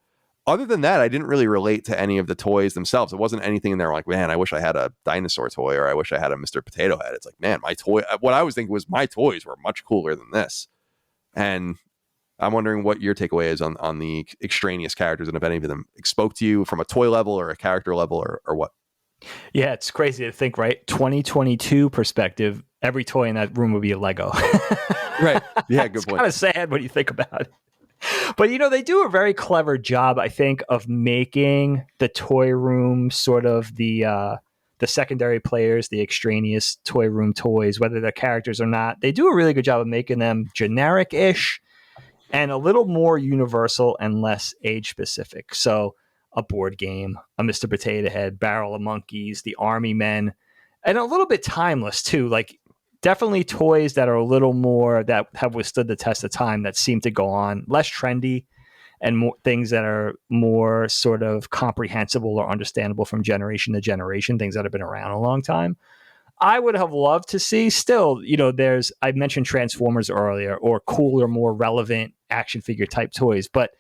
other than that, I didn't really relate to any of the toys themselves. It wasn't anything in there like, man, I wish I had a dinosaur toy, or I wish I had a Mr. Potato Head. It's like, man, my toy, what I was thinking was my toys were much cooler than this. And I'm wondering what your takeaway is on the extraneous characters, and if any of them spoke to you from a toy level or a character level or what. Yeah, it's crazy to think, right? 2022 perspective, every toy in that room would be a Lego. Right. Yeah, good point. It's kind of sad when you think about it. But, they do a very clever job, I think, of making the toy room sort of the secondary players, the extraneous toy room toys, whether they're characters or not. They do a really good job of making them generic-ish and a little more universal and less age-specific. So a board game, a Mr. Potato Head, Barrel of Monkeys, the Army Men, and a little bit timeless, too. Like, definitely toys that are a little more, that have withstood the test of time, that seem to go on, less trendy, and more things that are more sort of comprehensible or understandable from generation to generation, things that have been around a long time. I would have loved to see still, I mentioned Transformers earlier, or cooler, more relevant action figure type toys, but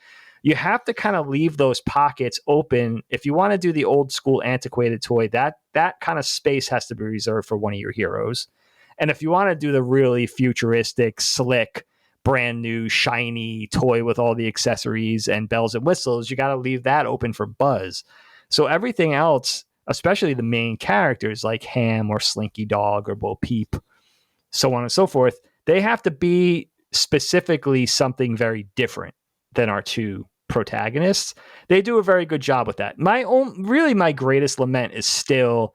you have to kind of leave those pockets open. If you want to do the old school antiquated toy, that kind of space has to be reserved for one of your heroes. And if you want to do the really futuristic, slick, brand new, shiny toy with all the accessories and bells and whistles, you got to leave that open for Buzz. So everything else, especially the main characters like Ham or Slinky Dog or Bo Peep, so on and so forth, they have to be specifically something very different than our two protagonists. They do a very good job with that. My greatest lament is still,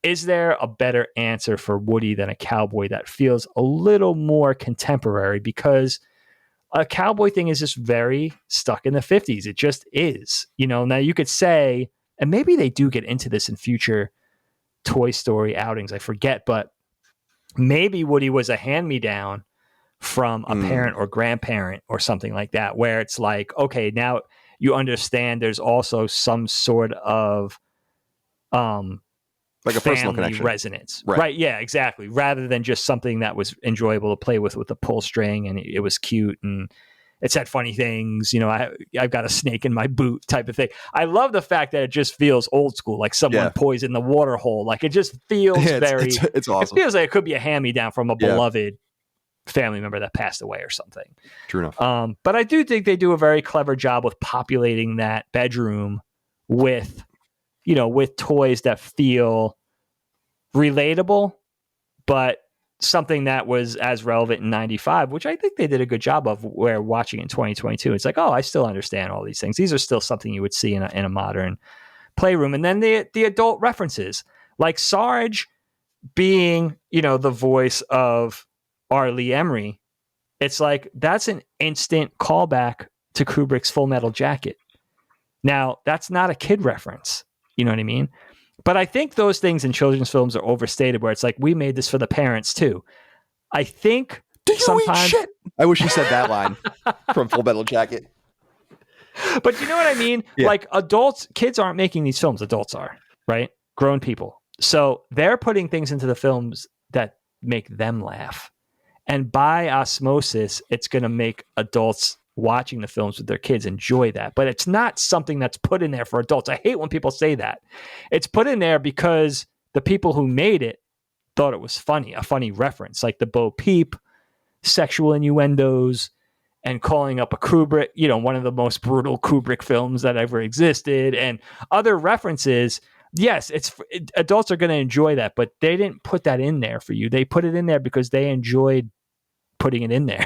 is there a better answer for Woody than a cowboy that feels a little more contemporary? Because a cowboy thing is just very stuck in the 50s. It just is. Now you could say, and maybe they do get into this in future Toy Story outings, I forget, but maybe Woody was a hand-me-down from a parent or grandparent or something like that, where it's like, okay, now you understand there's also some sort of like a personal connection, resonance, right? Yeah, exactly. Rather than just something that was enjoyable to play with a pull string, and it was cute and it said funny things. I've got a snake in my boot type of thing. I love the fact that it just feels old school, like someone poisoned the water hole. Like, it just feels it's awesome. It feels like it could be a hand-me-down from a beloved family member that passed away or something. True enough. But I do think they do a very clever job with populating that bedroom with toys that feel relatable, but something that was as relevant in 95, which I think they did a good job of, where watching it in 2022, it's like, oh, I still understand all these things. These are still something you would see in a modern playroom. And then the adult references, like Sarge being, the voice of R. Lee Emery. It's like, that's an instant callback to Kubrick's Full Metal Jacket. Now, that's not a kid reference. You know what I mean? But I think those things in children's films are overstated, where it's like, we made this for the parents too. I think sometimes... eat shit? I wish he said that line from Full Metal Jacket. But you know what I mean? Yeah. Like, kids aren't making these films. Adults are, right? Grown people. So they're putting things into the films that make them laugh. And by osmosis, it's going to make adults watching the films with their kids enjoy that. But it's not something that's put in there for adults. I hate when people say that. It's put in there because the people who made it thought it was funny, a funny reference, like the Bo Peep, sexual innuendos, and calling up a Kubrick, one of the most brutal Kubrick films that ever existed, and other references. Yes, adults are going to enjoy that, but they didn't put that in there for you. They put it in there because they enjoyed putting it in there.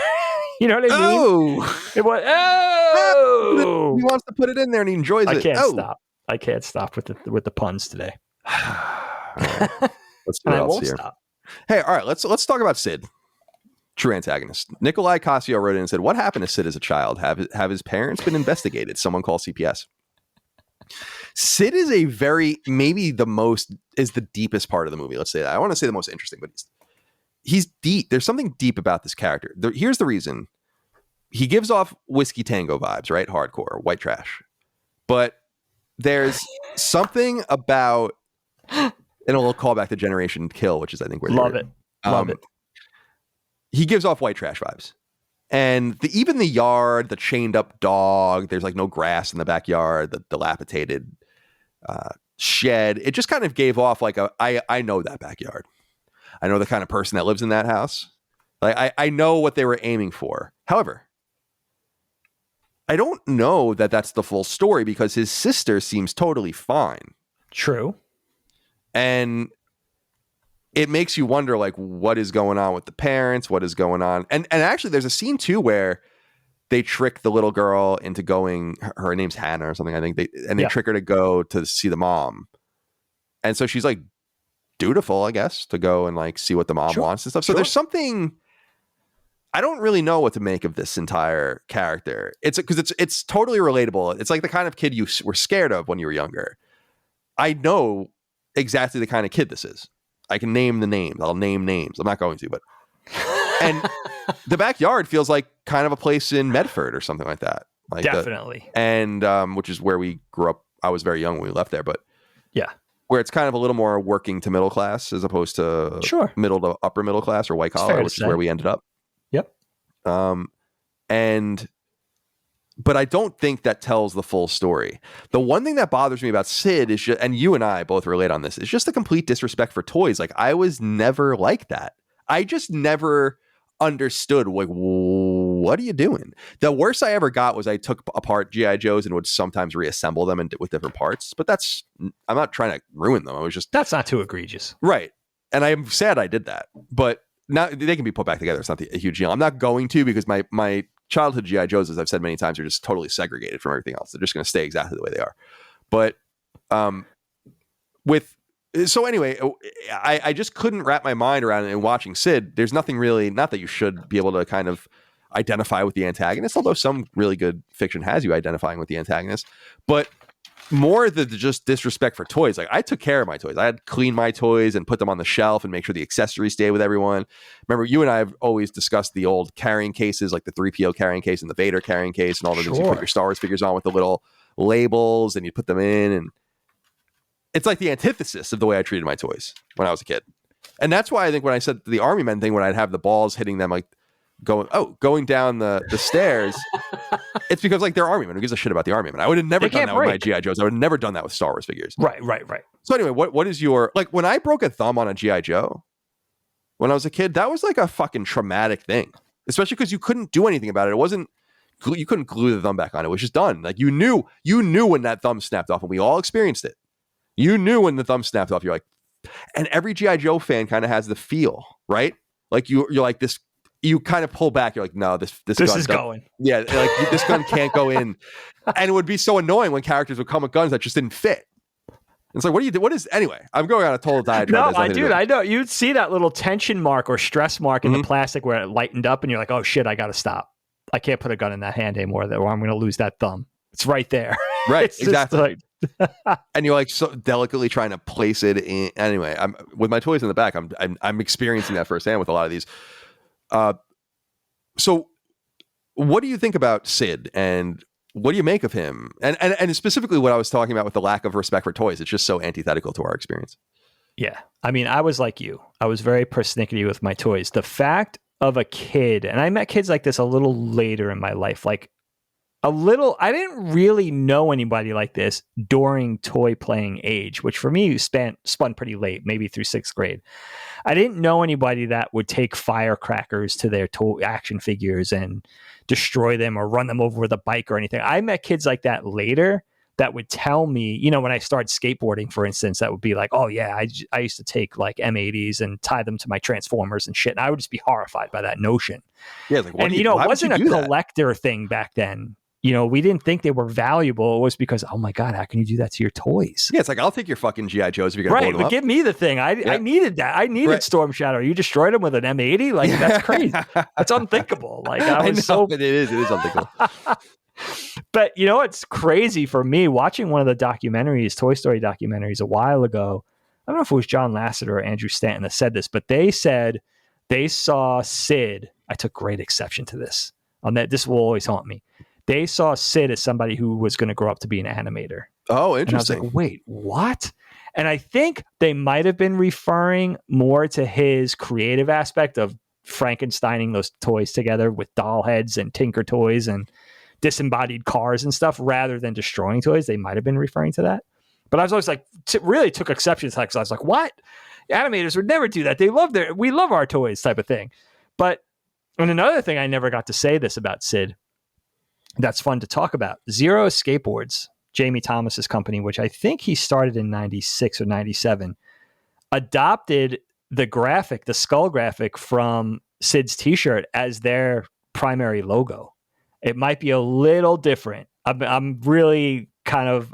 You know what I mean? It was, he wants to put it in there and he enjoys it. I can't stop with the puns today. Right. Let's and I won't stop. Hey, all right, let's talk about Sid, true antagonist. Nikolai Casio wrote in and said, "What happened to Sid as a child? Have his parents been investigated? Someone call CPS." Sid is maybe the deepest part of the movie. Let's say that. I want to say the most interesting, but he's deep. There's something deep about this character. Here's the reason. He gives off Whiskey Tango vibes, right? Hardcore, white trash. But there's something about, and a little callback to Generation Kill, which is, I think, where Love it. He gives off white trash vibes. And even the yard, the chained up dog, there's like no grass in the backyard, the dilapidated shed. It just kind of gave off like I know that backyard. I know the kind of person that lives in that house. Like I know what they were aiming for. However, I don't know that that's the full story, because his sister seems totally fine. True. And it makes you wonder, like, what is going on with the parents? What is going on? And actually, there's a scene too where they trick the little girl into going. Her name's Hannah or something, I think. They trick her to go to see the mom, and so she's like dutiful, I guess, to go and like see what the mom wants and stuff. So there's something. I don't really know what to make of this entire character. It's because it's totally relatable. It's like the kind of kid you were scared of when you were younger. I know exactly the kind of kid this is. I can name the names. I'll name names. I'm not going to, but and the backyard feels like kind of a place in Medford or something like that. Like definitely. Which is where we grew up. I was very young when we left there, but yeah, where it's kind of a little more working to middle class as opposed to middle to upper middle class or white collar, which is where we ended up. Yep. But I don't think that tells the full story. The one thing that bothers me about Sid is and you and I both relate on this, is just a complete disrespect for toys. Like, I was never like that. I just never understood, like, what are you doing? The worst I ever got was I took apart G.I. Joes and would sometimes reassemble them with different parts. But I'm not trying to ruin them. I was just... That's not too egregious. Right. And I'm sad I did that. But now they can be put back together. It's not a huge deal. I'm not going to, because my childhood G.I. Joes, as I've said many times, are just totally segregated from everything else. They're just going to stay exactly the way they are. But so anyway, I just couldn't wrap my mind around it. And watching Sid, there's nothing really, not that you should be able to kind of identify with the antagonist, although some really good fiction has you identifying with the antagonist, but more the just disrespect for toys. Like, I took care of my toys. I had cleaned my toys and put them on the shelf and make sure the accessories stay with everyone. Remember, you and I have always discussed the old carrying cases, like the 3PO carrying case and the Vader carrying case and all the things you put your Star Wars figures on with the little labels and you put them in. And it's like the antithesis of the way I treated my toys when I was a kid. And that's why I think when I said the Army Men thing, when I'd have the balls hitting them, like going down the stairs, it's because like they're Army Men. Who gives a shit about the Army Men? I would have never done that with my G.I. Joes. I would have never done that with Star Wars figures. Right. So anyway, what is your, like, when I broke a thumb on a G.I. Joe when I was a kid, that was like a fucking traumatic thing, especially because you couldn't do anything about it. It wasn't, you couldn't glue the thumb back on. It was just done. Like, you knew when that thumb snapped off, and we all experienced it. You knew when the thumb snapped off. You're like, and every G.I. Joe fan kind of has the feel, right? Like you're like this. You kind of pull back. You're like, no, this gun is going. Yeah, like this gun can't go in. And it would be so annoying when characters would come with guns that just didn't fit. It's like, what do you do? What is anyway? I'm going on a total diatribe. No, I know. You'd see that little tension mark or stress mark in the plastic where it lightened up, and you're like, oh shit, I got to stop. I can't put a gun in that hand anymore, or I'm going to lose that thumb. It's right there. Right, exactly. And you're like so delicately trying to place it in. Anyway, I'm with my toys in the back. I'm experiencing that firsthand with a lot of these. So what do you think about Sid, and what do you make of him? And specifically what I was talking about with the lack of respect for toys. It's just so antithetical to our experience. Yeah. I mean, I was like you. I was very persnickety with my toys. The fact of a kid, and I met kids like this a little later in my life, like I didn't really know anybody like this during toy playing age, which for me spun pretty late, maybe through 6th grade. I didn't know anybody that would take firecrackers to their toy action figures and destroy them or run them over with a bike or anything. I met kids like that later that would tell me, you know, when I started skateboarding, for instance, that would be like, oh yeah, I used to take like M80s and tie them to my Transformers and shit. And I would just be horrified by that notion. Yeah, like, and it wasn't a collector thing back then. You know, we didn't think they were valuable. It was because, oh my God, how can you do that to your toys? Yeah, it's like, I'll take your fucking G.I. Joes if you're going to blow them up. Give me the thing. I needed that. I needed Storm Shadow. You destroyed them with an M80? Like, that's crazy. That's unthinkable. Like, I was It is unthinkable. But, you know, it's crazy for me watching one of the documentaries, Toy Story documentaries a while ago. I don't know if it was John Lasseter or Andrew Stanton that said this, but they said they saw Sid. I took great exception to this. On that, this will always haunt me. They saw Sid as somebody who was going to grow up to be an animator. Oh, interesting. And I was like, wait, what? And I think they might have been referring more to his creative aspect of Frankensteining those toys together with doll heads and Tinker toys and disembodied cars and stuff rather than destroying toys. They might have been referring to that. But I was always like, really took exception to that because I was like, what? Animators would never do that. We love our toys type of thing. But, and another thing I never got to say this about Sid, that's fun to talk about. Zero Skateboards, Jamie Thomas's company, which I think he started in 96 or 97, adopted the skull graphic from Sid's t-shirt as their primary logo. It might be a little different. I'm really kind of,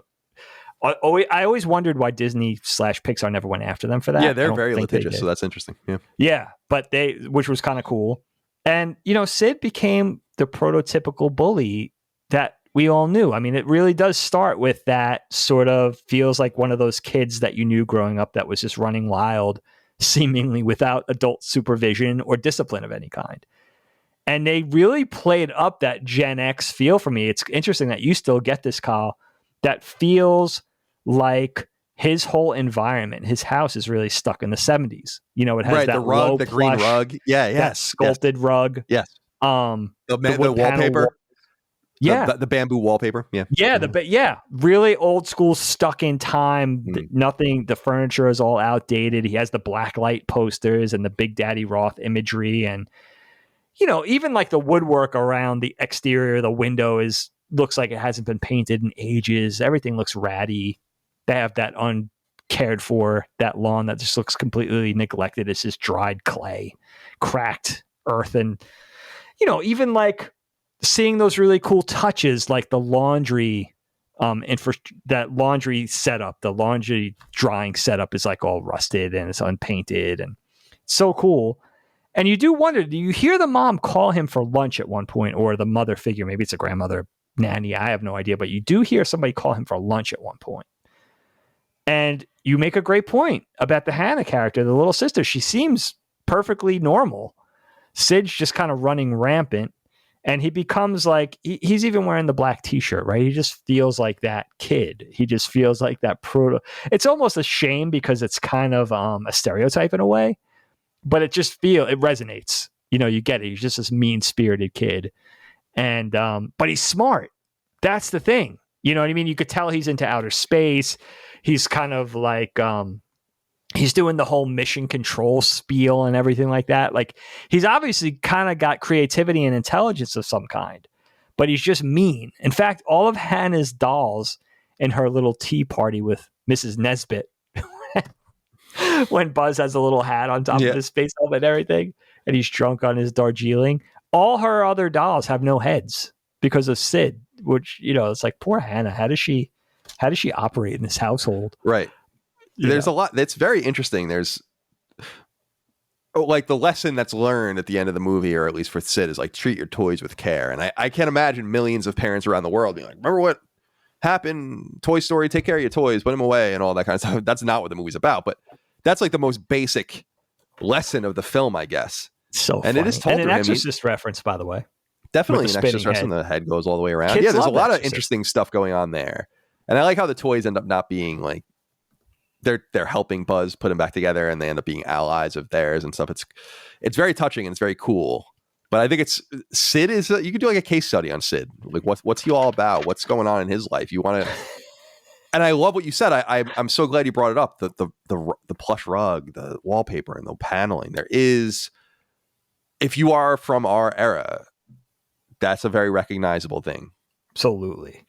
I always wondered why Disney/Pixar never went after them for that. Yeah, they're very litigious, so that's interesting. Yeah, but which was kind of cool. And, you know, Sid became the prototypical bully that we all knew. I mean, it really does start with that sort of feels like one of those kids that you knew growing up that was just running wild, seemingly without adult supervision or discipline of any kind. And they really played up that Gen X feel for me. It's interesting that you still get this, Kyle, that feels like his whole environment, his house is really stuck in the 70s. You know, it has that the rug, the green rug. Yeah, that sculpted rug. Yes. The wallpaper. The bamboo wallpaper. Yeah. Really old school, stuck in time. The furniture is all outdated. He has the black light posters and the Big Daddy Roth imagery. And, you know, even like the woodwork around the exterior of the window looks like it hasn't been painted in ages. Everything looks ratty. They have that uncared for, that lawn that just looks completely neglected. It's just dried clay, cracked earth. And, you know, even like seeing those really cool touches, like the laundry, that laundry setup, the laundry drying setup is like all rusted and it's unpainted and so cool. And you do wonder, do you hear the mom call him for lunch at one point, or the mother figure? Maybe it's a grandmother, nanny. I have no idea, but you do hear somebody call him for lunch at one point. And you make a great point about the Hannah character, the little sister. She seems perfectly normal. Sid's just kind of running rampant. And he becomes like, he's even wearing the black t-shirt, right? He just feels like that kid. He just feels like that It's almost a shame because it's kind of a stereotype in a way, but it resonates. You know, you get it. He's just this mean-spirited kid. And, but he's smart. That's the thing. You know what I mean? You could tell he's into outer space. He's kind of like, he's doing the whole mission control spiel and everything like that. Like, he's obviously kind of got creativity and intelligence of some kind, but he's just mean. In fact, all of Hannah's dolls in her little tea party with Mrs. Nesbit, when Buzz has a little hat on top of his face helmet and everything, and he's drunk on his Darjeeling. All her other dolls have no heads because of Sid, which, it's like, poor Hannah. How does she operate in this household? Right. There's a lot that's very interesting. There's like the lesson that's learned at the end of the movie, or at least for Sid, is like, treat your toys with care. And I can't imagine millions of parents around the world being like, remember what happened? Toy Story, take care of your toys, put them away, and all that kind of stuff. That's not what the movie's about, but that's like the most basic lesson of the film, I guess. So and funny. It is told and an through Exorcist reference, by the way. Definitely an Exorcist reference. The head goes all the way around. Kids there's a lot Exorcist. of interesting stuff going on there. And I like how the toys end up not being like, they're helping Buzz put them back together, and they end up being allies of theirs and stuff. It's very touching and it's very cool. But I think Sid is you could do like a case study on Sid. Like what's he all about? What's going on in his life? You want to, and I love what you said. I'm so glad you brought it up. The plush rug, the wallpaper, and the paneling. There is, if you are from our era, that's a very recognizable thing. Absolutely.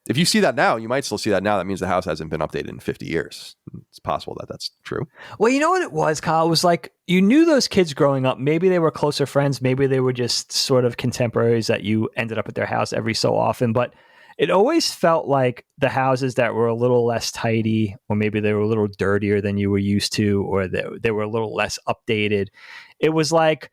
If you see that now, you might still see that now. That means the house hasn't been updated in 50 years. It's possible that that's true. Well, you know what it was, Kyle? It was like, you knew those kids growing up. Maybe they were closer friends. Maybe they were just sort of contemporaries that you ended up at their house every so often. But it always felt like the houses that were a little less tidy, or maybe they were a little dirtier than you were used to, or they were a little less updated. It was like,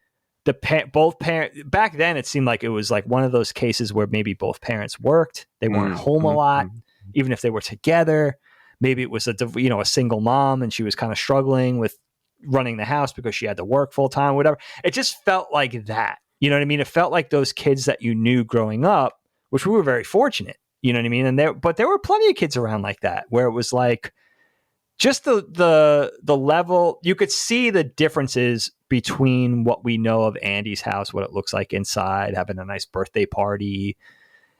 both parents back then, it seemed like it was like one of those cases where maybe both parents worked, they weren't home a lot, even if they were together. Maybe it was a single mom, and she was kind of struggling with running the house because she had to work full time, whatever. It just felt like that. You know what I mean? It felt like those kids that you knew growing up, which we were very fortunate. You know what I mean? But there were plenty of kids around like that, where it was like, just the level, you could see the differences between what we know of Andy's house, what it looks like inside, having a nice birthday party,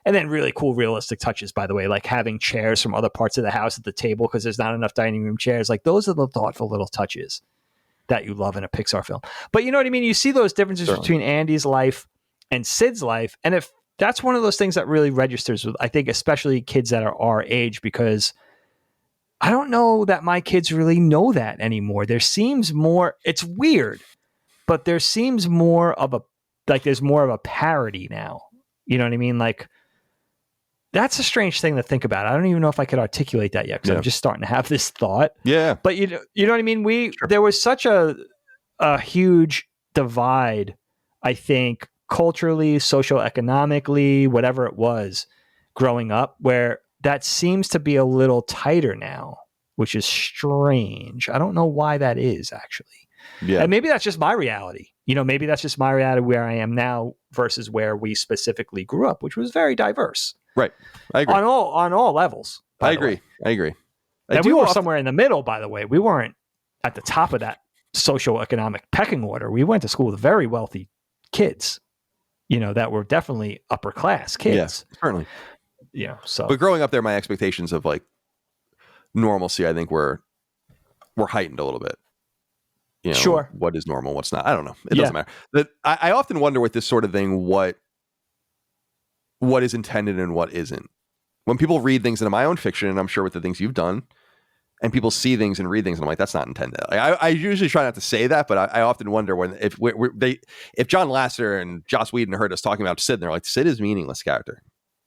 and then really cool realistic touches, by the way, like having chairs from other parts of the house at the table because there's not enough dining room chairs. Like, those are the thoughtful little touches that you love in a Pixar film. But you know what I mean? You see those differences between Andy's life and Sid's life. And if that's one of those things that really registers with, I think, especially kids that are our age, because I don't know that my kids really know that anymore. There seems more, it's weird, but there seems more of there's more of a parody now. You know what I mean? Like, that's a strange thing to think about. I don't even know if I could articulate that yet, because I'm just starting to have this thought. Yeah. But you know what I mean? There was such a huge divide, I think, culturally, socioeconomically, whatever it was, growing up, where that seems to be a little tighter now, which is strange. I don't know why that is, actually. Yeah. And maybe that's just my reality. Maybe that's just my reality where I am now versus where we specifically grew up, which was very diverse. Right. I agree. On all levels. I agree. And we were somewhere in the middle, by the way. We weren't at the top of that socioeconomic pecking order. We went to school with very wealthy kids, that were definitely upper class kids. Yeah, certainly. So. But growing up there, my expectations of like normalcy, I think, were heightened a little bit. Sure. What is normal? What's not? I don't know. It doesn't matter. But I often wonder with this sort of thing, what is intended and what isn't. When people read things into my own fiction, and I'm sure with the things you've done, and people see things and read things, and I'm like, that's not intended. I usually try not to say that, but I often wonder if John Lasseter and Joss Whedon heard us talking about Sid, and they're like, Sid is a meaningless character.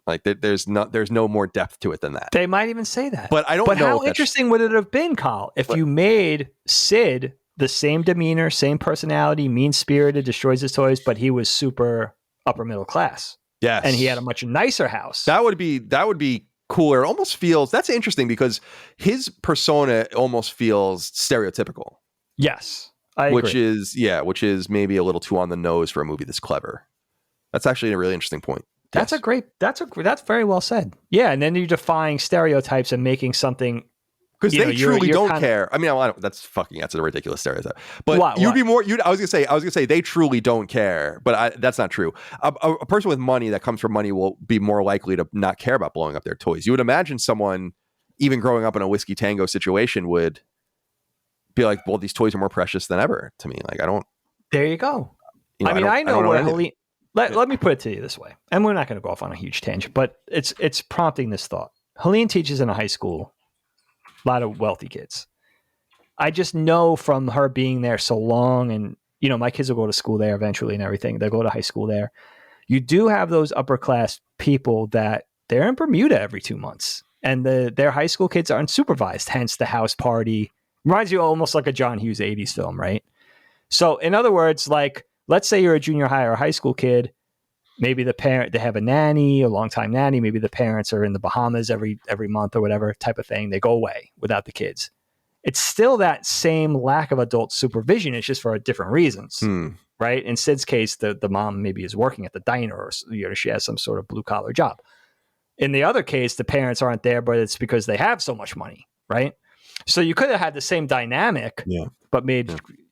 Like, there's no more depth to it than that. They might even say that. But I don't know. But how interesting would it have been, Kyle, if you made Sid the same demeanor, same personality, mean-spirited, destroys his toys, but he was super upper middle class. Yes. And he had a much nicer house. That would be cooler. It almost feels, that's interesting, because his persona almost feels stereotypical. Yes. I agree. Which is maybe a little too on the nose for a movie this clever. That's actually a really interesting point. That's very well said. Yeah. And then you're defying stereotypes and making something, because they truly don't care. I mean, that's a ridiculous stereotype. But I was gonna say they truly don't care. But that's not true. A person with money that comes from money will be more likely to not care about blowing up their toys. You would imagine someone, even growing up in a whiskey tango situation, would be like, "Well, these toys are more precious than ever to me." Like, I don't. There you go. I know where Helene. Let me put it to you this way, and we're not going to go off on a huge tangent, but it's prompting this thought. Helene teaches in a high school. A lot of wealthy kids. I just know from her being there so long and my kids will go to school there eventually and everything. They'll go to high school there. You do have those upper class people that they're in Bermuda every 2 months, and their high school kids are unsupervised, hence the house party. Reminds you almost like a John Hughes 80s film, right? So in other words, like, let's say you're a junior high or a high school kid. Maybe they have a nanny, a longtime nanny. Maybe the parents are in the Bahamas every month or whatever type of thing. They go away without the kids. It's still that same lack of adult supervision. It's just for different reasons, right? In Sid's case, the mom maybe is working at the diner, or she has some sort of blue collar job. In the other case, the parents aren't there, but it's because they have so much money, right? So you could have had the same dynamic, but made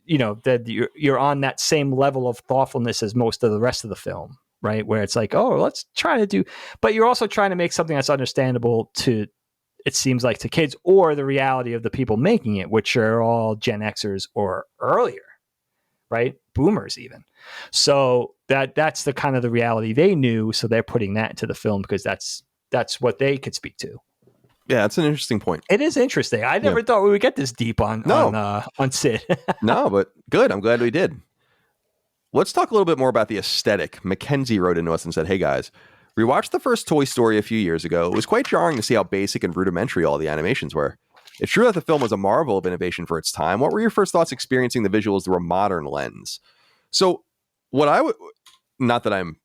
that you're on that same level of thoughtfulness as most of the rest of the film, right? Where it's like, oh, let's try to do, but you're also trying to make something that's understandable to, it seems like, to kids, or the reality of the people making it, which are all Gen Xers or earlier, right? Boomers even. So that's the kind of the reality they knew. So they're putting that into the film because that's what they could speak to. Yeah, that's an interesting point. It is interesting. I never thought we would get this deep on Sid. No, but good. I'm glad we did. Let's talk a little bit more about the aesthetic. Mackenzie wrote into us and said, hey guys, we watched the first Toy Story a few years ago. It was quite jarring to see how basic and rudimentary all the animations were. It's true that the film was a marvel of innovation for its time. What were your first thoughts experiencing the visuals through a modern lens? So what I would, not that I'm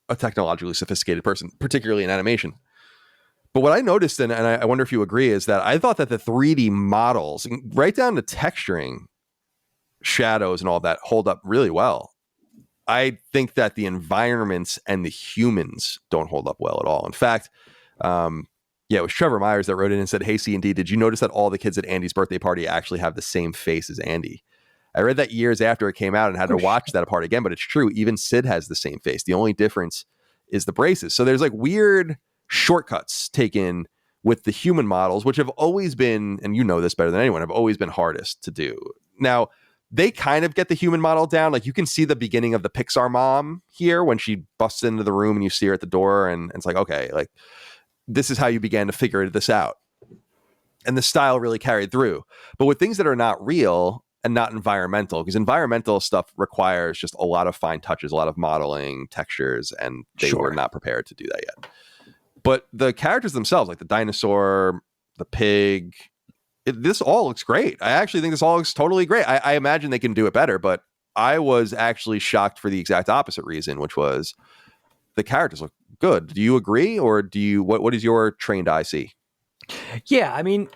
a technologically sophisticated person, particularly in animation, but what I noticed, and I wonder if you agree, is that I thought that the 3D models, right down to texturing, shadows and all that, hold up really well. I think that the environments and the humans don't hold up well at all. In fact, it was Trevor Myers that wrote in and said, hey, C&D, did you notice that all the kids at Andy's birthday party actually have the same face as Andy? I read that years after it came out and had to watch that part again, but it's true. Even Sid has the same face. The only difference is the braces. So there's like weird shortcuts taken with the human models, which have always been, and you know this better than anyone, have always been hardest to do. Now, they kind of get the human model down. Like, you can see the beginning of the Pixar mom here when she busts into the room and you see her at the door, and it's like, okay, like, this is how you began to figure this out. And the style really carried through. But with things that are not real and not environmental, because environmental stuff requires just a lot of fine touches, a lot of modeling, textures, and they were not prepared to do that yet. But the characters themselves, like the dinosaur, the pig, this all looks great. I actually think this all looks totally great. I imagine they can do it better, but I was actually shocked for the exact opposite reason, which was the characters look good. Do you agree, or do you? What does your trained eye see? Yeah, I mean,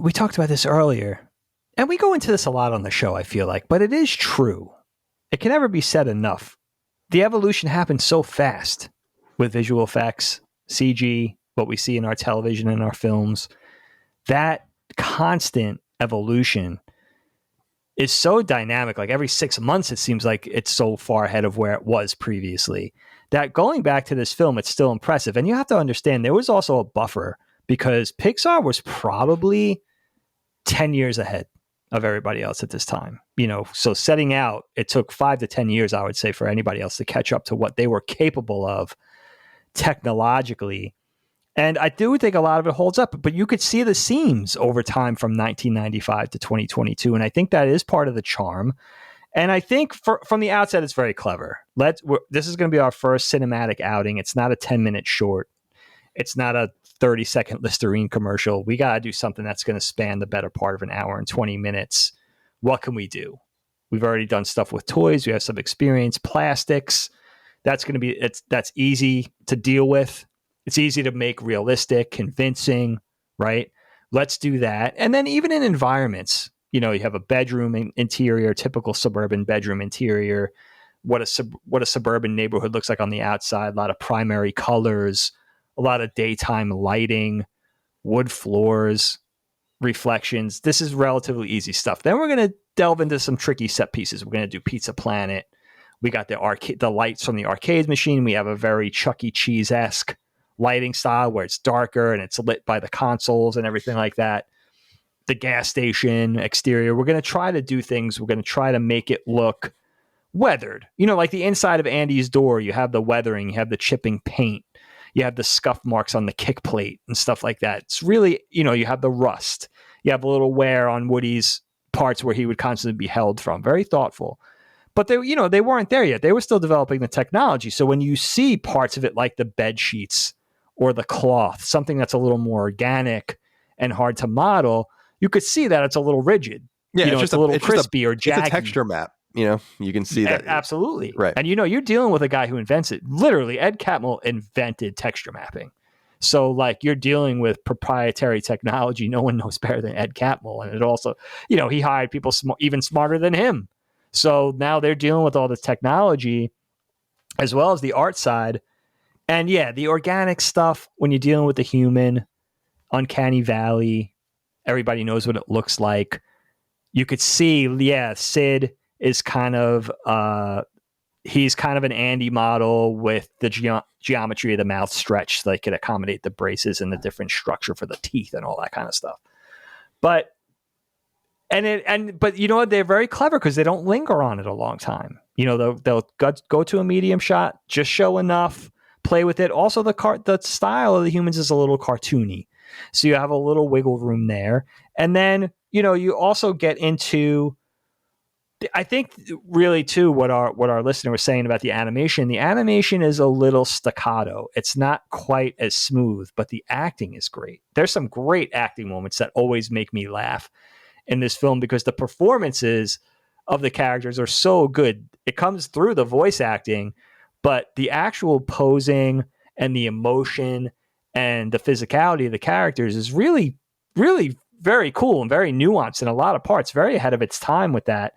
we talked about this earlier, and we go into this a lot on the show, I feel like, but it is true. It can never be said enough. The evolution happened so fast with visual effects, CG, what we see in our television and our films. That constant evolution is so dynamic. Like every 6 months, it seems like it's so far ahead of where it was previously, that going back to this film, it's still impressive. And you have to understand, there was also a buffer because Pixar was probably 10 years ahead of everybody else at this time. So setting out, it took 5 to 10 years, I would say, for anybody else to catch up to what they were capable of technologically. And I do think a lot of it holds up, but you could see the seams over time from 1995 to 2022. And I think that is part of the charm. And I think from the outset, it's very clever. This is going to be our first cinematic outing. It's not a 10-minute short. It's not a 30-second Listerine commercial. We got to do something that's going to span the better part of an hour and 20 minutes. What can we do? We've already done stuff with toys. We have some experience. Plastics. That's going to be, that's easy to deal with. It's easy to make realistic, convincing, right? Let's do that. And then even in environments, you have a bedroom interior, typical suburban bedroom interior, what a suburban neighborhood looks like on the outside, a lot of primary colors, a lot of daytime lighting, wood floors, reflections. This is relatively easy stuff. Then we're going to delve into some tricky set pieces. We're going to do Pizza Planet. We got the lights from the arcade machine. We have a very Chuck E. Cheese-esque lighting style where it's darker and it's lit by the consoles and everything like that. The gas station exterior. We're going to try to do things. We're going to try to make it look weathered. Like the inside of Andy's door, you have the weathering, you have the chipping paint, you have the scuff marks on the kick plate and stuff like that. It's really, you have the rust. You have a little wear on Woody's parts where he would constantly be held from. Very thoughtful. But they weren't there yet. They were still developing the technology. So when you see parts of it like the bed sheets or the cloth, something that's a little more organic and hard to model, you could see that it's a little rigid. Yeah, it's a little crispy or jaggy. It's a texture map. You can see that. Absolutely. Right. And you're dealing with a guy who invents it. Literally, Ed Catmull invented texture mapping. So like you're dealing with proprietary technology. No one knows better than Ed Catmull. And it also, he hired people even smarter than him. So now they're dealing with all this technology as well as the art side. And yeah, the organic stuff, when you're dealing with the human, uncanny valley, everybody knows what it looks like. You could see, Sid is kind of, he's kind of an Andy model with the geometry of the mouth stretched so they could accommodate the braces and the different structure for the teeth and all that kind of stuff. But you know what? They're very clever because they don't linger on it a long time. They'll go to a medium shot, just show enough, play with it. Also, the style of the humans is a little cartoony, so you have a little wiggle room there. And then you also get into, I think, really too, what our listener was saying about the animation. The animation is a little staccato. It's not quite as smooth, but the acting is great. There's some great acting moments that always make me laugh in this film because the performances of the characters are so good. It comes through the voice acting, but the actual posing and the emotion and the physicality of the characters is really, really very cool and very nuanced in a lot of parts, very ahead of its time with that.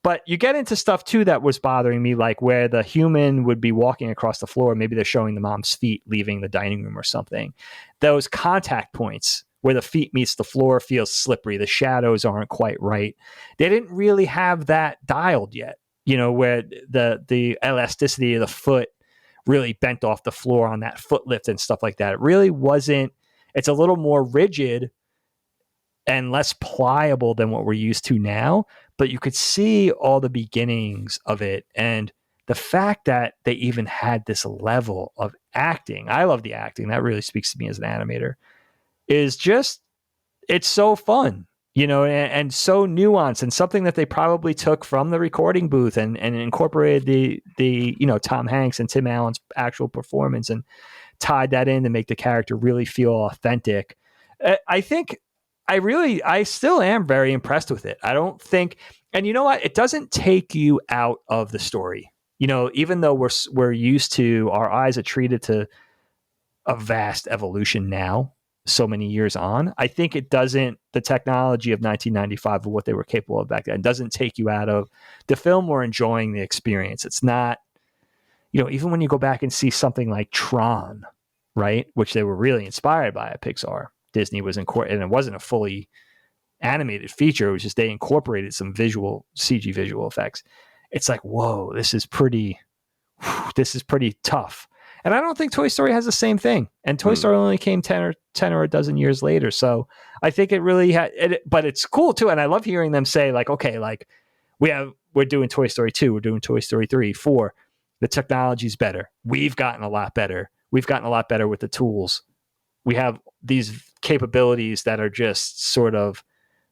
But you get into stuff too that was bothering me, like where the human would be walking across the floor. Maybe they're showing the mom's feet leaving the dining room or something. Those contact points where the feet meets the floor feels slippery. The shadows aren't quite right. They didn't really have that dialed yet, where the elasticity of the foot really bent off the floor on that foot lift and stuff like that. It really wasn't. It's a little more rigid and less pliable than what we're used to now, but you could see all the beginnings of it. And the fact that they even had this level of acting, I love the acting. That really speaks to me as an animator. Is just, it's so fun, and so nuanced, and something that they probably took from the recording booth and incorporated the Tom Hanks and Tim Allen's actual performance and tied that in to make the character really feel authentic. I think I still am very impressed with it. I don't think, and you know what? It doesn't take you out of the story. Even though we're used to, our eyes are treated to a vast evolution now, so many years on. I think it doesn't, the technology of 1995 of what they were capable of back then doesn't take you out of the film or enjoying the experience. It's not, even when you go back and see something like Tron, right? Which they were really inspired by at Pixar. Disney was and it wasn't a fully animated feature. It was just, they incorporated some CG visual effects. It's like, whoa, this is pretty tough. And I don't think Toy Story has the same thing. And Toy Story only came 10 or a dozen years later. So I think it really had, but it's cool too. And I love hearing them say like, okay, like we're doing Toy Story 2, we're doing Toy Story 3, 4. The technology's better. We've gotten a lot better. We've gotten a lot better with the tools. We have these capabilities that are just sort of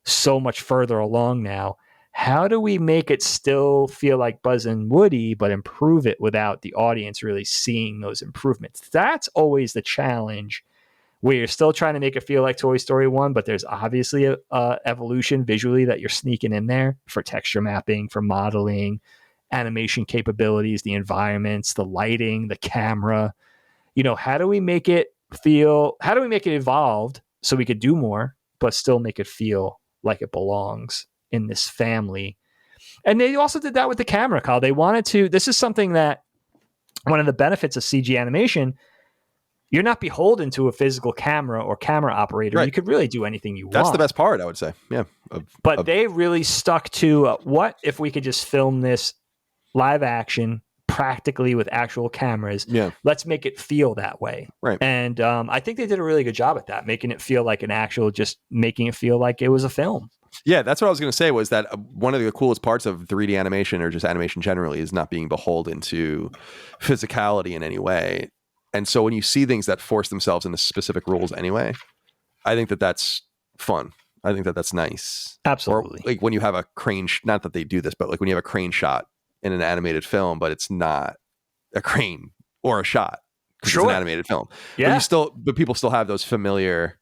so much further along now. How do we make it still feel like Buzz and Woody, but improve it without the audience really seeing those improvements? That's always the challenge, where you're still trying to make it feel like Toy Story 1, but there's obviously a evolution visually that you're sneaking in there for texture mapping, for modeling, animation capabilities, the environments, the lighting, the camera. How do we make it evolved so we could do more, but still make it feel like it belongs in this family? And they also did that with the camera, Kyle. They wanted to, this is something that, one of the benefits of CG animation, you're not beholden to a physical camera or camera operator. Right. You could really do anything you want. That's the best part, I would say. Yeah. But they really stuck to what if we could just film this live action practically with actual cameras. Yeah. Let's make it feel that way. Right. And I think they did a really good job at that, making it feel like just making it feel like it was a film. Yeah, that's what I was going to say, was that one of the coolest parts of 3D animation, or just animation generally, is not being beholden to physicality in any way. And so when you see things that force themselves into specific rules anyway, I think that that's fun. I think that that's nice. Absolutely. Or like when you have a crane, not that they do this, but like when you have a crane shot in an animated film, but it's not a crane or a shot. Sure. It's an animated film. Yeah. But people still have those familiar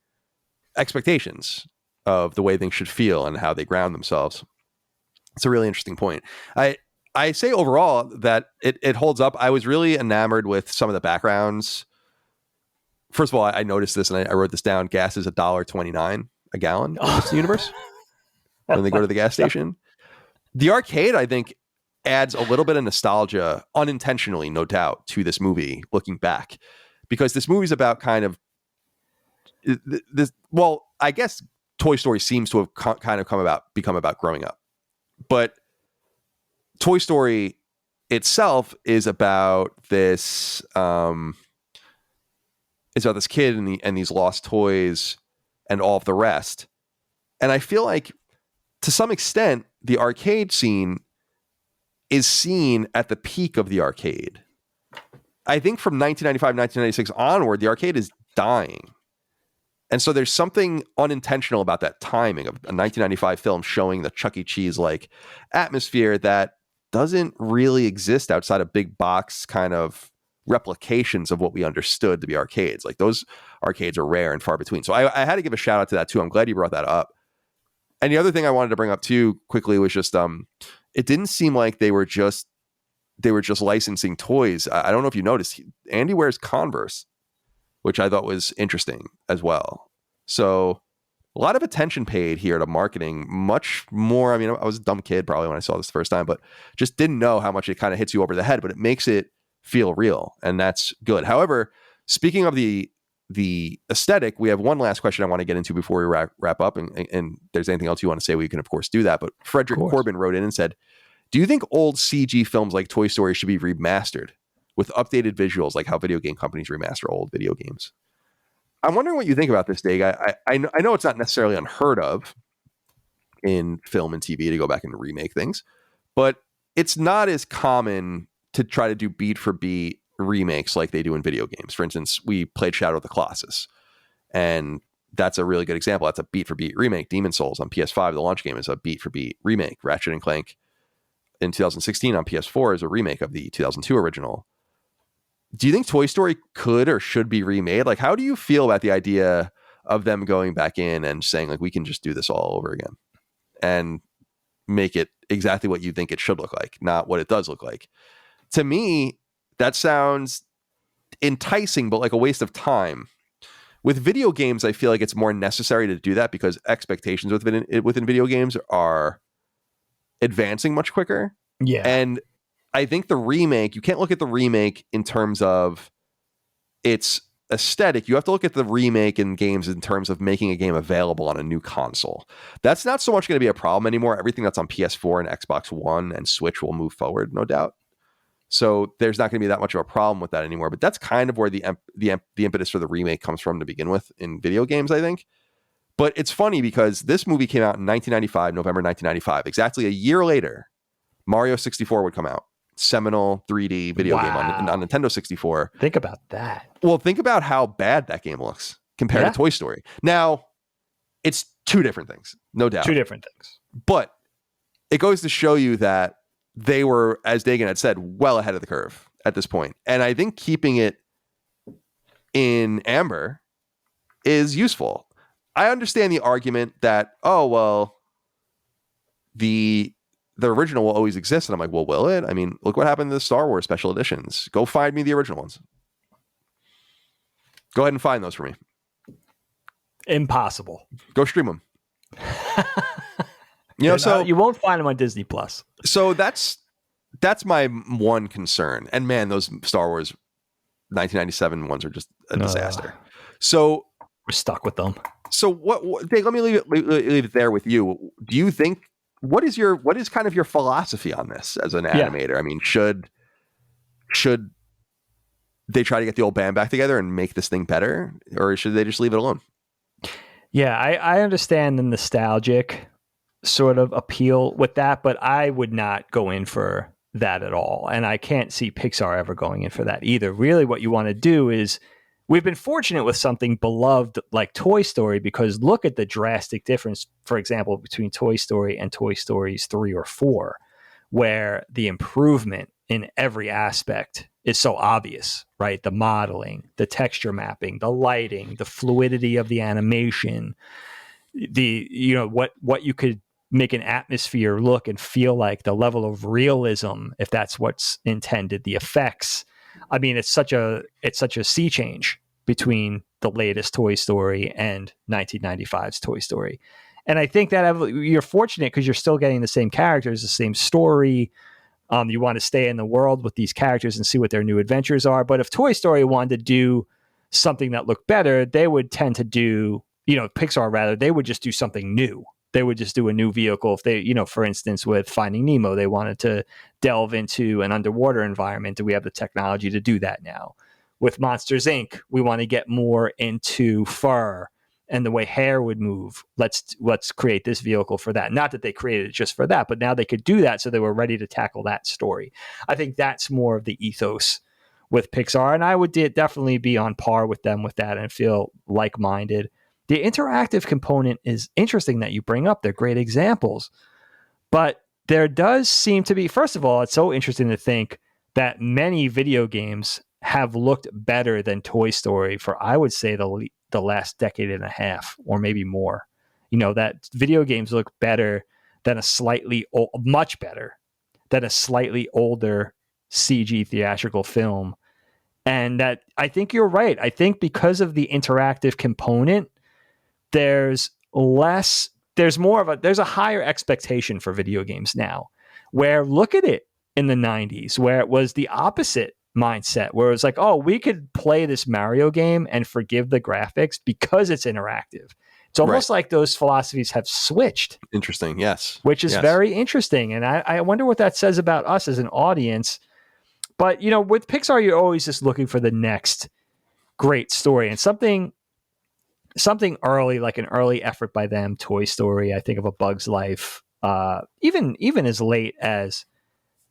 expectations of the way things should feel and how they ground themselves. It's a really interesting point. I say overall that it holds up. I was really enamored with some of the backgrounds. First of all, I noticed this and I wrote this down. Gas is $1.29 a gallon in this universe when they go to the gas station. The arcade, I think, adds a little bit of nostalgia, unintentionally, no doubt, to this movie looking back, because this movie's about kind of this. Well, I guess Toy Story seems to have kind of become about growing up, but Toy Story itself is about this. It's about this kid and these lost toys and all of the rest. And I feel like, to some extent, the arcade scene is seen at the peak of the arcade. I think from 1995, 1996 onward, the arcade is dying. And so there's something unintentional about that timing of a 1995 film showing the Chuck E. Cheese-like atmosphere that doesn't really exist outside of big box kind of replications of what we understood to be arcades. Like, those arcades are rare and far between. So I had to give a shout out to that too. I'm glad you brought that up. And the other thing I wanted to bring up too quickly was just it didn't seem like they were just licensing toys. I don't know if you noticed, Andy wears Converse, which I thought was interesting as well. So a lot of attention paid here to marketing, much more. I mean, I was a dumb kid probably when I saw this the first time, but just didn't know how much it kind of hits you over the head, but it makes it feel real, and that's good. However, speaking of the aesthetic, we have one last question I want to get into before we wrap up, and there's anything else you want to say, we can of course do that. But Frederick Corbin wrote in and said, do you think old CG films like Toy Story should be remastered with updated visuals like how video game companies remaster old video games? I'm wondering what you think about this, Dag. I know it's not necessarily unheard of in film and TV to go back and remake things, but it's not as common to try to do beat for beat remakes like they do in video games. For instance, we played Shadow of the Colossus, and that's a really good example. That's a beat for beat remake. Demon's Souls on PS5, the launch game, is a beat for beat remake. Ratchet and Clank in 2016 on PS4 is a remake of the 2002 original. Do you think Toy Story could or should be remade? Like, how do you feel about the idea of them going back in and saying, like, we can just do this all over again and make it exactly what you think it should look like, not what it does look like? To me, that sounds enticing, but like a waste of time. With video games, I feel like it's more necessary to do that because expectations within video games are advancing much quicker. Yeah. And I think the remake, you can't look at the remake in terms of its aesthetic. You have to look at the remake in games in terms of making a game available on a new console. That's not so much going to be a problem anymore. Everything that's on PS4 and Xbox One and Switch will move forward, no doubt. So there's not going to be that much of a problem with that anymore. But that's kind of where the impetus for the remake comes from to begin with in video games, I think. But it's funny because this movie came out in 1995, November 1995. Exactly a year later, Mario 64 would come out. Seminal 3D video game on Nintendo 64. Think about that. Well, think about how bad that game looks compared to Toy Story. Now, it's two different things, no doubt. Two different things. But it goes to show you that they were, as Dagan had said, well ahead of the curve at this point. And I think keeping it in amber is useful. I understand the argument that, oh, well, the original will always exist. And I'm like, well, will it? I mean, look what happened to the Star Wars special editions. Go find me the original ones. Go ahead and find those for me. Impossible. Go stream them. So you won't find them on Disney Plus. So that's my one concern. And man, those Star Wars 1997 ones are just a disaster. So we're stuck with them. So what Dave, let me leave it there with you. Do you think what is kind of your philosophy on this as an animator? I mean, should they try to get the old band back together and make this thing better, or should they just leave it alone? Yeah, I understand the nostalgic sort of appeal with that, but I would not go in for that at all. And I can't see Pixar ever going in for that either. Really, what you want to do is, we've been fortunate with something beloved like Toy Story, because look at the drastic difference, for example, between Toy Story and Toy Stories 3 or 4, where the improvement in every aspect is so obvious, right? The modeling, the texture mapping, the lighting, the fluidity of the animation, what you could make an atmosphere look and feel like, the level of realism, if that's what's intended, the effects. I mean, it's such a sea change between the latest Toy Story and 1995's Toy Story. And I think that you're fortunate because you're still getting the same characters, the same story. You want to stay in the world with these characters and see what their new adventures are. But if Toy Story wanted to do something that looked better, they would tend to do, Pixar rather, they would just do something new. They would just do a new vehicle. If they, for instance, with Finding Nemo, they wanted to delve into an underwater environment. Do we have the technology to do that now? With Monsters, Inc., we want to get more into fur and the way hair would move. Let's create this vehicle for that. Not that they created it just for that, but now they could do that, so they were ready to tackle that story. I think that's more of the ethos with Pixar, and I would definitely be on par with them with that and feel like-minded. The interactive component is interesting that you bring up. They're great examples. But there does seem to be, first of all, it's so interesting to think that many video games have looked better than Toy Story for, I would say, the last decade and a half, or maybe more. That video games look better than much better than a slightly older CG theatrical film. And that, I think you're right. I think because of the interactive component, there's a higher expectation for video games now, where look at it in the 90s, where it was the opposite mindset, where it was like, oh, we could play this Mario game and forgive the graphics because it's interactive. It's almost like those philosophies have switched. Interesting. Yes. Which is very interesting. And I wonder what that says about us as an audience. But, with Pixar, you're always just looking for the next great story, and something early, like an early effort by them, Toy Story. I think of A Bug's Life, even as late as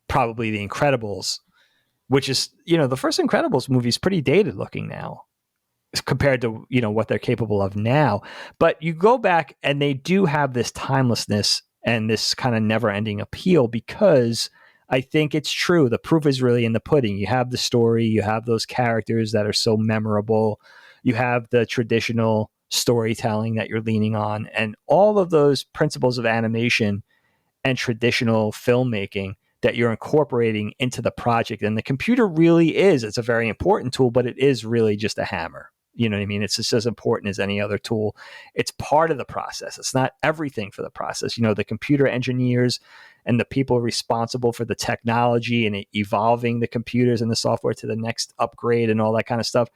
probably The Incredibles, which is, the first Incredibles movie is pretty dated looking now compared to, what they're capable of now. But you go back and they do have this timelessness and this kind of never ending appeal, because I think it's true. The proof is really in the pudding. You have the story, you have those characters that are so memorable, you have the traditional storytelling that you're leaning on, and all of those principles of animation and traditional filmmaking that you're incorporating into the project. And the computer really it's a very important tool, but it is really just a hammer. You know what I mean? It's just as important as any other tool. It's part of the process. It's not everything for the process. The computer engineers and the people responsible for the technology and evolving the computers and the software to the next upgrade and all that kind of stuff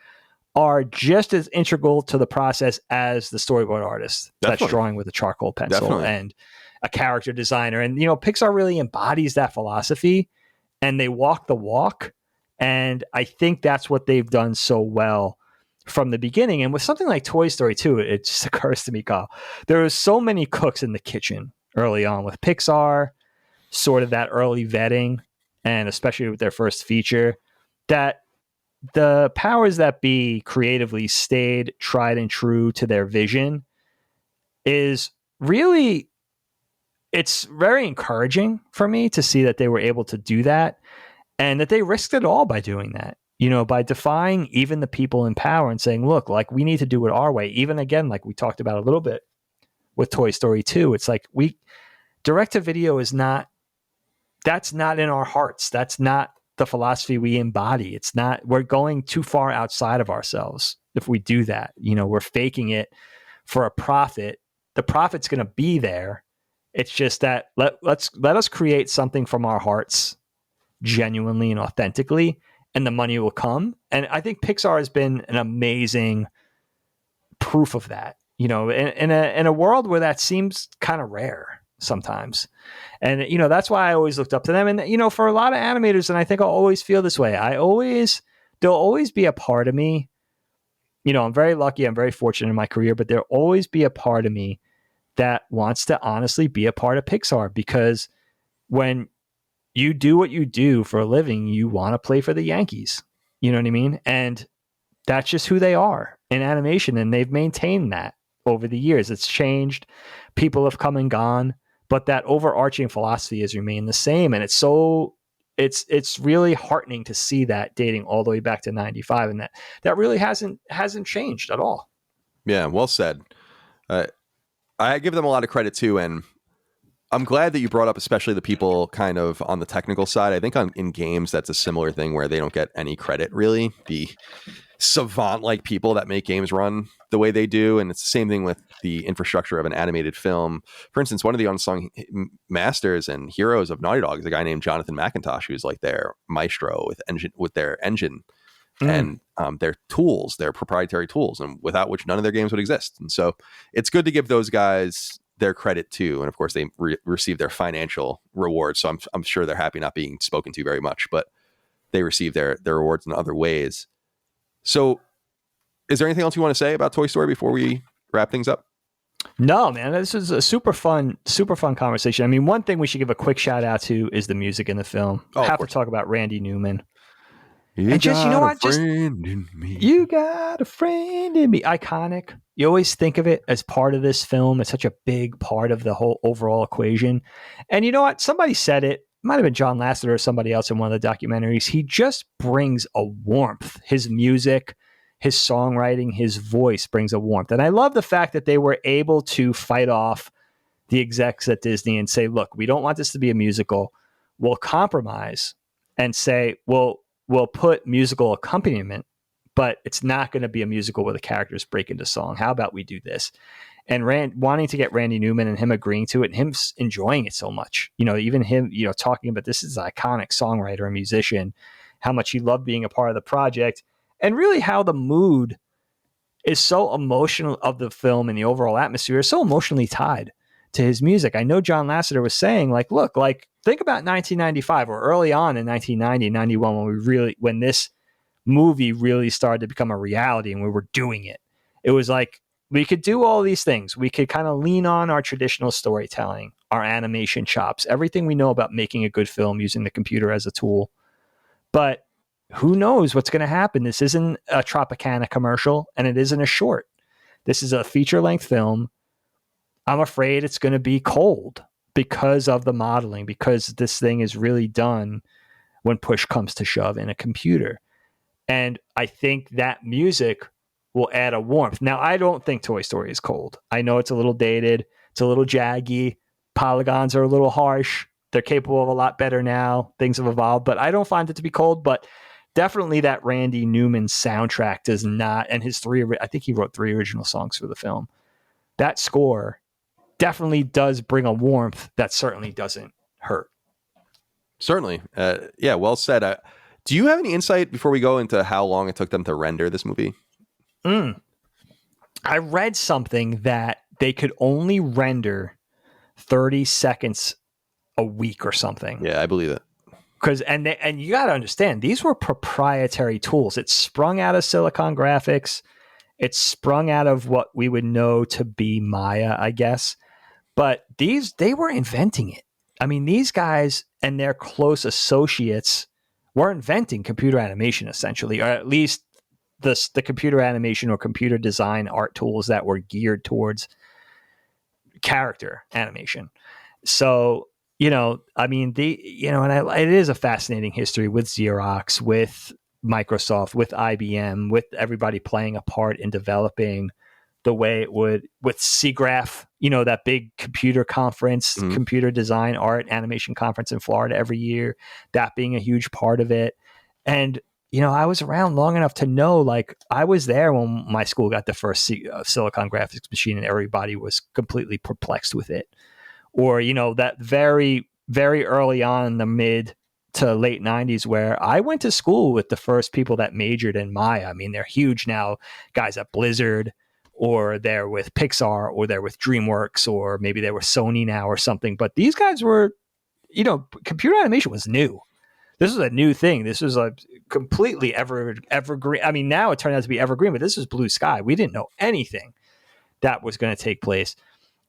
are just as integral to the process as the storyboard artist that's drawing with a charcoal pencil and a character designer. And, Pixar really embodies that philosophy, and they walk the walk. And I think that's what they've done so well from the beginning. And with something like Toy Story 2, it just occurs to me, Kyle, there was so many cooks in the kitchen early on with Pixar, sort of that early vetting, and especially with their first feature, that the powers that be creatively stayed tried and true to their vision. Is really, it's very encouraging for me to see that they were able to do that, and that they risked it all by doing that, by defying even the people in power and saying, look, like, we need to do it our way. Even again, like we talked about a little bit with Toy Story 2, it's like direct to video that's not in our hearts. That's not the philosophy we embody. We're going too far outside of ourselves if we do that. We're faking it for a profit. The profit's going to be there. It's just that let us create something from our hearts genuinely and authentically, and the money will come. And I think Pixar has been an amazing proof of that, in a world where that seems kind of rare sometimes. And, that's why I always looked up to them. And, for a lot of animators, and I think I'll always feel this way, there'll always be a part of me, I'm very lucky, I'm very fortunate in my career, but there'll always be a part of me that wants to honestly be a part of Pixar, because when you do what you do for a living, you want to play for the Yankees. You know what I mean? And that's just who they are in animation. And they've maintained that over the years. It's changed. People have come and gone, but that overarching philosophy has remained the same. And it's really heartening to see that dating all the way back to 95, and that really hasn't changed at all. Yeah, well said. I give them a lot of credit too, and I'm glad that you brought up especially the people kind of on the technical side. I think in games that's a similar thing where they don't get any credit really. The savant-like people that make games run the way they do, and it's the same thing with the infrastructure of an animated film. For instance, one of the unsung masters and heroes of Naughty Dog is a guy named Jonathan McIntosh, who's like their maestro with their engine and their tools, their proprietary tools, and without which none of their games would exist. And so it's good to give those guys their credit too. And of course they receive their financial rewards. So I'm sure they're happy not being spoken to very much, but they receive their rewards in other ways. So is there anything else you want to say about Toy Story before we wrap things up? No, man, this is a super fun conversation. I mean, one thing we should give a quick shout out to is the music in the film. I have to talk about Randy Newman. You got a friend in me. Iconic. You always think of it as part of this film. It's such a big part of the whole overall equation. And you know what? Somebody said it. Might have been John Lasseter or somebody else in one of the documentaries. He just brings a warmth. His music, his songwriting, his voice brings a warmth. And I love the fact that they were able to fight off the execs at Disney and say, look, we don't want this to be a musical. We'll compromise and say, we'll put musical accompaniment, but it's not going to be a musical where the characters break into song. How about we do this? And wanting to get Randy Newman and him agreeing to it and him enjoying it so much, even him, talking about this is an iconic songwriter and musician, how much he loved being a part of the project, and really how the mood is so emotional of the film and the overall atmosphere is so emotionally tied to his music. I know John Lasseter was saying look, think about 1995 or early on in 1990, 91, when this movie really started to become a reality and we were doing it. It was like, we could do all these things. We could kind of lean on our traditional storytelling, our animation chops, everything we know about making a good film using the computer as a tool. But who knows what's going to happen? This isn't a Tropicana commercial, and it isn't a short. This is a feature-length film. I'm afraid it's going to be cold because of the modeling, because this thing is really done when push comes to shove in a computer. And I think that music will add a warmth. Now, I don't think Toy Story is cold. I know it's a little dated. It's a little jaggy. Polygons are a little harsh. They're capable of a lot better now. Things have evolved, but I don't find it to be cold. But definitely that Randy Newman soundtrack does not, and I think he wrote 3 original songs for the film. That score definitely does bring a warmth that certainly doesn't hurt. Certainly. Yeah, well said. Do you have any insight before we go into how long it took them to render this movie? I read something that they could only render 30 seconds a week or something. Yeah, I believe it. And you got to understand, these were proprietary tools. It sprung out of Silicon Graphics. It sprung out of what we would know to be Maya, I guess. But they were inventing it. I mean, these guys and their close associates were inventing computer animation, essentially, or at least the computer animation or computer design art tools that were geared towards character animation. So, I mean, it is a fascinating history with Xerox, with Microsoft, with IBM, with everybody playing a part in developing the way it would with SIGGRAPH, that big computer conference, computer design, art, animation conference in Florida every year, that being a huge part of it. And, I was around long enough to know, I was there when my school got the first Silicon Graphics machine and everybody was completely perplexed with it. Or, that very, very early on in the mid to late 90s where I went to school with the first people that majored in Maya. I mean, they're huge now, guys at Blizzard, or they're with Pixar, or they're with DreamWorks, or maybe they were Sony now or something. But these guys were, computer animation was new. This was a new thing. This was a completely evergreen. I mean, now it turned out to be evergreen, but this was blue sky. We didn't know anything that was going to take place.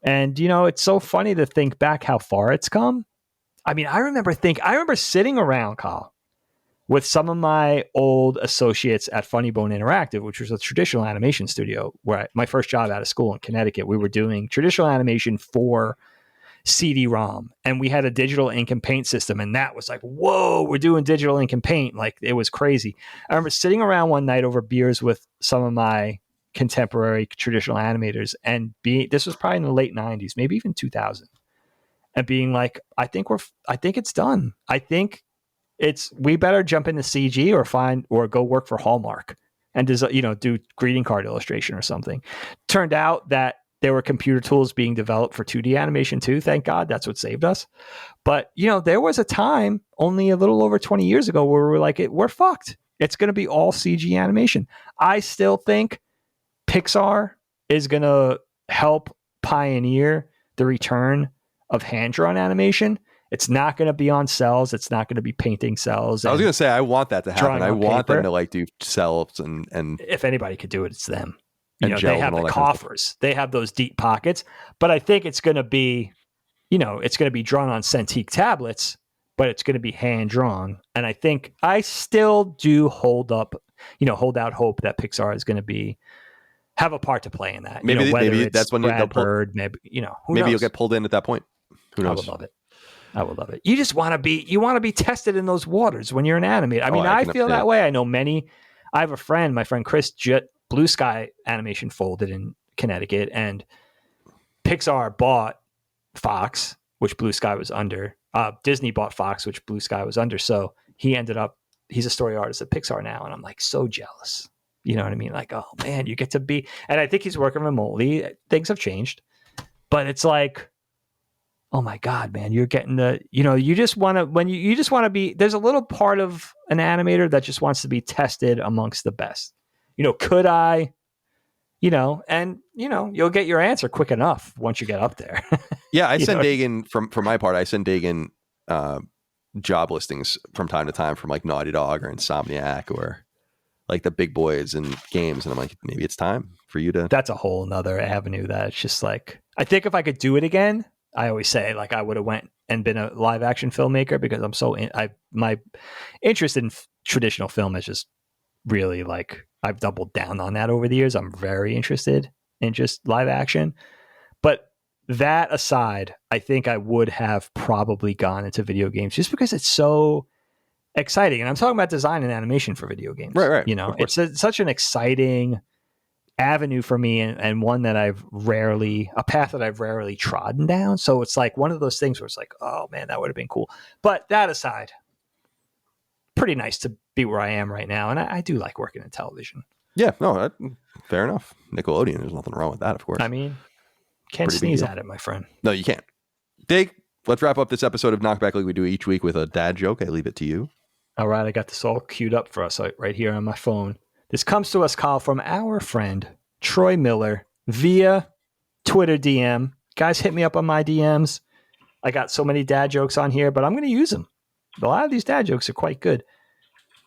And, it's so funny to think back how far it's come. I mean, I remember sitting around, Kyle, with some of my old associates at Funny Bone Interactive, which was a traditional animation studio where my first job out of school in Connecticut, we were doing traditional animation for CD-ROM, and we had a digital ink and paint system, and that was like, whoa, we're doing digital ink and paint. Like, it was crazy. I remember sitting around one night over beers with some of my contemporary traditional animators, and this was probably in the late 90s, maybe even 2000, and being like, I think it's done. I think we better jump into CG or go work for Hallmark and do greeting card illustration or something. Turned out that there were computer tools being developed for 2D animation too. Thank God, that's what saved us. But there was a time only a little over 20 years ago where we were like, we're fucked. It's going to be all CG animation. I still think Pixar is going to help pioneer the return of hand-drawn animation. It's not going to be on cells. It's not going to be painting cells. I was going to say, I want that to happen. I want them to like do cells and if anybody could do it, it's them. They have the coffers. They have those deep pockets. But I think it's going to be, it's going to be drawn on Cintiq tablets, but it's going to be hand drawn. And I still do hold out hope that Pixar is going to have a part to play in that. Maybe that's when Brad Bird, maybe you'll get pulled in at that point. Who knows? I would love it. You just want to be tested in those waters when you're an animator. I mean, I feel that way. I know I have a friend, my friend Chris, Blue Sky Animation folded in Connecticut, and Pixar bought Fox, which Blue Sky was under. Disney bought Fox, which Blue Sky was under. So he's a story artist at Pixar now, and I'm like so jealous. You know what I mean? Like, oh man, you get to be, and I think he's working remotely. Things have changed, but it's like, oh my God, man, you're getting you just want to be, there's a little part of an animator that just wants to be tested amongst the best. Could I, and you'll get your answer quick enough once you get up there. Yeah. I send Dagan for my part, I send Dagan job listings from time to time from like Naughty Dog or Insomniac or like the big boys in games. And I'm like, maybe it's time for you to. That's a whole nother avenue that it's just like, I think if I could do it again, I always say like I would have went and been a live action filmmaker because my interest in traditional film is just really like, I've doubled down on that over the years. I'm very interested in just live action. But that aside, I think I would have probably gone into video games just because it's so exciting. And I'm talking about design and animation for video games. Right. It's such an exciting avenue for me and one that a path that I've rarely trodden down. So it's like one of those things where it's like, oh man, that would have been cool. But that aside, pretty nice to be where I am right now. And I do like working in television. Yeah, no, fair enough. Nickelodeon, there's nothing wrong with that, of course. I mean, can't sneeze at it, my friend. No, you can't. Dig, let's wrap up this episode of KnockBack like we do each week with a dad joke. I leave it to you. All right, I got this all queued up for us right here on my phone. This comes to us, Kyle, from our friend Troy Miller via Twitter DM. Guys, hit me up on my DMs. I got so many dad jokes on here, but I'm going to use them. A lot of these dad jokes are quite good.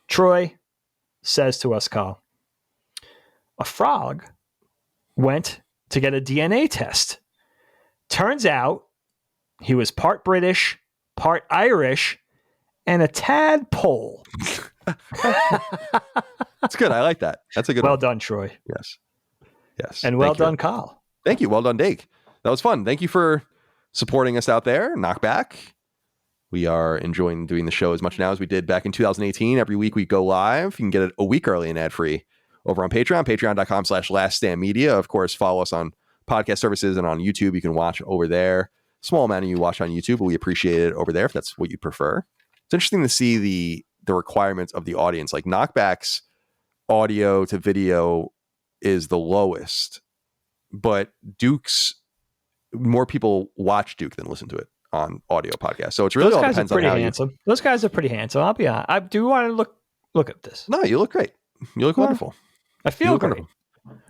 Troy says to us, Kyle, a frog went to get a DNA test. Turns out he was part British, part Irish, and a tadpole. That's good. I like that. That's a good one. Well done, Troy. Yes. And well done, Kyle. Thank you. Well done, Dake. That was fun. Thank you for supporting us out there. KnockBack. We are enjoying doing the show as much now as we did back in 2018. Every week we go live. You can get it a week early and ad-free over on Patreon, patreon.com/laststandmedia. Of course, follow us on podcast services and on YouTube. You can watch over there. Small amount of you watch on YouTube, but we appreciate it over there if that's what you prefer. It's interesting to see the requirements of the audience. Like KnockBack's audio to video is the lowest, but Duke's, more people watch Duke than listen to it on audio podcasts. So it's really all depends on how handsome. Those guys are pretty handsome. I'll be honest. I do want to look at this. No, you look great. You look wonderful. I feel great.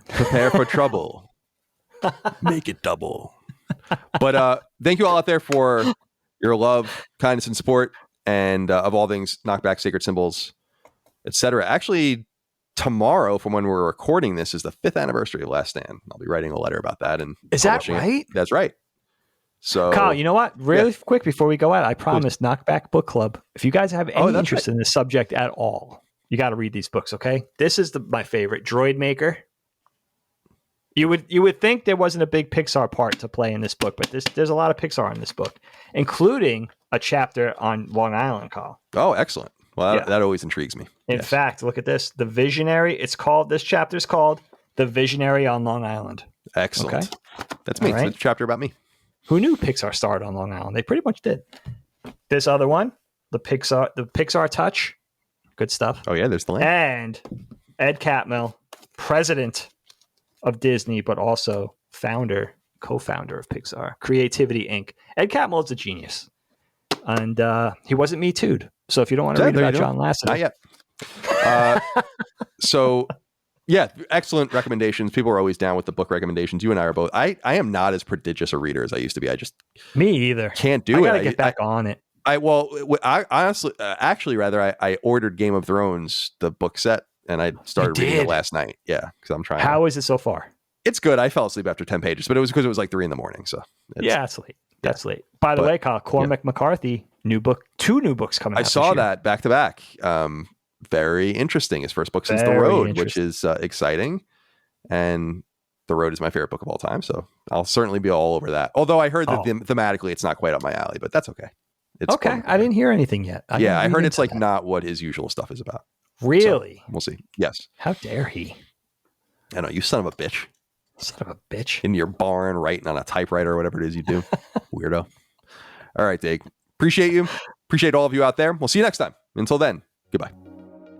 Prepare for trouble. Make it double. But thank you all out there for your love, kindness, and support, and of all things, KnockBack, Sacred Symbols, etc. Actually, tomorrow, from when we're recording this, is the 5th anniversary of Last Stand. I'll be writing a letter about that. And is that right? That's right. So, Kyle, you know what? Really quick before we go out, I promised KnockBack Book Club. If you guys have any interest in this subject at all, you got to read these books. Okay, this is my favorite, Droid Maker. You would think there wasn't a big Pixar part to play in this book, but there's a lot of Pixar in this book, including a chapter on Long Island, Carl. Oh, excellent. Well, that always intrigues me. In fact, look at this. The Visionary. This chapter's called The Visionary on Long Island. Excellent. Okay? That's me. Right. It's a chapter about me. Who knew Pixar started on Long Island? They pretty much did. This other one, the Pixar Touch. Good stuff. Oh, yeah, there's the link. And Ed Catmull, president of Disney, but also co-founder of Pixar, Creativity Inc. Ed Catmull is a genius. And he wasn't Me Too'd. So if you don't want to read about John Lasseter. Not yet. So, yeah, excellent recommendations. People are always down with the book recommendations. You and I are both. I am not as prodigious a reader as I used to be. I just Me either. Can't do it. I gotta get back on it. I honestly, I ordered Game of Thrones, the book set, and I started reading it last night. Yeah, because I'm trying. How is it so far? It's good. I fell asleep after 10 pages, but it was because it was like 3 a.m. So it's late. That's late. By the way, Kyle, Cormac McCarthy, two new books coming out. I saw that back to back. Very interesting. His first book since The Road, which is exciting. And The Road is my favorite book of all time. So I'll certainly be all over that. Although I heard that thematically it's not quite up my alley, but that's okay. It's okay. I didn't hear anything yet. I heard it's like not what his usual stuff is about. Really? So we'll see. Yes. How dare he? I know, you son of a bitch. Son of a bitch. In your barn writing on a typewriter or whatever it is you do. Weirdo. All right, Dave. Appreciate you. Appreciate all of you out there. We'll see you next time. Until then, goodbye.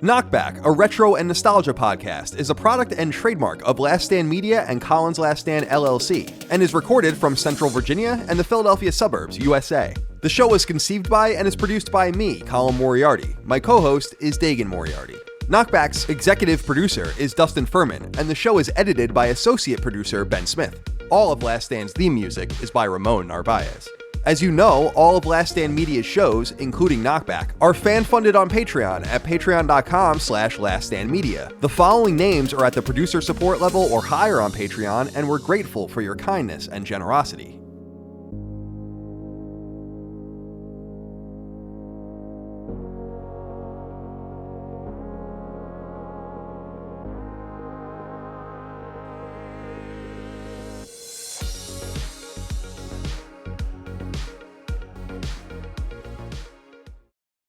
KnockBack, a retro and nostalgia podcast, is a product and trademark of Last Stand Media and Collins Last Stand LLC, and is recorded from Central Virginia and the Philadelphia suburbs, USA. The show was conceived by and is produced by me, Colin Moriarty. My co-host is Dagan Moriarty. KnockBack's executive producer is Dustin Furman, and the show is edited by associate producer Ben Smith. All of Last Stand's theme music is by Ramon Narvaez. As you know, all of Last Stand Media's shows, including KnockBack, are fan-funded on Patreon at patreon.com/laststandmedia. The following names are at the producer support level or higher on Patreon, and we're grateful for your kindness and generosity.